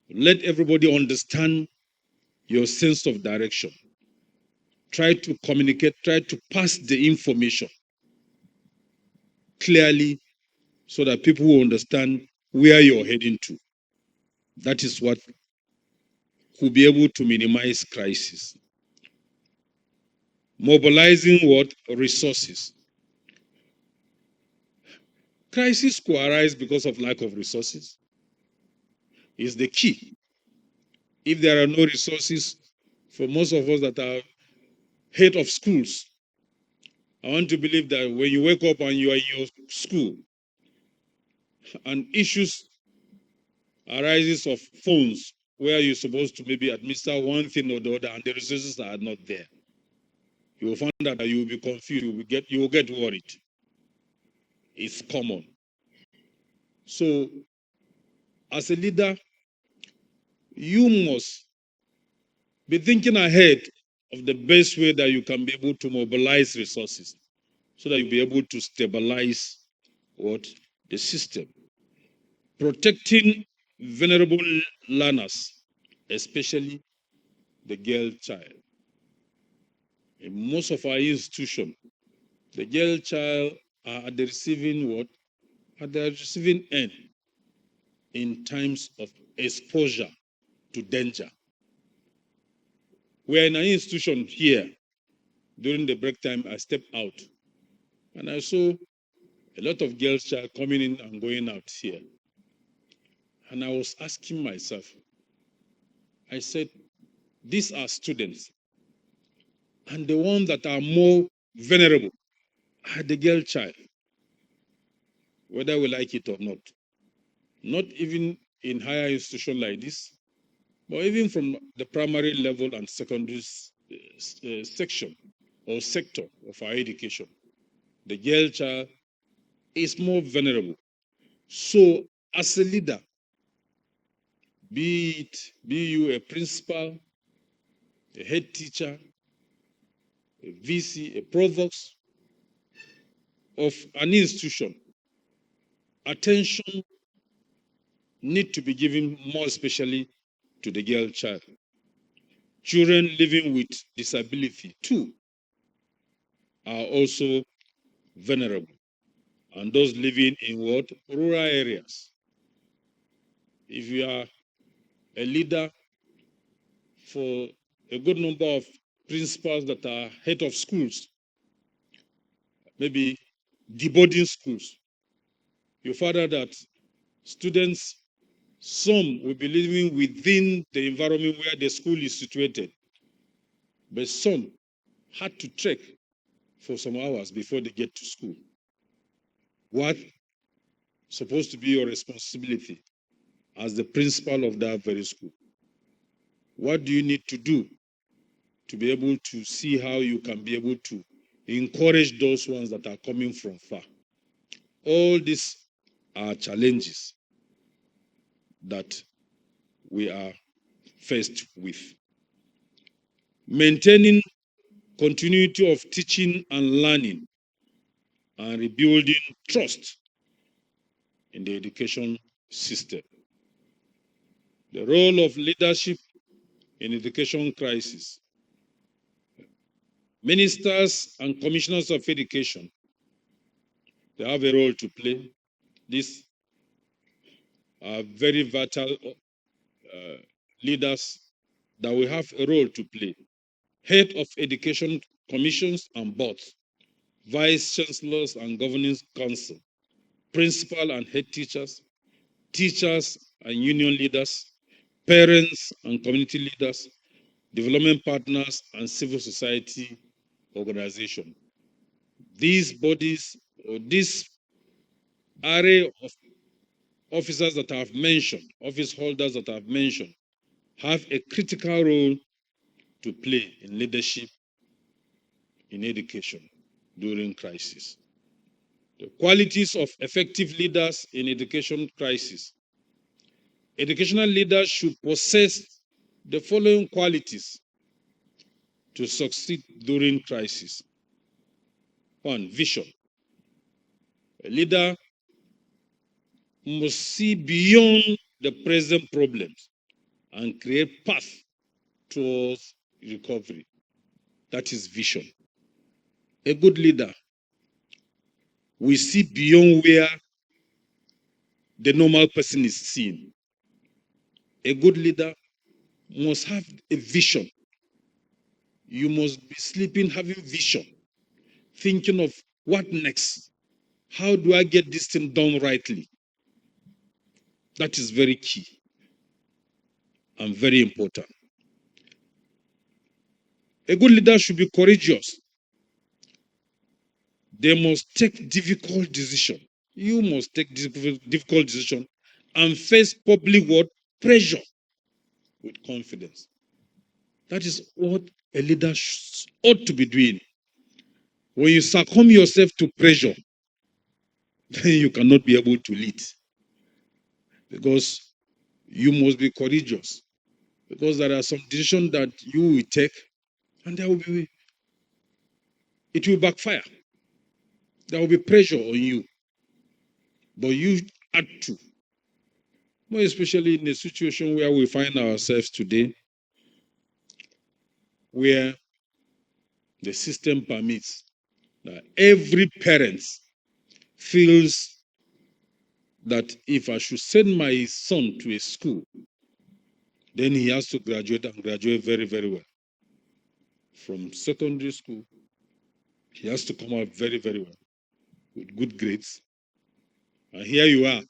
Let everybody understand your sense of direction. Try to communicate, try to pass the information clearly so that people will understand where you're heading to. That is what will be able to minimize crisis. Mobilizing what? Resources. Crisis could arise because of lack of resources. Is the key. If there are no resources, for most of us that are head of schools, I want to believe that when you wake up and you are in your school and issues arises of phones where you're supposed to maybe administer one thing or the other and the resources are not there, you will find that you will be confused, you will get worried. It's common. So as a leader, you must be thinking ahead of the best way that you can be able to mobilize resources so that you'll be able to stabilize what? The system. Protecting vulnerable learners, especially the girl child. In most of our institutions, the girl child are at the receiving what? At the receiving end in times of exposure to danger. We're in an institution here. During the break time, I stepped out and I saw a lot of girls child coming in and going out here. And I was asking myself, I said, these are students. And the ones that are more vulnerable are the girl child, whether we like it or not. Not even in higher institutions like this, but even from the primary level and secondary section or sector of our education, the girl child is more vulnerable. So as a leader, be you a principal, a head teacher, a VC, a provost of an institution, attention need to be given more especially to the girl child. Children living with disability too are also vulnerable. And those living in what? Rural areas. If you are a leader for a good number of principals that are head of schools, maybe deboarding schools, you find out that students, some will be living within the environment where the school is situated, but some had to trek for some hours before they get to school. What supposed to be your responsibility as the principal of that very school? What do you need to do to be able to see how you can be able to encourage those ones that are coming from far? All these are challenges that we are faced with. Maintaining continuity of teaching and learning and rebuilding trust in the education system. The role of leadership in education crisis. Ministers and commissioners of education, they have a role to play. These are very vital leaders that will have a role to play. Head of education commissions and boards, vice-chancellors and governing council, principal and head teachers, teachers and union leaders, parents and community leaders, development partners, and civil society organizations. These bodies, or this array of officers that I have mentioned, office holders that I have mentioned, have a critical role to play in leadership in education during crisis. The qualities of effective leaders in education crisis. Educational leaders should possess the following qualities to succeed during crisis. 1, vision. A leader must see beyond the present problems and create path towards recovery. That is vision. A good leader will see beyond where the normal person is seen. A good leader must have a vision. You must be sleeping having vision, thinking of what next? How do I get this thing done rightly? That is very key and very important. A good leader should be courageous. They must take difficult decisions. You must take difficult decisions and face public what? Pressure with confidence. That is what a leader ought to be doing. When you succumb yourself to pressure, then you cannot be able to lead. Because you must be courageous. Because there are some decisions that you will take and it will backfire. There will be pressure on you. But you had to. More especially in the situation where we find ourselves today, where the system permits that every parent feels that if I should send my son to a school, then he has to graduate and graduate very, very well. From secondary school, he has to come out very, very well with good grades. And here you are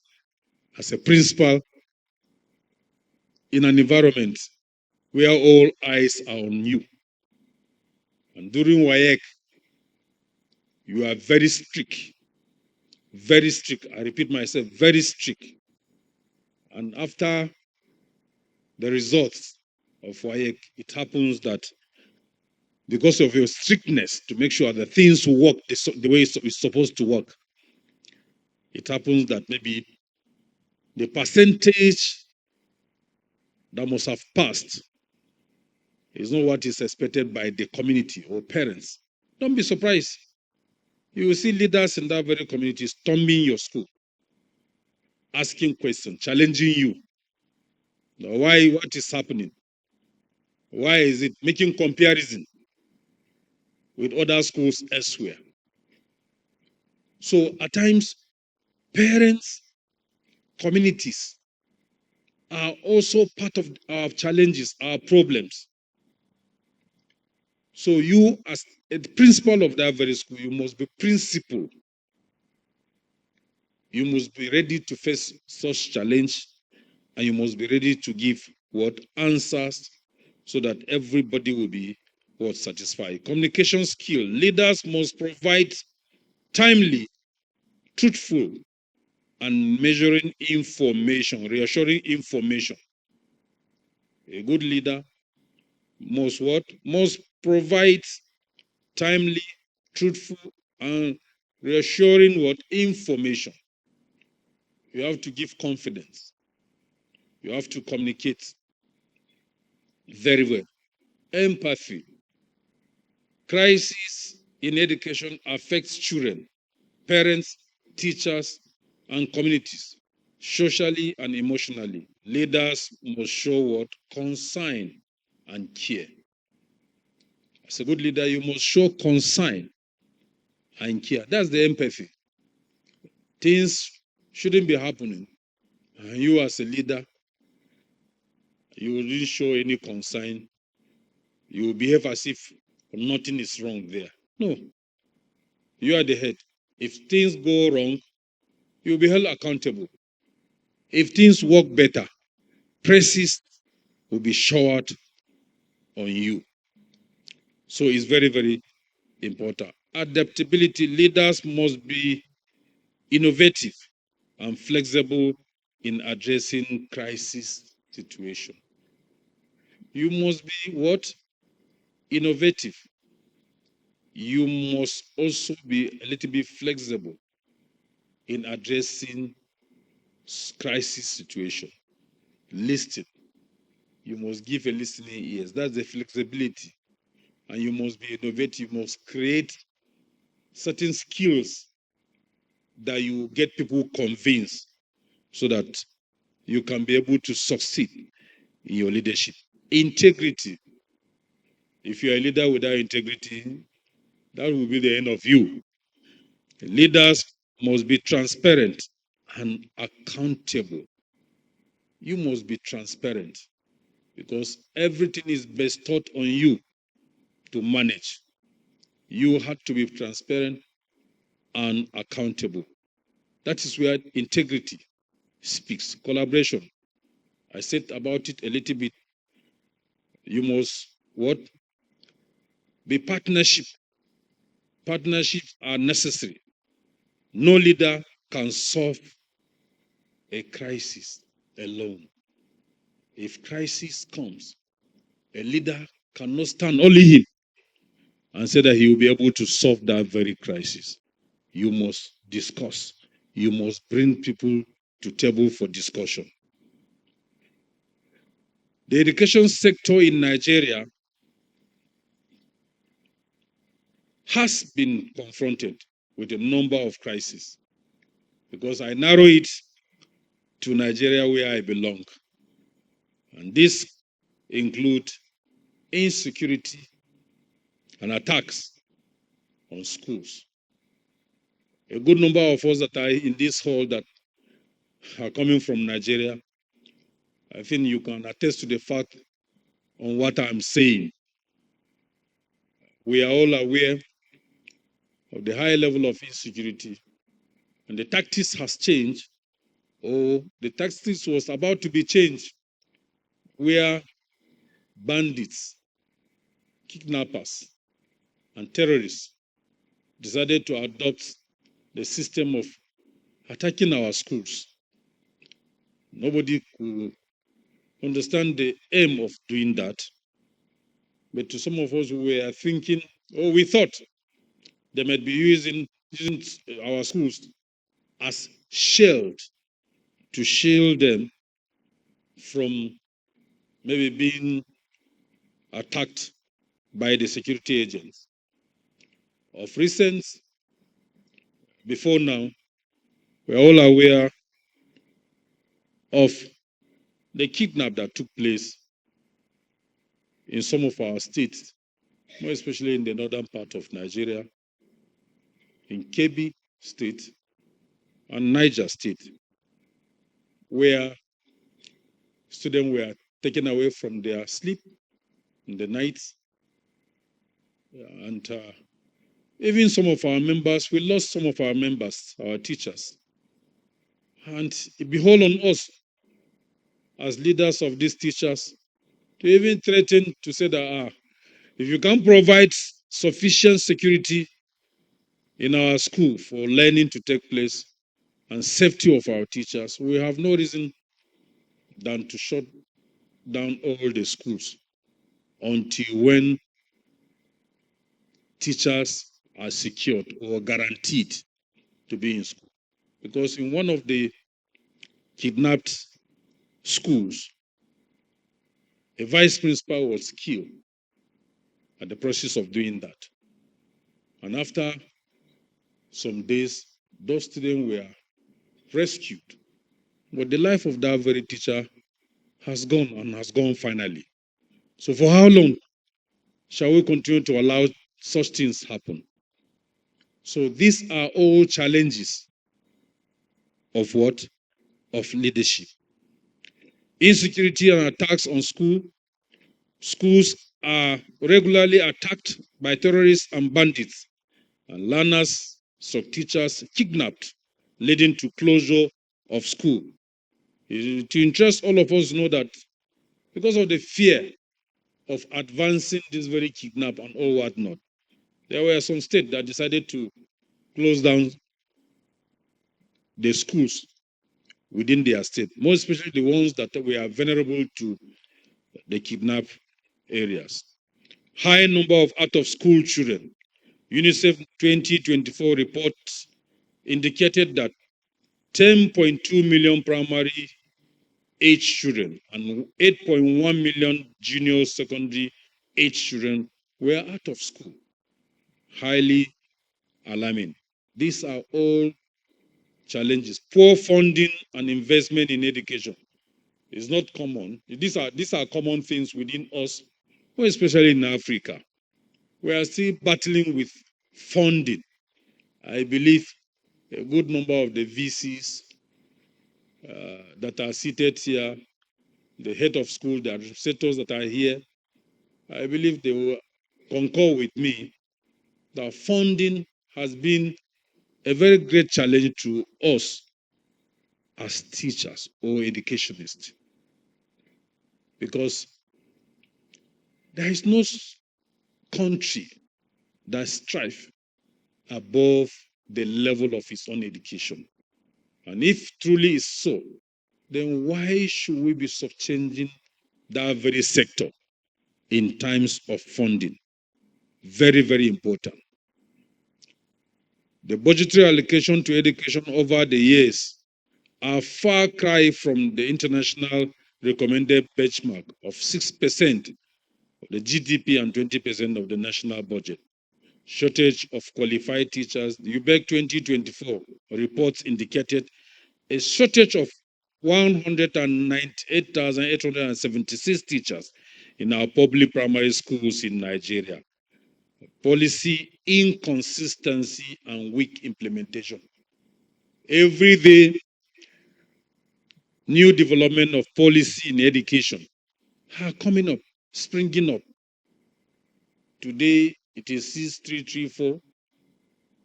as a principal in an environment where all eyes are on you. And during WAEC, you are very strict. Very strict. I repeat myself, very strict. And after the results of WAEC, it happens that because of your strictness to make sure that things work the way it's supposed to work, it happens that maybe the percentage that must have passed is not what is expected by the community or parents. Don't be surprised. You will see leaders in that very community storming your school, asking questions, challenging you. Now, why? What is happening? Why is it making comparison with other schools elsewhere? So at times, parents, communities are also part of our challenges, our problems. So you, as a principal of that very school, you must be principled. You must be ready to face such challenge, and you must be ready to give what answers so that everybody will be what satisfy. Communication skill. Leaders must provide timely, truthful, and measuring information, reassuring information. A good leader must what? Must provide timely, truthful, and reassuring what? Information. You have to give confidence. You have to communicate very well. Empathy. Crisis in education affects children, parents, teachers, and communities, socially and emotionally. Leaders must show what? Concern and care. As a good leader, you must show concern and care. That's the empathy. Things shouldn't be happening. And you, as a leader, you didn't show any concern. You behave as if nothing is wrong there. No. You are the head. If things go wrong, you'll be held accountable. If things work better, praises will be showered on you. So it's very, very important. Adaptability. Leaders must be innovative and flexible in addressing crisis situation. You must be what? Innovative. You must also be a little bit flexible in addressing crisis situation. Listen. You must give a listening ears. That's the flexibility. And you must be innovative. You must create certain skills that you get people convinced so that you can be able to succeed in your leadership. Integrity. If you're a leader without integrity, that will be the end of you. Leaders must be transparent and accountable. You must be transparent because everything is bestowed on you to manage. You have to be transparent and accountable. That is where integrity speaks. Collaboration. I said about it a little bit. You must what? Be partnership. Partnerships are necessary. No leader can solve a crisis alone. If crisis comes, a leader cannot stand only him and say that he will be able to solve that very crisis. You must discuss. You must bring people to table for discussion. The education sector in Nigeria has been confronted with a number of crises because I narrow it to Nigeria where I belong. And this include insecurity and attacks on schools. A good number of us that are in this hall that are coming from Nigeria, I think you can attest to the fact on what I'm saying. We are all aware of the high level of insecurity, and the tactics has changed, or the tactics was about to be changed, where bandits, kidnappers, and terrorists decided to adopt the system of attacking our schools. Nobody could understand the aim of doing that. But to some of us, we were thinking, or we thought they might be using our schools as shield to shield them from maybe being attacked by the security agents. Of recent, before now, we're all aware of the kidnap that took place in some of our states, more especially in the northern part of Nigeria, in Kebbi State and Niger State, where students were taken away from their sleep in the night. And even some of our members, we lost some of our members, our teachers. And it behold on us as leaders of these teachers to even threaten to say that If you can't provide sufficient security in our school for learning to take place and safety of our teachers, we have no reason than to shut down all the schools until when teachers are secured or guaranteed to be in school. Because in one of the kidnapped schools, a vice principal was killed at the process of doing that. And after some days, those students were rescued. But the life of that very teacher has gone and has gone finally. So for how long shall we continue to allow such things happen? So these are all challenges of what? Of leadership. Insecurity and attacks on schools are regularly attacked by terrorists and bandits, and learners, teachers kidnapped, leading to closure of school. To interest all of us know that because of the fear of advancing this very kidnap and all whatnot, there were some states that decided to close down the schools within their state, more especially the ones that were vulnerable to the kidnap areas. High number of out-of-school children. UNICEF 2024 report indicated that 10.2 million primary age children and 8.1 million junior secondary age children were out of school. Highly alarming. These are all challenges. Poor funding and investment in education is not common. These are common things within us, especially in Africa. We are still battling with funding. I believe a good number of the VCs that are seated here, the head of school, the administrators that are here, I believe they will concur with me that funding has been a very great challenge to us as teachers or educationists, because there is no country that strives above the level of its own education. And if truly is so, then why should we be subchanging that very sector in times of funding? Very, very important. The budgetary allocation to education over the years are far cry from the international recommended benchmark of 6% of the GDP and 20% of the national budget. Shortage of qualified teachers. The UBEC 2024 reports indicated a shortage of 198,876 teachers in our public primary schools in Nigeria. Policy inconsistency and weak implementation. Every day, new development of policy in education are coming up, springing up. Today, it is 6334.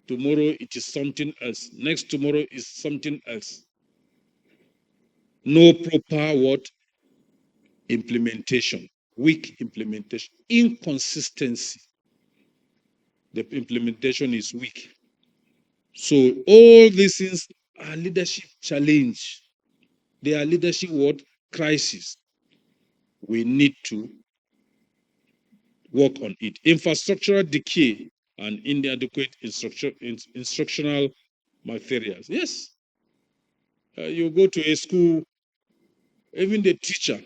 Tomorrow, it is something else. Next tomorrow is something else. No proper what? Implementation. Weak implementation. Inconsistency. The implementation is weak. So all these things are leadership challenge. They are leadership what? Crisis. We need to work on it. Infrastructural decay and inadequate instructional materials. Yes. You go to a school, even the teacher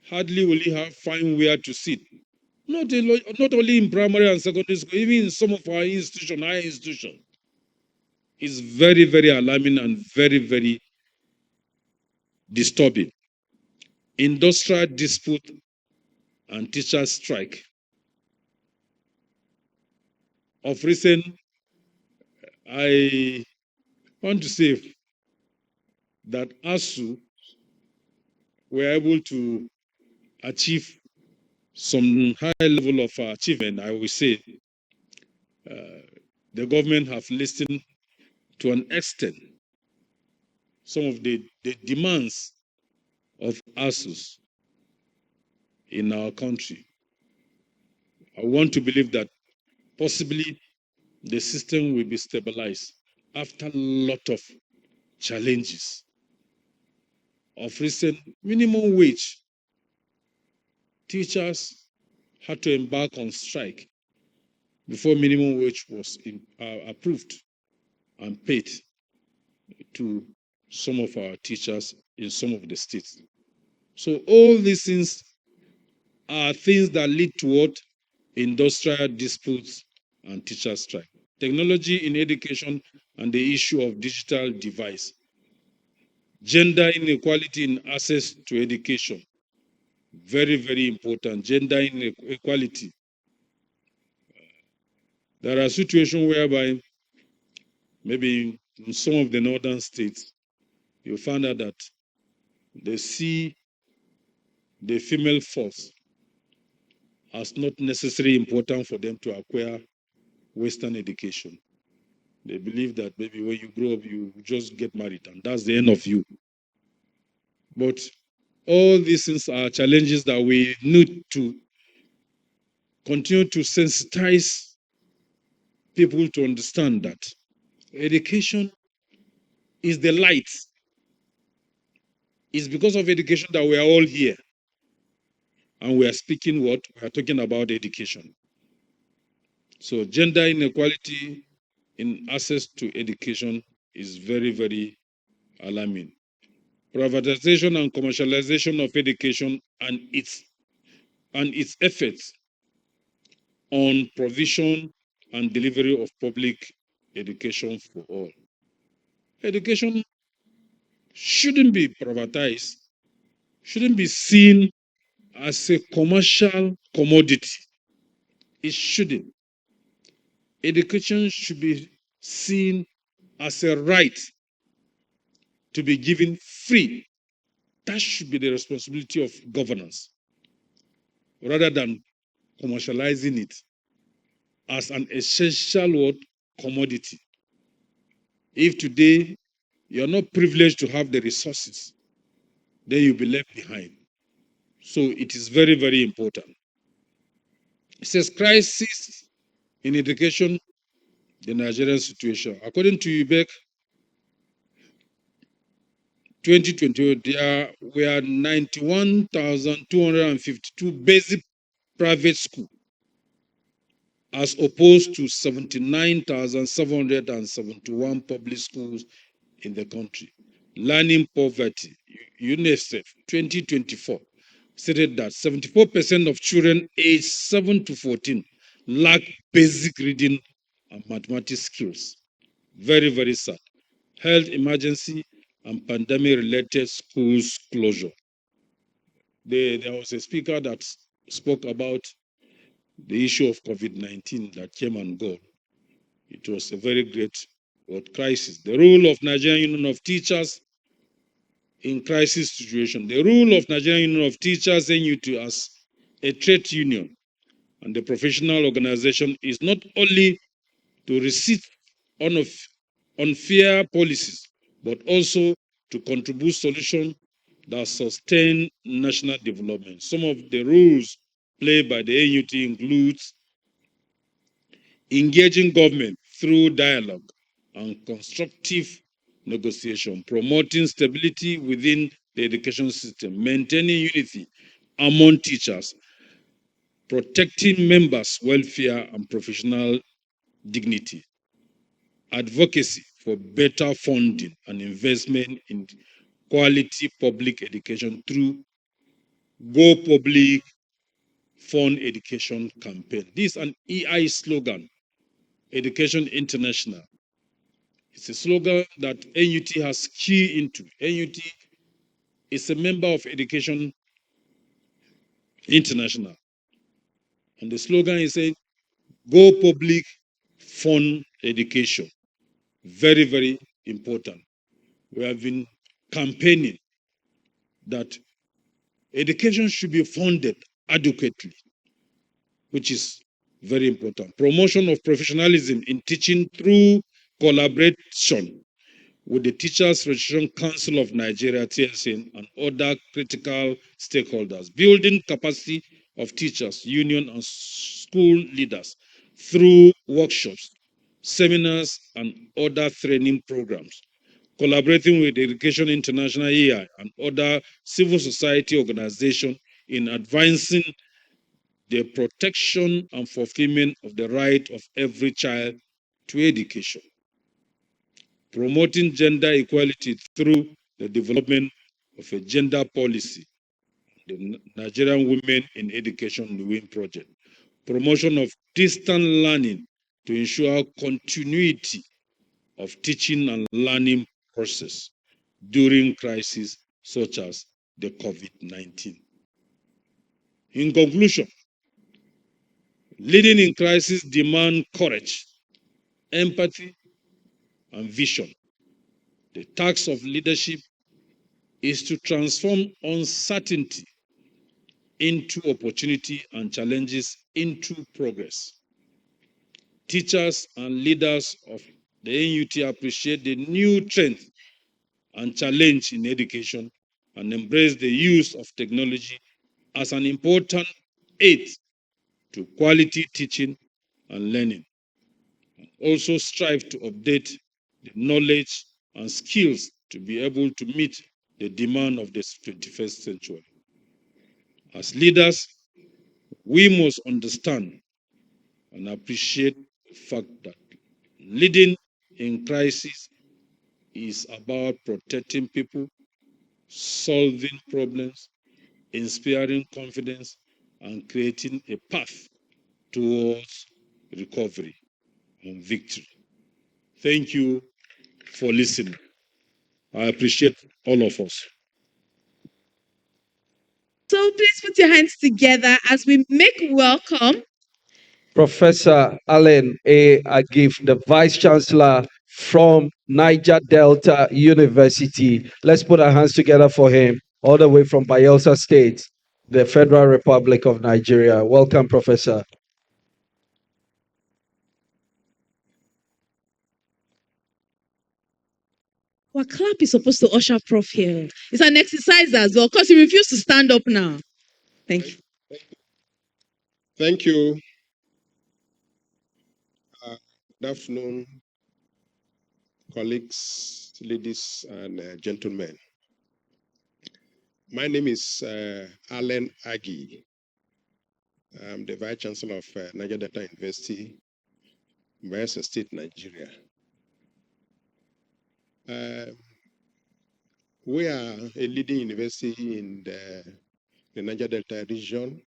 hardly will he have find where to sit. Not only in primary and secondary school, even in some of our institutions, higher institutions. It's very, very alarming and very, very disturbing. Industrial dispute and teacher strike. Of recent, I want to say that ASU were able to achieve some high level of achievement. I will say the government have listened to an extent some of the demands of ASUs in our country. I want to believe that possibly the system will be stabilized after a lot of challenges. Of recent, minimum wage, teachers had to embark on strike before minimum wage was approved and paid to some of our teachers in some of the states. So all these things are things that lead to what? Industrial disputes and teacher strike. Technology in education and the issue of digital device. Gender inequality in access to education. Very, very important. Gender inequality. There are situations whereby maybe in some of the northern states, you find out that they see the female force as not necessarily important for them to acquire Western education. They believe that maybe when you grow up, you just get married and that's the end of you. But all these things are challenges that we need to continue to sensitize people to understand that education is the light. It's because of education that we are all here. And we are speaking what? We are talking about education. So gender inequality in access to education is very, very alarming. Privatization and commercialization of education and its effects on provision and delivery of public education for all. Education shouldn't be privatized, shouldn't be seen as a commercial commodity. It shouldn't. Education should be seen as a right to be given free. That should be the responsibility of governance, rather than commercializing it as an essential commodity. If today you are not privileged to have the resources, then you'll be left behind. So it is very, very important. It says crisis in education, the Nigerian situation. According to UBEC, 2020, there were 91,252 basic private schools, as opposed to 79,771 public schools in the country. Learning poverty, UNICEF 2024 stated that 74% of children aged 7 to 14 lack basic reading and mathematics skills. Very, very sad. Health emergency and pandemic-related schools closure. There was a speaker that spoke about the issue of COVID-19 that came and gone. It was a very great crisis. The role of Nigerian Union of Teachers in crisis situation. The role of Nigerian Union of Teachers, NUT, as a trade union and the professional organization is not only to resist unfair policies, but also to contribute solutions that sustain national development. Some of the roles played by the NUT includes engaging government through dialogue and constructive negotiation, promoting stability within the education system, maintaining unity among teachers, protecting members' welfare and professional dignity, advocacy for better funding and investment in quality public education through Go Public Fund Education campaign. This is an EI slogan, Education International. It's a slogan that NUT has key into. NUT is a member of Education International. And the slogan is saying, Go Public Fund Education. Very, very important. We have been campaigning that education should be funded adequately, which is very important. Promotion of professionalism in teaching through collaboration with the Teachers Registration Council of Nigeria, TSN, and other critical stakeholders. Building capacity of teachers, union, and school leaders through workshops, seminars, and other training programs, collaborating with Education International EI and other civil society organizations in advancing the protection and fulfillment of the right of every child to education, promoting gender equality through the development of a gender policy, the Nigerian Women in Education WIN project, promotion of distant learning to ensure continuity of teaching and learning process during crises such as the COVID-19. In conclusion, leading in crisis demands courage, empathy, and vision. The task of leadership is to transform uncertainty into opportunity and challenges into progress. Teachers and leaders of the NUT appreciate the new trend and challenge in education and embrace the use of technology as an important aid to quality teaching and learning. Also strive to update the knowledge and skills to be able to meet the demand of the 21st century. As leaders, we must understand and appreciate the fact that leading in crisis is about protecting people, solving problems, inspiring confidence, and creating a path towards recovery and victory. Thank you for listening. I appreciate all of us. So please put your hands together as we make welcome Professor Allen A. Agif, the Vice-Chancellor from Niger Delta University. Let's put our hands together for him, all the way from Bayelsa State, the Federal Republic of Nigeria. Welcome, Professor. Our clap is supposed to usher Prof here. It's an exercise as well, because he refused to stand up now. Thank you. Thank you. Good afternoon, colleagues, ladies, and gentlemen. My name is Allen Agi. I'm the Vice Chancellor of Niger Delta University, Bayelsa State, Nigeria. We are a leading university in the Niger Delta region,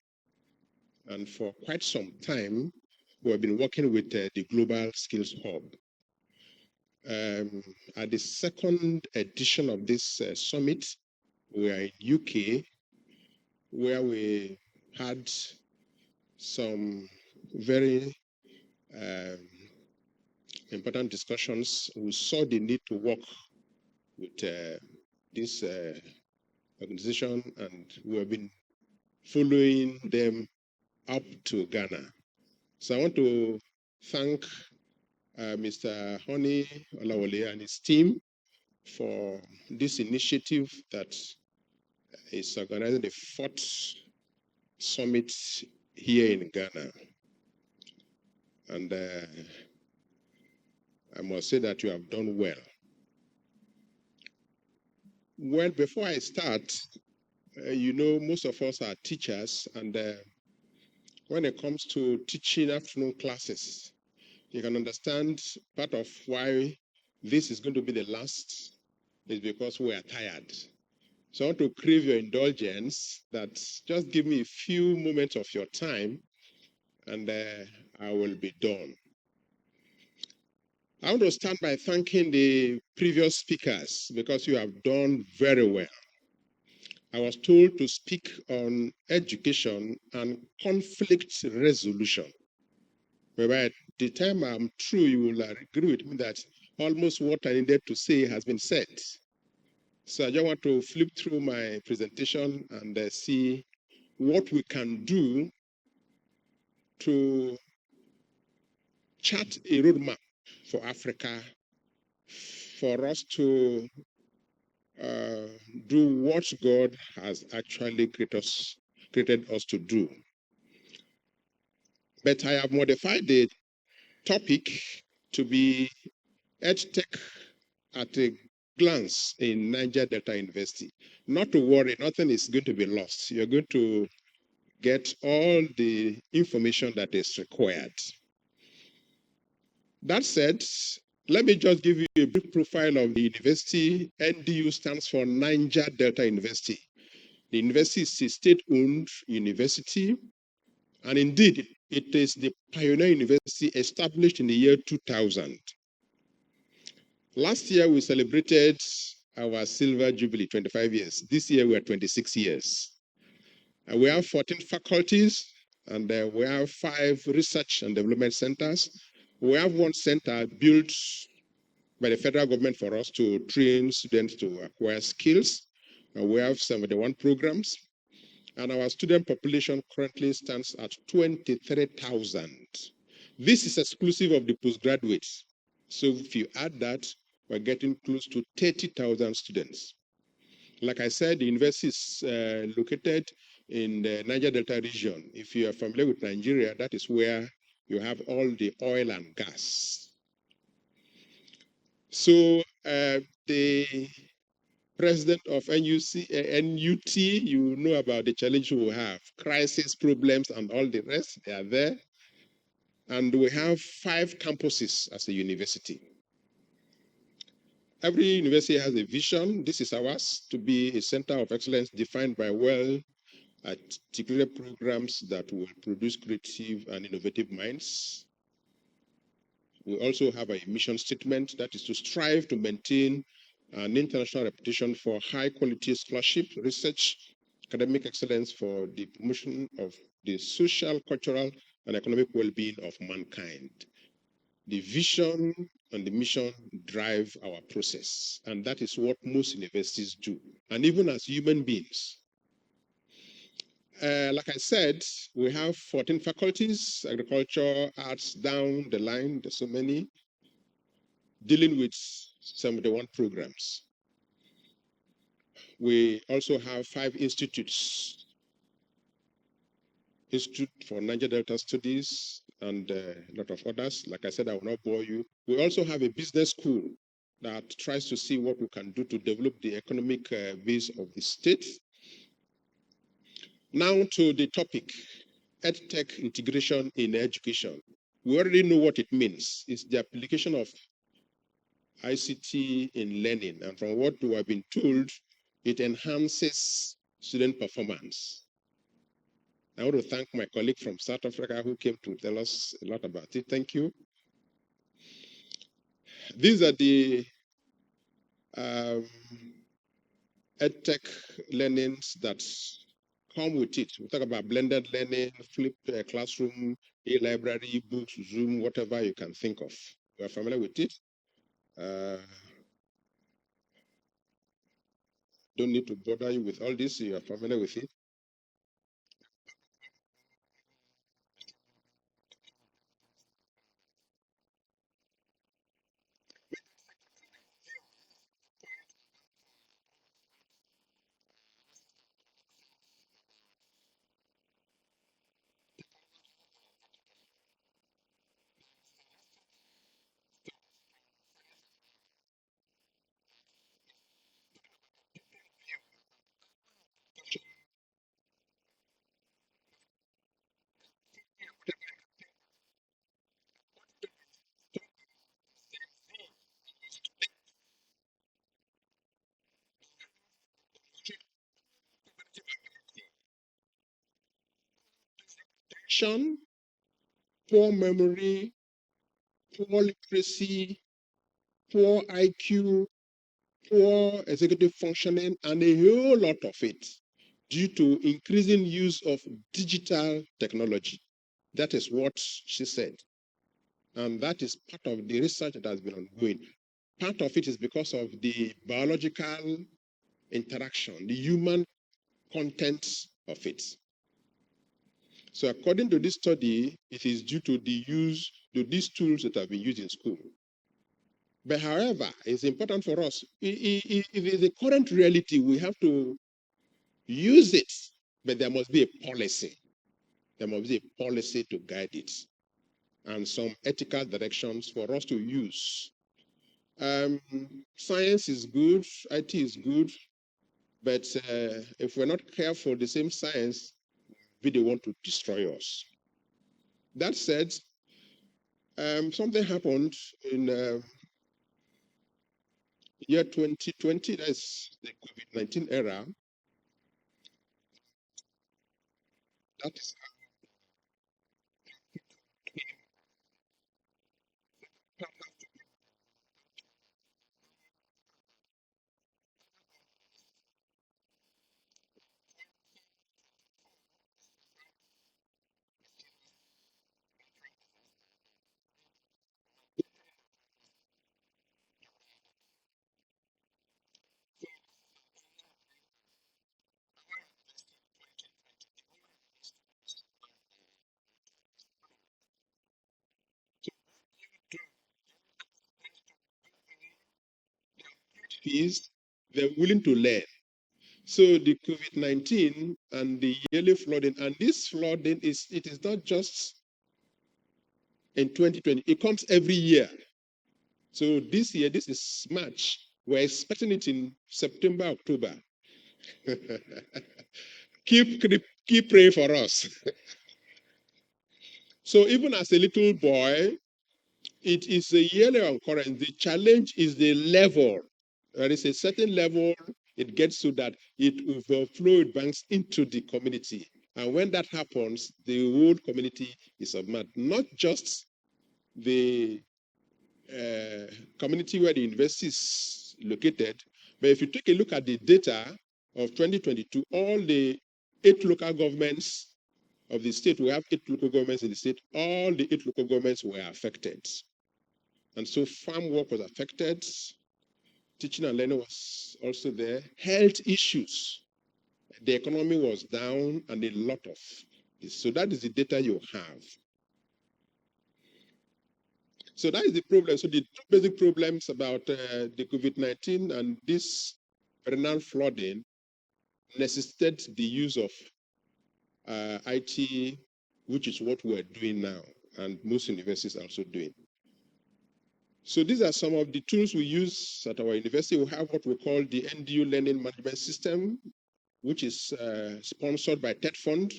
and for quite some time, we have been working with the Global Skills Hub. At the second edition of this summit, we are in UK, where we had some very important discussions. We saw the need to work with this organization, and we have been following them up to Ghana. So I want to thank Mr. Honey Olawole and his team for this initiative that is organizing the 4th summit here in Ghana. And I must say that you have done well. Well, before I start, you know, most of us are teachers, and when it comes to teaching afternoon classes, you can understand part of why this is going to be the last is because we are tired. So I want to crave your indulgence that just give me a few moments of your time, and I will be done. I want to start by thanking the previous speakers because you have done very well. I was told to speak on education and conflict resolution. But by the time I'm through, you will agree with me that almost what I needed to say has been said. So I just want to flip through my presentation and see what we can do to chart a roadmap for Africa, for us to do what God has actually created us to do. But I have modified the topic to be EdTech at a glance in Niger Delta University. Not to worry, nothing is going to be lost. You're going to get all the information that is required. That said, let me just give you a brief profile of the university. NDU stands for Niger Delta University. The university is a state-owned university, and indeed, it is the pioneer university established in the year 2000. Last year, we celebrated our silver jubilee, 25 years. This year, we are 26 years. We have 14 faculties, and we have 5 research and development centers. We have 1 center built by the federal government for us to train students to acquire skills. We have 71 programs, and our student population currently stands at 23,000. This is exclusive of the postgraduates. So if you add that, we're getting close to 30,000 students. Like I said, the university is located in the Niger Delta region. If you are familiar with Nigeria, that is where you have all the oil and gas. So the president of NUT, you know about the challenge we have, crisis, problems, and all the rest, they are there. And we have 5 campuses as a university. Every university has a vision. This is ours, to be a center of excellence defined by well-articulated programs that will produce creative and innovative minds. We also have a mission statement that is to strive to maintain an international reputation for high-quality scholarship, research, academic excellence for the promotion of the social, cultural, and economic well-being of mankind. The vision and the mission drive our process, and that is what most universities do, and even as human beings. Like I said, we have 14 faculties, agriculture, arts, down the line, there's so many, dealing with 71 programs. We also have 5 institutes. Institute for Niger Delta Studies, and a lot of others. Like I said, I will not bore you. We also have a business school that tries to see what we can do to develop the economic base of the state. Now to the topic, EdTech integration in education. We already know what it means. It's the application of ICT in learning. And from what we have been told, it enhances student performance. I want to thank my colleague from South Africa who came to tell us a lot about it. Thank you. These are the EdTech learnings that come with it. We talk about blended learning, flipped classroom, e-library, books, Zoom, whatever you can think of. You are familiar with it. Don't need to bother you with all this. You are familiar with it. Poor memory, poor literacy, poor IQ, poor executive functioning, and a whole lot of it due to increasing use of digital technology. That is what she said. And that is part of the research that has been ongoing. Part of it is because of the biological interaction, the human content of it. So according to this study, it is due to the use to these tools that have been used in school. But however, it's important for us, if it's the current reality, we have to use it, but there must be a policy. there must be a policy to guide it and some ethical directions for us to use. Science is good, IT is good, but if we're not careful, the same science really want to destroy us. That said, something happened in year 2020, that's the COVID-19 era. That is is they're willing to learn. So the COVID-19 and the yearly flooding, and this flooding it is not just in 2020, it comes every year. So this year, this is March. We're expecting it in September, October. keep praying for us. So even as a little boy, it is a yearly occurrence. The challenge is the level. There is a certain level it gets so that it overflows, it banks into the community. And when that happens, the whole community is submerged. Not just the community where the university is located, but if you take a look at the data of 2022, all the 8 local governments of the state, we have 8 local governments in the state, all the 8 local governments were affected. And so farm work was affected, teaching and learning was also there, health issues, the economy was down, and a lot of this. So that is the data you have. So that is the problem. So the 2 basic problems about the COVID-19 and this perennial flooding necessitated the use of IT, which is what we're doing now, and most universities are also doing. So these are some of the tools we use at our university. We have what we call the NDU Learning Management System, which is sponsored by TED Fund.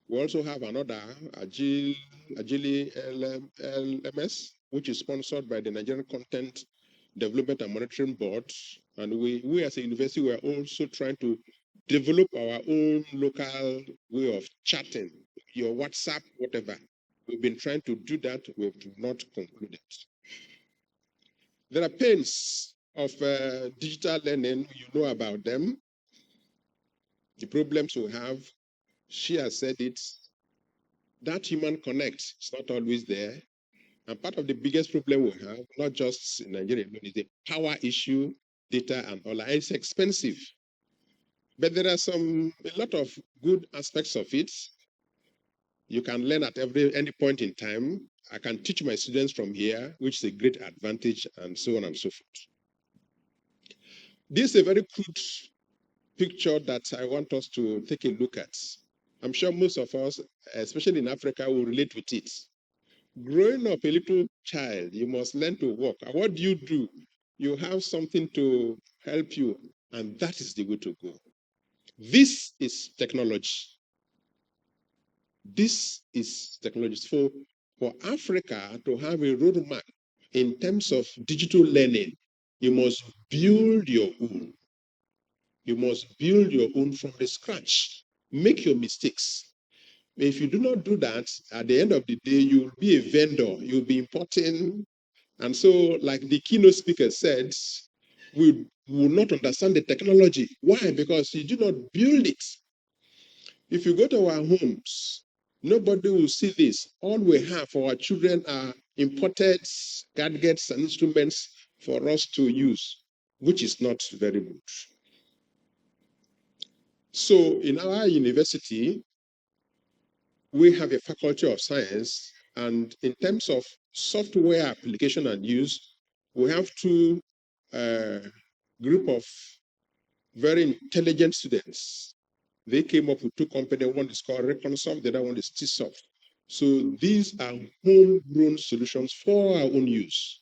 We also have another, Agile LMS, which is sponsored by the Nigerian Content Development and Monitoring Board. And we as a university, we are also trying to develop our own local way of chatting, your WhatsApp, whatever. We've been trying to do that. We've not concluded. There are pains of digital learning. You know about them. The problems we have. She has said it. That human connect is not always there. And part of the biggest problem we have, not just in Nigeria, but is the power issue, data and all that. It's expensive. But there are a lot of good aspects of it. You can learn at any point in time. I can teach my students from here, which is a great advantage, and so on and so forth. This is a very crude picture that I want us to take a look at. I'm sure most of us, especially in Africa, will relate with it. Growing up a little child, you must learn to walk. And what do? You have something to help you, and that is the way to go. This is technology. This is technology. For Africa to have a roadmap in terms of digital learning, you must build your own. You must build your own from the scratch. Make your mistakes. If you do not do that, at the end of the day, you'll be a vendor. You'll be importing. And so, like the keynote speaker said, we will not understand the technology. Why? Because you do not build it. If you go to our homes, nobody will see this. All we have for our children are imported gadgets and instruments for us to use, which is not very good. So in our university, we have a faculty of science, and in terms of software application and use, we have 2 group of very intelligent students. They came up with two companies. One is called Reconsoft, the other one is Tsoft. So these are homegrown solutions for our own use.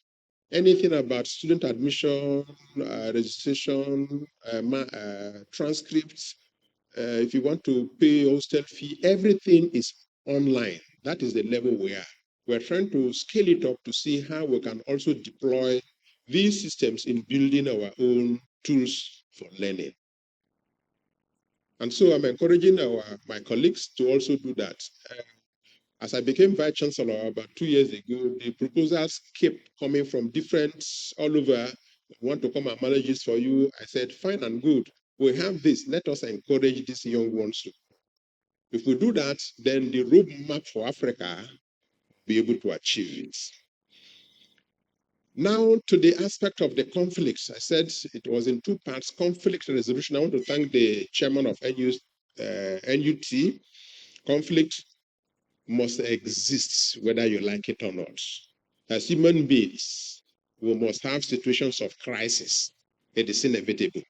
Anything about student admission, registration, transcripts, if you want to pay hostel fee, everything is online. That is the level we are. We're trying to scale it up to see how we can also deploy these systems in building our own tools for learning. And so I'm encouraging my colleagues to also do that. As I became Vice-Chancellor about 2 years ago, the proposals kept coming from different, all over, want to come and manage this for you. I said, fine and good. We have this. Let us encourage these young ones to. If we do that, then the roadmap for Africa will be able to achieve it. Now to the aspect of the conflicts. I said it was in two parts, conflict resolution. I want to thank the chairman of NUT. Conflict must exist whether you like it or not. As human beings, we must have situations of crisis. It is inevitable.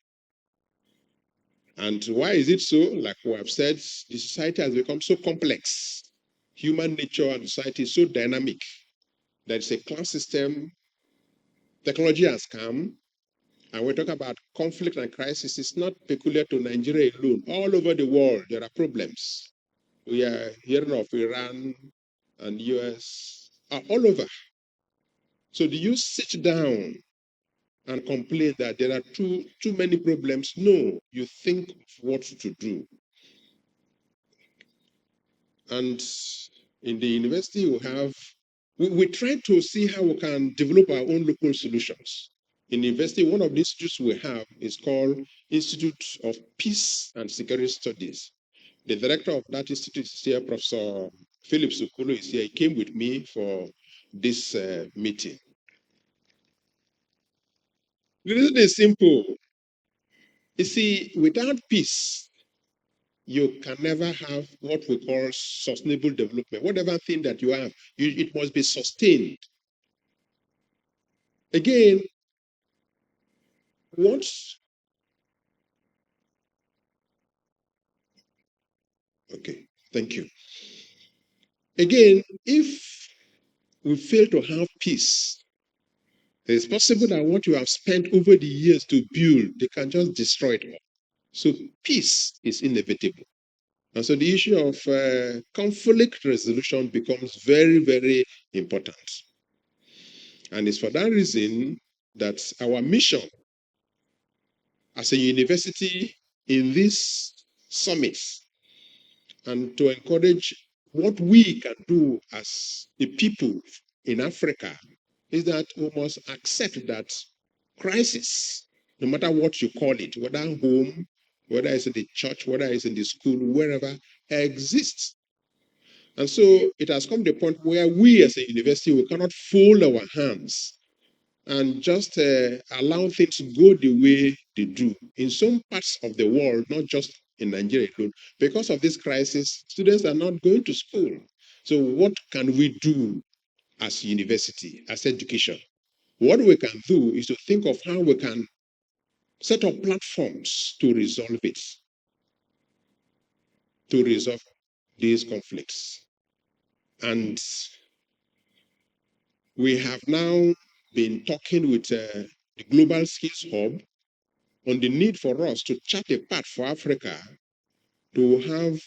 And why is it so? Like we have said, the society has become so complex. Human nature and society is so dynamic that it's a class system. Technology has come, and we talk about conflict and crisis. It's not peculiar to Nigeria alone. All over the world, there are problems. We are hearing of Iran and US, all over. So do you sit down and complain that there are too many problems? No, you think of what to do. And in the university, we try to see how we can develop our own local solutions. In the university, one of the institutes we have is called Institute of Peace and Security Studies. The director of that institute is here, Professor Philip Sukulu is here. He came with me for this meeting. The reason is simple. You see, without peace, you can never have what we call sustainable development. Whatever thing that you have, it must be sustained. Again, okay, thank you. Again, if we fail to have peace, it's possible that what you have spent over the years to build, they can just destroy it all. So peace is inevitable. And so the issue of conflict resolution becomes very, very important. And it's for that reason that our mission as a university in this summit and to encourage what we can do as a people in Africa is that we must accept that crisis, no matter what you call it, whether home, whether it's in the church, whether it's in the school, wherever, exists. And so it has come to a point where we as a university, we cannot fold our hands and just allow things to go the way they do. In some parts of the world, not just in Nigeria alone, because of this crisis, students are not going to school. So what can we do as university, as education? What we can do is to think of how we can set up platforms to resolve it, to resolve these conflicts. And we have now been talking with the Global Skills Hub on the need for us to chart a path for Africa to have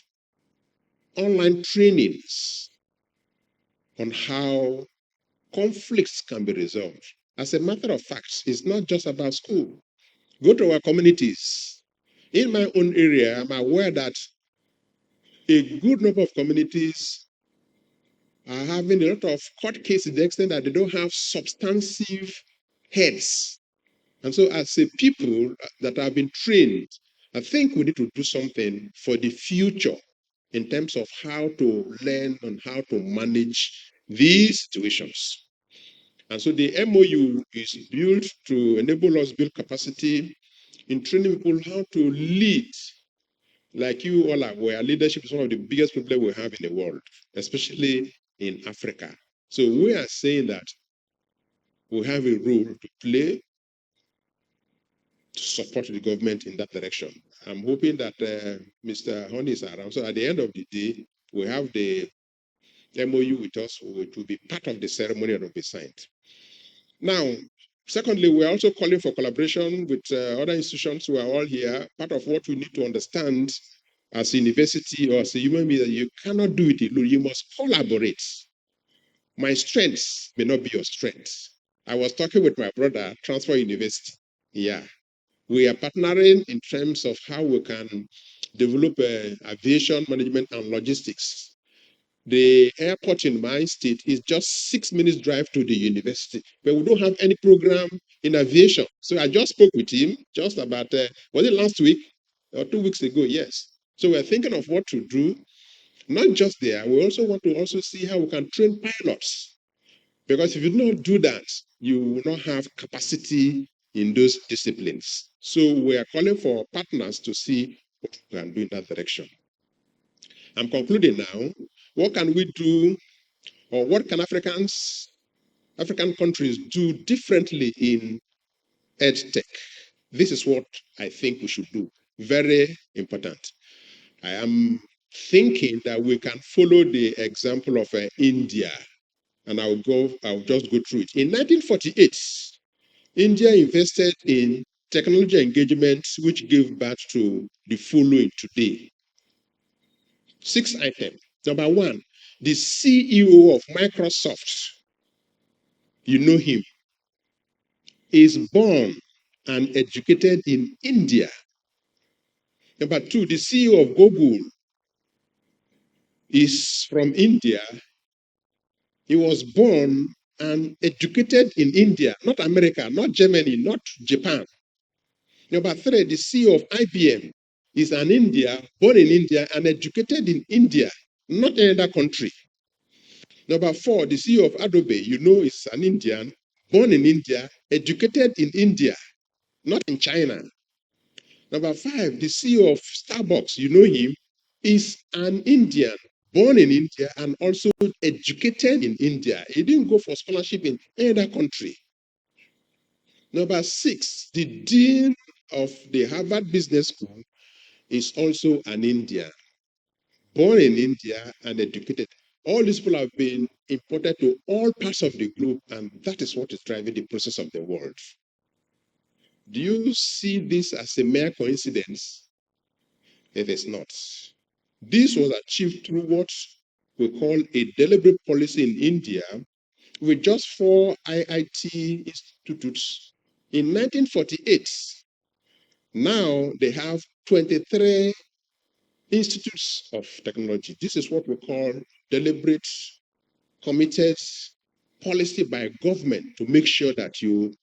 online trainings on how conflicts can be resolved. As a matter of fact, it's not just about school. Go to our communities. In my own area, I'm aware that a good number of communities are having a lot of court cases to the extent that they don't have substantive heads. And so as a people that have been trained, I think we need to do something for the future in terms of how to learn and how to manage these situations. And so the MOU is built to enable us build capacity in training people how to lead. Like you all are aware, leadership is one of the biggest problems we have in the world, especially in Africa. So we are saying that we have a role to play to support the government in that direction. I'm hoping that Mr. Honey is around. So at the end of the day, we have the MOU with us, which will be part of the ceremony that will be signed. Now, secondly, we're also calling for collaboration with other institutions who are all here. Part of what we need to understand as a university or as a human being, that you cannot do it alone. You must collaborate. My strengths may not be your strengths. I was talking with my brother, Transfer University. Yeah. We are partnering in terms of how we can develop aviation management and logistics. The airport in my state is just 6 minutes drive to the university, but we don't have any program in aviation. So I just spoke with him just about, was it last week or 2 weeks ago? Yes. So we're thinking of what to do, not just there. We also want to also see how we can train pilots, because if you don't do that, you will not have capacity in those disciplines. So we are calling for partners to see what we can do in that direction. I'm concluding now. What can we do, or what can African countries do differently in EdTech? This is what I think we should do. Very important. I am thinking that we can follow the example of India, and I'll just go through it. In 1948, India invested in technology engagement, which gave birth to the following today. 6 items. Number 1, the CEO of Microsoft, you know him, is born and educated in India. Number 2, the CEO of Google is from India. He was born and educated in India, not America, not Germany, not Japan. Number 3, the CEO of IBM is an Indian, born in India and educated in India, not any other country. Number 4, the CEO of Adobe, you know, is an Indian, born in India, educated in India, not in China. Number 5, the CEO of Starbucks, you know him, is an Indian, born in India and also educated in India. He didn't go for scholarship in any other country. Number 6, the dean of the Harvard Business School is also an Indian, born in India and educated. All these people have been imported to all parts of the globe, and that is what is driving the process of the world. Do you see this as a mere coincidence? It is not. This was achieved through what we call a deliberate policy in India with just 4 IIT institutes. In 1948, now they have 23 institutes of technology. This is what we call deliberate, committed policy by government to make sure that you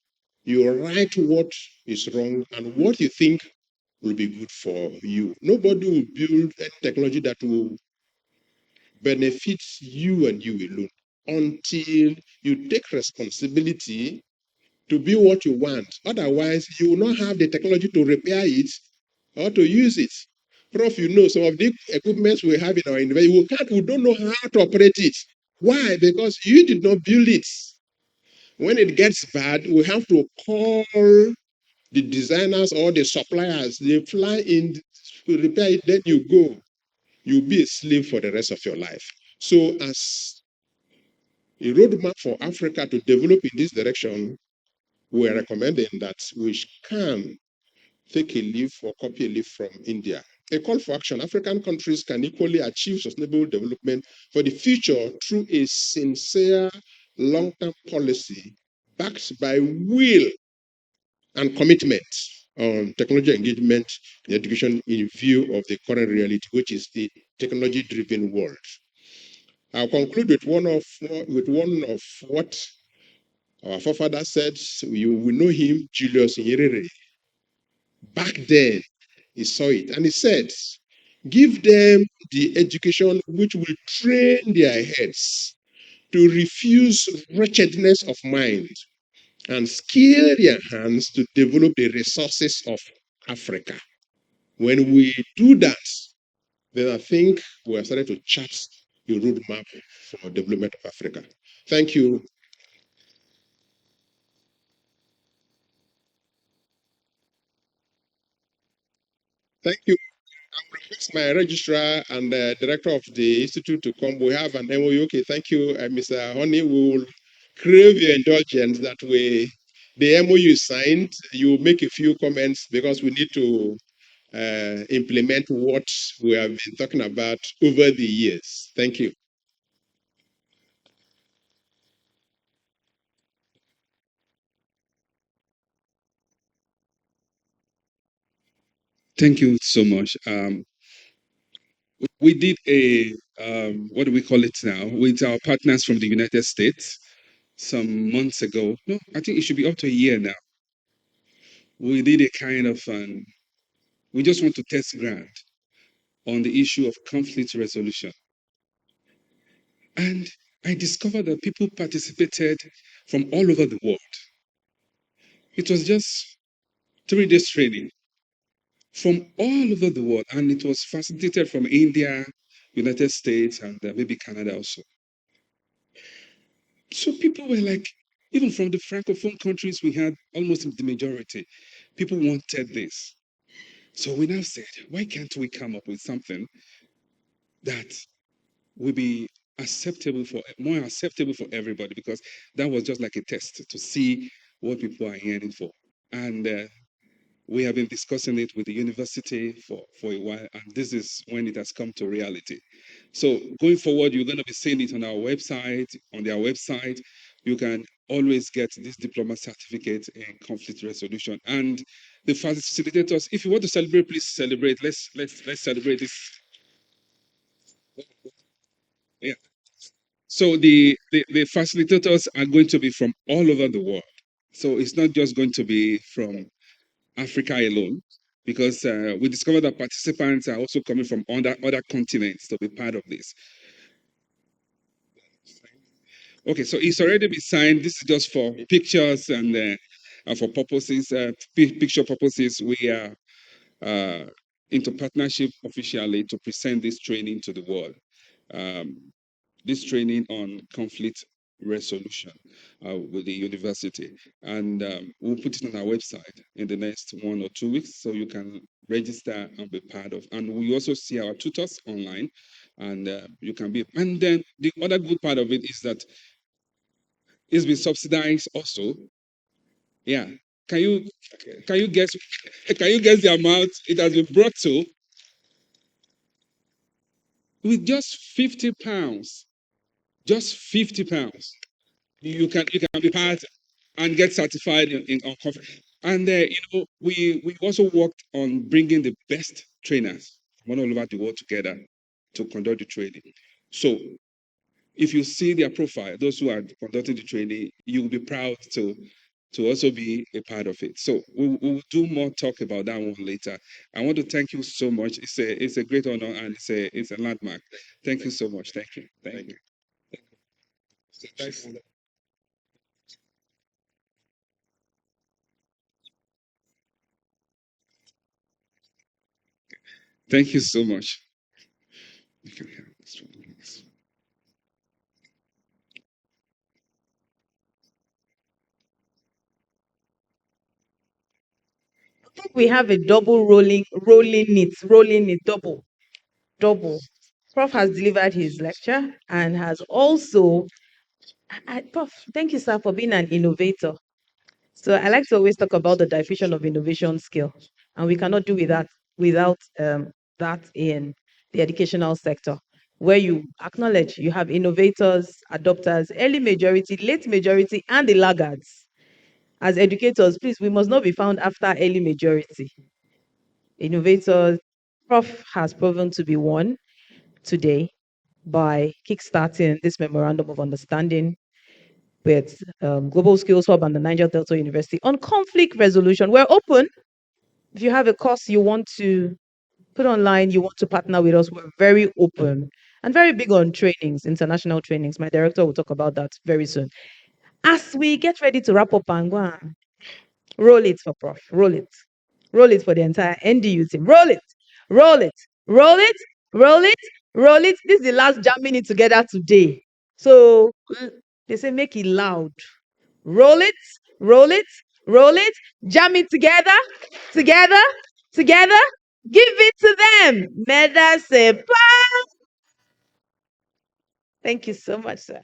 write what is wrong and what you think will be good for you. Nobody will build a technology that will benefit you and you alone until you take responsibility to be what you want. Otherwise, you will not have the technology to repair it or to use it. Prof, you know, some of the equipments we have in our university, we don't know how to operate it. Why? Because you did not build it. When it gets bad, we have to call the designers or the suppliers. They fly in to repair it, then you go. You'll be a slave for the rest of your life. So as a roadmap for Africa to develop in this direction, we are recommending that we can take a leaf or copy a leaf from India. A call for action. African countries can equally achieve sustainable development for the future through a sincere long-term policy backed by will and commitment on technology engagement in education in view of the current reality, which is the technology-driven world. I'll conclude with one of what our forefather said. You will know him, Julius Nyerere. Back then, he saw it and he said, give them the education which will train their heads to refuse wretchedness of mind and skill their hands to develop the resources of Africa. When we do that, then I think we are starting to chart the roadmap for development of Africa. Thank you. Thank you. I will request my registrar and the director of the institute to come. We have an MOU. Okay, thank you, Mr. Honey. We will crave your indulgence that the MOU is signed. You make a few comments because we need to implement what we have been talking about over the years. Thank you. Thank you so much. We did a, what do we call it now, with our partners from the United States some months ago. No, I think it should be up to a year now. We did a kind of, we just want to test ground on the issue of conflict resolution. And I discovered that people participated from all over the world. It was just 3 days training from all over the world, and it was facilitated from India, United States, and maybe Canada also. So people were like, even from the Francophone countries, we had almost the majority. People wanted this. So we now said, why can't we come up with something that will be more acceptable for everybody? Because that was just like a test to see what people are yearning for. And we have been discussing it with the university for a while, and this is when it has come to reality. So going forward, you're going to be seeing it on our website, on their website. You can always get this diploma certificate in conflict resolution. And the facilitators, if you want to celebrate, please celebrate. Let's celebrate this. Yeah. So the facilitators are going to be from all over the world. So it's not just going to be from Africa alone, because we discovered that participants are also coming from other continents to be part of this. Okay, so it's already been signed. This is just for pictures and for purposes, picture purposes. We are into partnership officially to present this training to the world. This training on conflict resolution with the university. And we'll put it on our website in the next 1 or 2 weeks so you can register and be part of. And we also see our tutors online, and you can be. And then the other good part of it is that it's been subsidized also. Yeah. Can you guess the amount it has been brought to? With just £50. Just £50. You can be part and get certified on conference. And we also worked on bringing the best trainers from all over the world together to conduct the training. So if you see their profile, those who are conducting the training, you will be proud to also be a part of it. So we will do more talk about that one later. I want to thank you so much. It's a great honor, and it's a landmark. Thank you so much. Thank you. Thank you. Thank you so much. You can have this one. I think we have a double rolling it, double. Prof has delivered his lecture and has also, Prof, thank you, sir, for being an innovator. So I like to always talk about the diffusion of innovation skill, and we cannot do without that in the educational sector, where you acknowledge you have innovators, adopters, early majority, late majority, and the laggards. As educators, please, we must not be found after early majority. Innovators, Prof has proven to be one today by kickstarting this memorandum of understanding with Global Skills Hub and the Niger Delta University on conflict resolution. We're open. If you have a course you want to put online, you want to partner with us, we're very open and very big on trainings, international trainings. My director will talk about that very soon. As we get ready to wrap up and go on, roll it for Prof. Roll it. Roll it for the entire NDU team. Roll it. Roll it. Roll it. Roll it. Roll it. This is the last jamming it together today. So they say make it loud. Roll it. Roll it. Roll it. Jam it together. Together. Together. Give it to them. Meda say, "Pa." Thank you so much, sir.